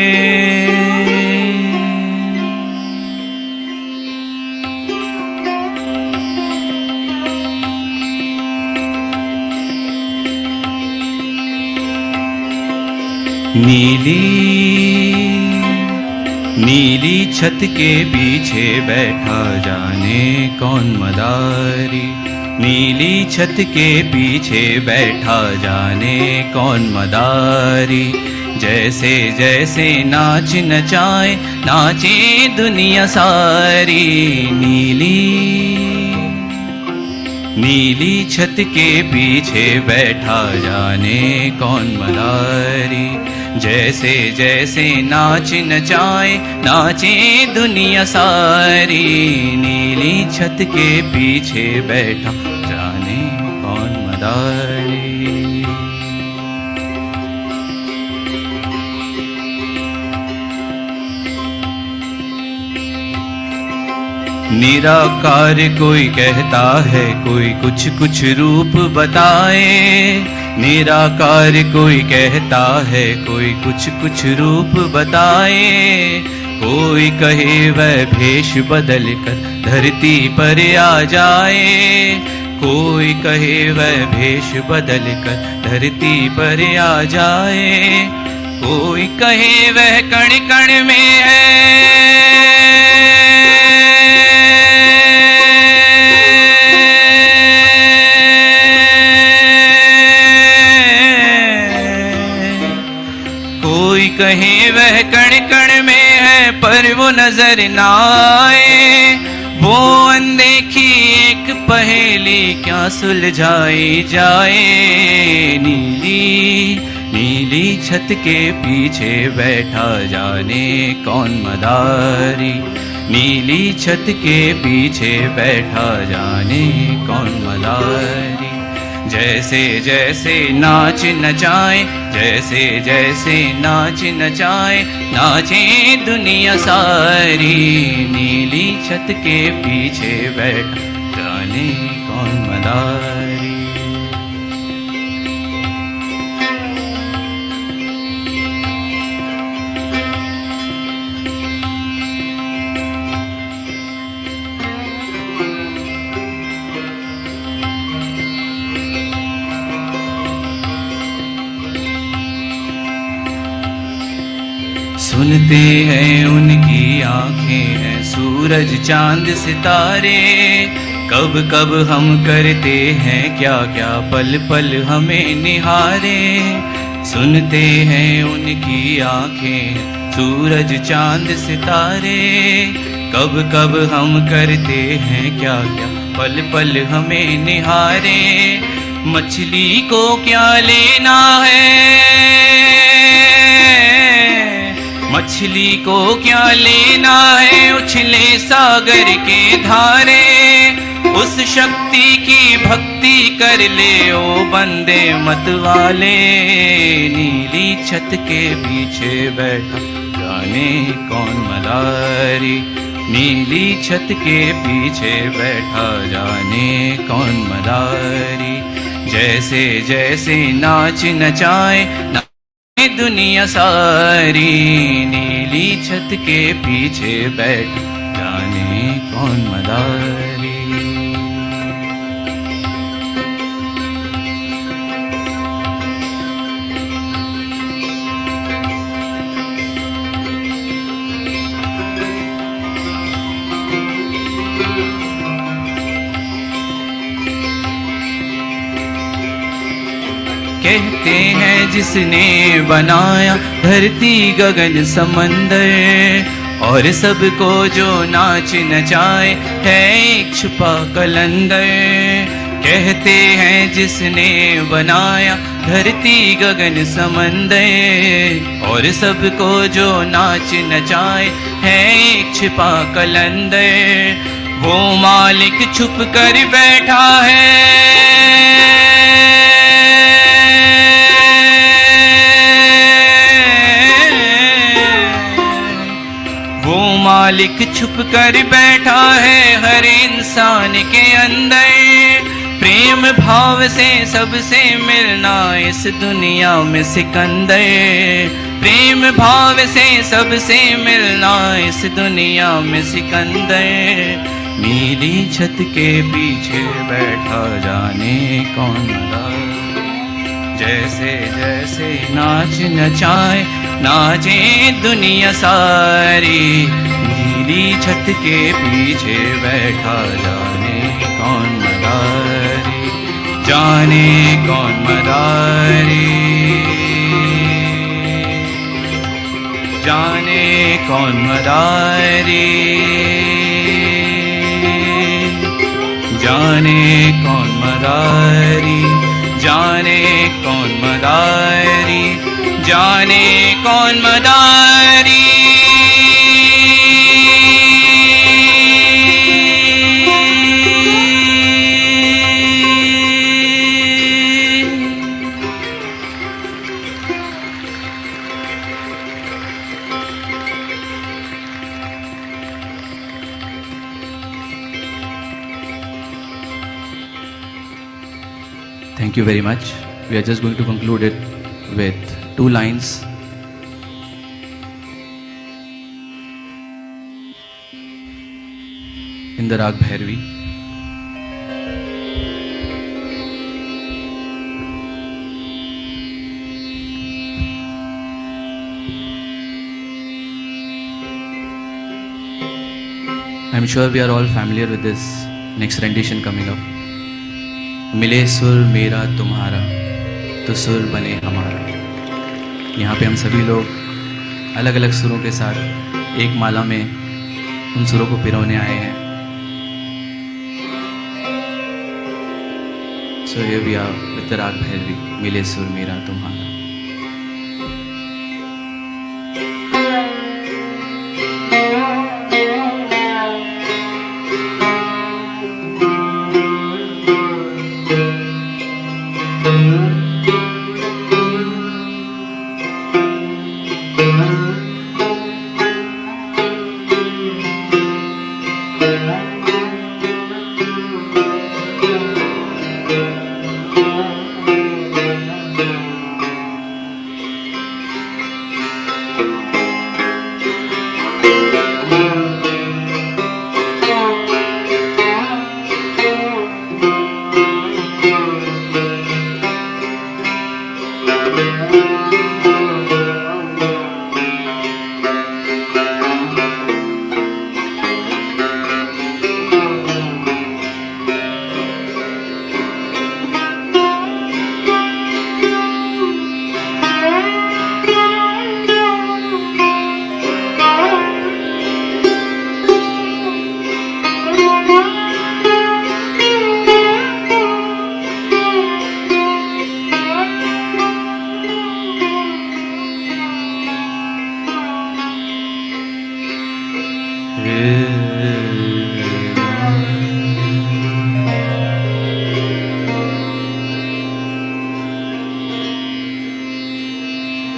नीली छत के पीछे बैठा जाने कौन मदारी। नीली छत के पीछे बैठा जाने कौन मदारी। जैसे जैसे नाच नचाए नाचे दुनिया सारी। नीली छत के पीछे बैठा जाने कौन मदारी। जैसे जैसे नाच नचाए नाचे दुनिया सारी। नीली छत के पीछे बैठा जाने कौन मदारी। निराकार कोई कहता है कोई कुछ कुछ रूप बताए। निराकार कोई कहता है कोई कुछ कुछ रूप बताए। कोई कहे वह भेष बदल कर धरती पर आ जाए। कोई कहे वह भेष बदल कर धरती पर आ जाए। कोई कहे वह कण कण में है। कोई कहे वह कण कण में है पर वो नजर ना आए। वो अनदेखी एक पहेली क्या सुलझाई जाए। नीली छत के पीछे बैठा जाने कौन मदारी। नीली छत के पीछे बैठा जाने कौन मदारी। जैसे जैसे नाच नचाए जैसे जैसे नाच नचाए नाचे दुनिया सारी। नीली छत के पीछे बैठा जाने कौन मदारी। सुनते हैं उनकी आंखें हैं सूरज चांद सितारे। कब कब हम करते हैं क्या क्या पल पल हमें निहारे। सुनते हैं उनकी आंखें सूरज चांद सितारे। कब कब हम करते हैं क्या क्या पल पल हमें निहारे। मछली को क्या लेना है। मछली को क्या लेना है उछले सागर के धारे। उस शक्ति की भक्ति कर ले ओ बंदे मत वाले। नीली छत के पीछे बैठा जाने कौन मदारी। नीली छत के पीछे बैठा जाने कौन मदारी। जैसे जैसे नाच नचाए दुनिया सारी। नीली छत के पीछे बैठ जाने कौन मदारी। कहते हैं जिसने बनाया धरती गगन समंदर और सबको जो नाच नचाए है एक छुपा कलंदर। कहते हैं जिसने बनाया धरती गगन समंदर और सबको जो नाच नचाए है एक छिपा कलंदर। वो मालिक छुप कर बैठा है। मालिक छुप कर बैठा है हर इंसान के अंदर। प्रेम प्रेम भाव से सबसे मिलना इस दुनिया में सिकंदर, प्रेम भाव से सबसे मिलना इस दुनिया में सिकंदर। नीली छत के पीछे बैठा जाने कौन मरा, जैसे जैसे नाच नचाए नाचे दुनिया सारी। नीली छत के पीछे बैठा जाने कौन मदारी, जाने कौन मदारी, जाने कौन मदारी, जाने कौन मदारी, जाने कौन मदारी, जाने कौन मदारी। Thank you very much. We are just going to conclude it with 2 lines. In the Rag Bhairavi. I'm sure we are all familiar with this next rendition coming up. मिले सुर मेरा तुम्हारा तो सुर बने हमारा। यहाँ पे हम सभी लोग अलग अलग सुरों के साथ एक माला में उन सुरों को पिरोने आए हैं। So here we are with the Rag Bhairavi, मिले सुर मेरा तुम्हारा।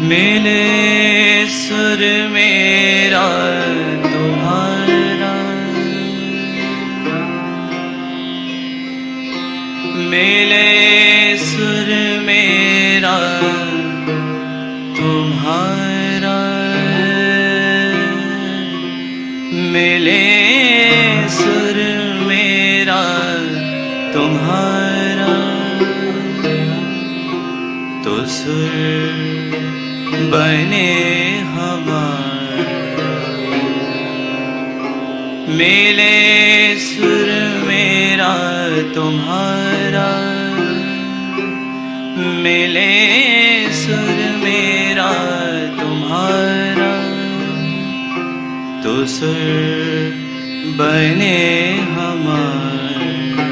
मिले सुर मेरा तुम्हारा, मिले सुर मेरा तुम्हारा, मिले सुर मेरा तुम्हारा, तो सुर बने हमारा। मिले सुर मेरा तुम्हारा, मिले सुर मेरा तुम्हारा, तो सुर बने हमारा।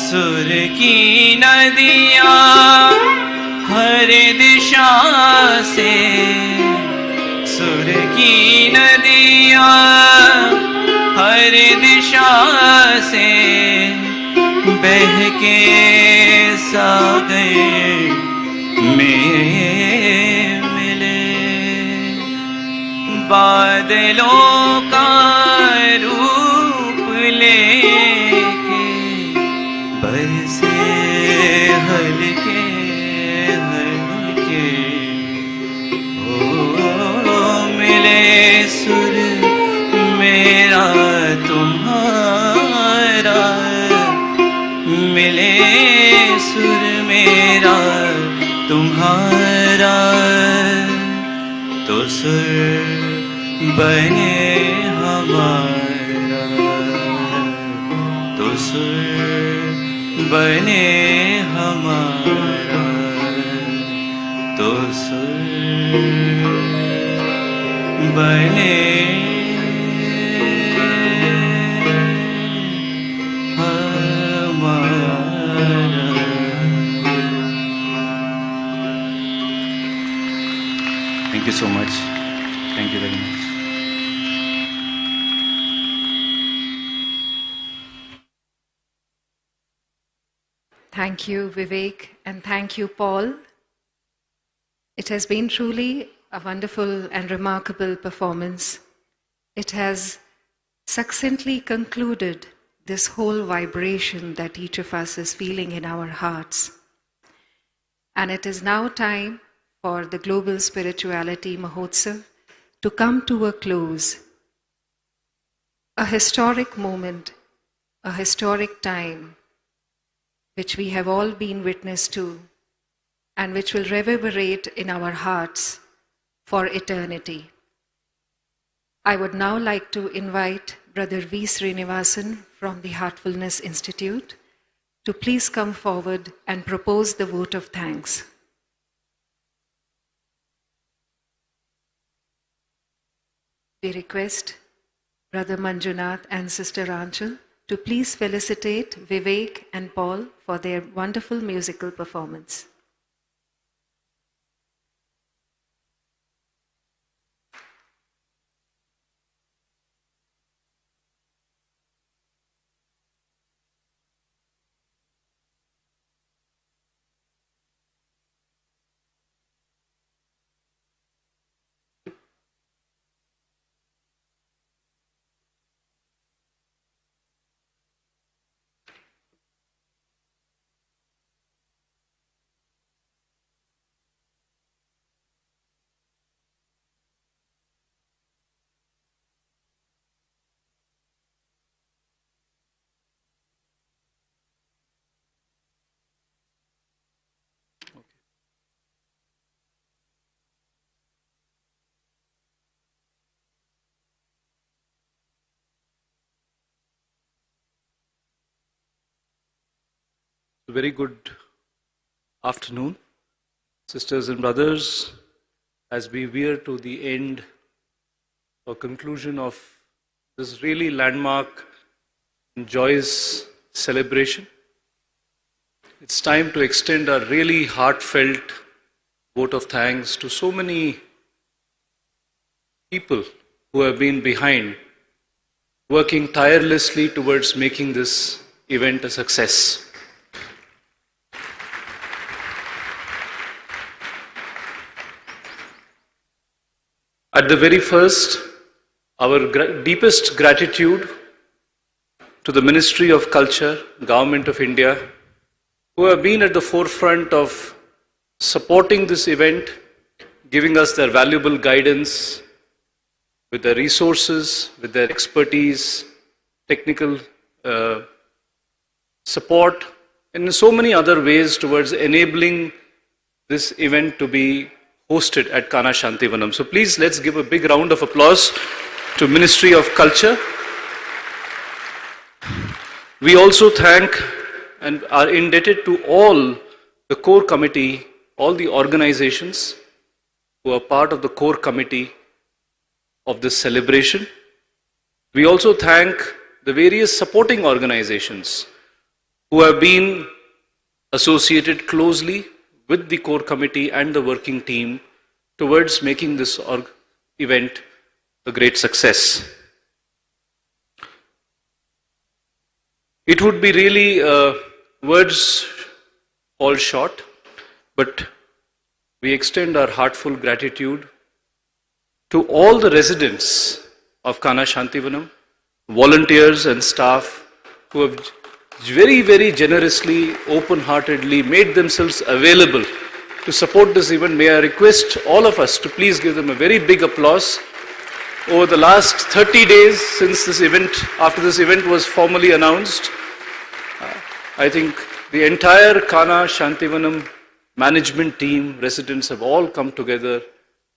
सुर की नदियाँ हर दिशा से, सुर की नदियाँ हर दिशा से बह के सागर में मिले। बादलों का रूप लेके तुम्हारा तो सुर बने हमारा, तो सुर बने हमारा, तो सुर बने Thank you so much. Thank you very much. Thank you, Vivek, and thank you, Paul. It has been truly a wonderful and remarkable performance. It has succinctly concluded this whole vibration that each of us is feeling in our hearts. And it is now time for the Global Spirituality Mahotsav to come to a close. A historic moment, a historic time, which we have all been witness to, and which will reverberate in our hearts for eternity. I would now like to invite Brother V. Srinivasan from the Heartfulness Institute to please come forward and propose the vote of thanks. We request Brother Manjunath and Sister Anchal to please felicitate Vivek and Paul for their wonderful musical performance. Very good afternoon, sisters and brothers, as we veer to the end or conclusion of this really landmark and joyous celebration. It's time to extend our really heartfelt vote of thanks to so many people who have been behind, working tirelessly towards making this event a success. At the very first, our deepest gratitude to the Ministry of Culture, Government of India, who have been at the forefront of supporting this event, giving us their valuable guidance with their resources, with their expertise, technical support, and in so many other ways towards enabling this event to be hosted at Kanha Shanti Vanam. So please, let's give a big round of applause to Ministry of Culture. We also thank and are indebted to all the core committee, all the organizations who are part of the core committee of this celebration. We also thank the various supporting organizations who have been associated closely with the core committee and the working team towards making this event a great success. It would be really words fall short, but we extend our heartful gratitude to all the residents of Kanha Shanti Vanam, volunteers and staff who have very, very generously, open-heartedly made themselves available to support this event. May I request all of us to please give them a very big applause. Over the last 30 days since this event, after this event was formally announced, I think the entire Kanha Shanti Vanam management team, residents have all come together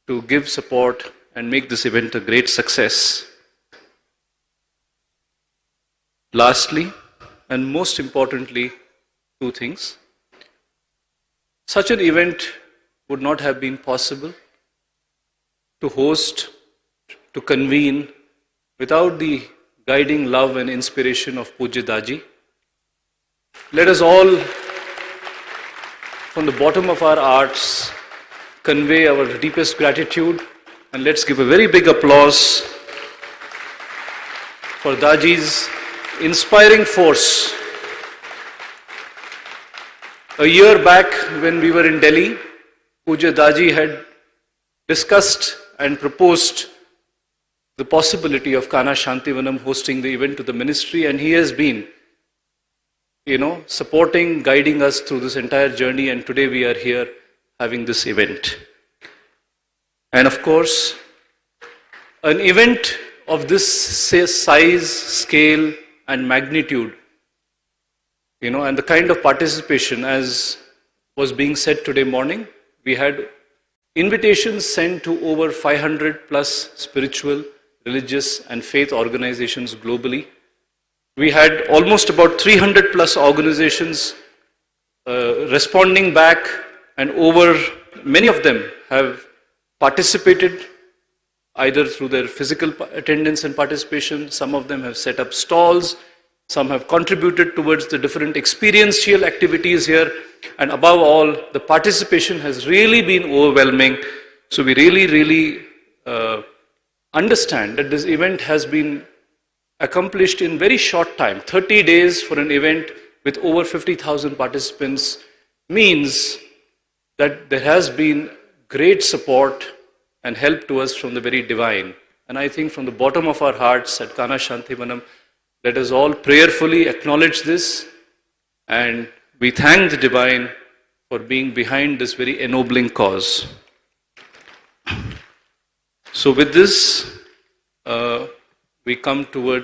to give support and make this event a great success. Lastly, and most importantly, two things. Such an event would not have been possible to host, to convene, without the guiding love and inspiration of Pujya Daaji. Let us all, from the bottom of our hearts, convey our deepest gratitude, and let's give a very big applause for Daaji's inspiring force. A year back when we were in Delhi, Pujya Daaji had discussed and proposed the possibility of Kanha Shanti Vanam hosting the event to the ministry, and he has been, supporting, guiding us through this entire journey, and today we are here having this event. And of course, an event of this size, scale, and magnitude, and the kind of participation as was being said today morning, we had invitations sent to over 500 plus spiritual, religious and faith organizations globally. We had almost about 300 plus organizations responding back, and many of them have participated either through their physical attendance and participation. Some of them have set up stalls, some have contributed towards the different experiential activities here, and above all, the participation has really been overwhelming. So we really understand that this event has been accomplished in very short time. 30 days for an event with over 50,000 participants means that there has been great support and help to us from the very divine. And I think from the bottom of our hearts at Kanha Shanti Vanam, let us all prayerfully acknowledge this, and we thank the divine for being behind this very ennobling cause. So with this, we come to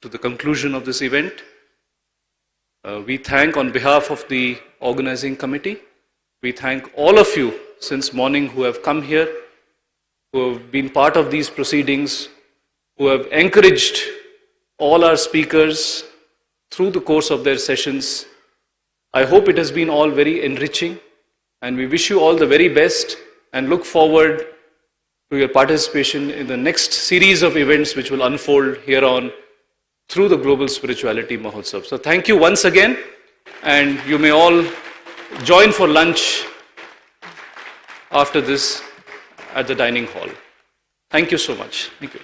the conclusion of this event. We thank on behalf of the organizing committee. We thank all of you since morning who have come here, who have been part of these proceedings, who have encouraged all our speakers through the course of their sessions. I hope it has been all very enriching, and we wish you all the very best and look forward to your participation in the next series of events which will unfold here on through the Global Spirituality Mahotsav. So thank you once again, and you may all join for lunch after this at the dining hall. Thank you so much. Thank you.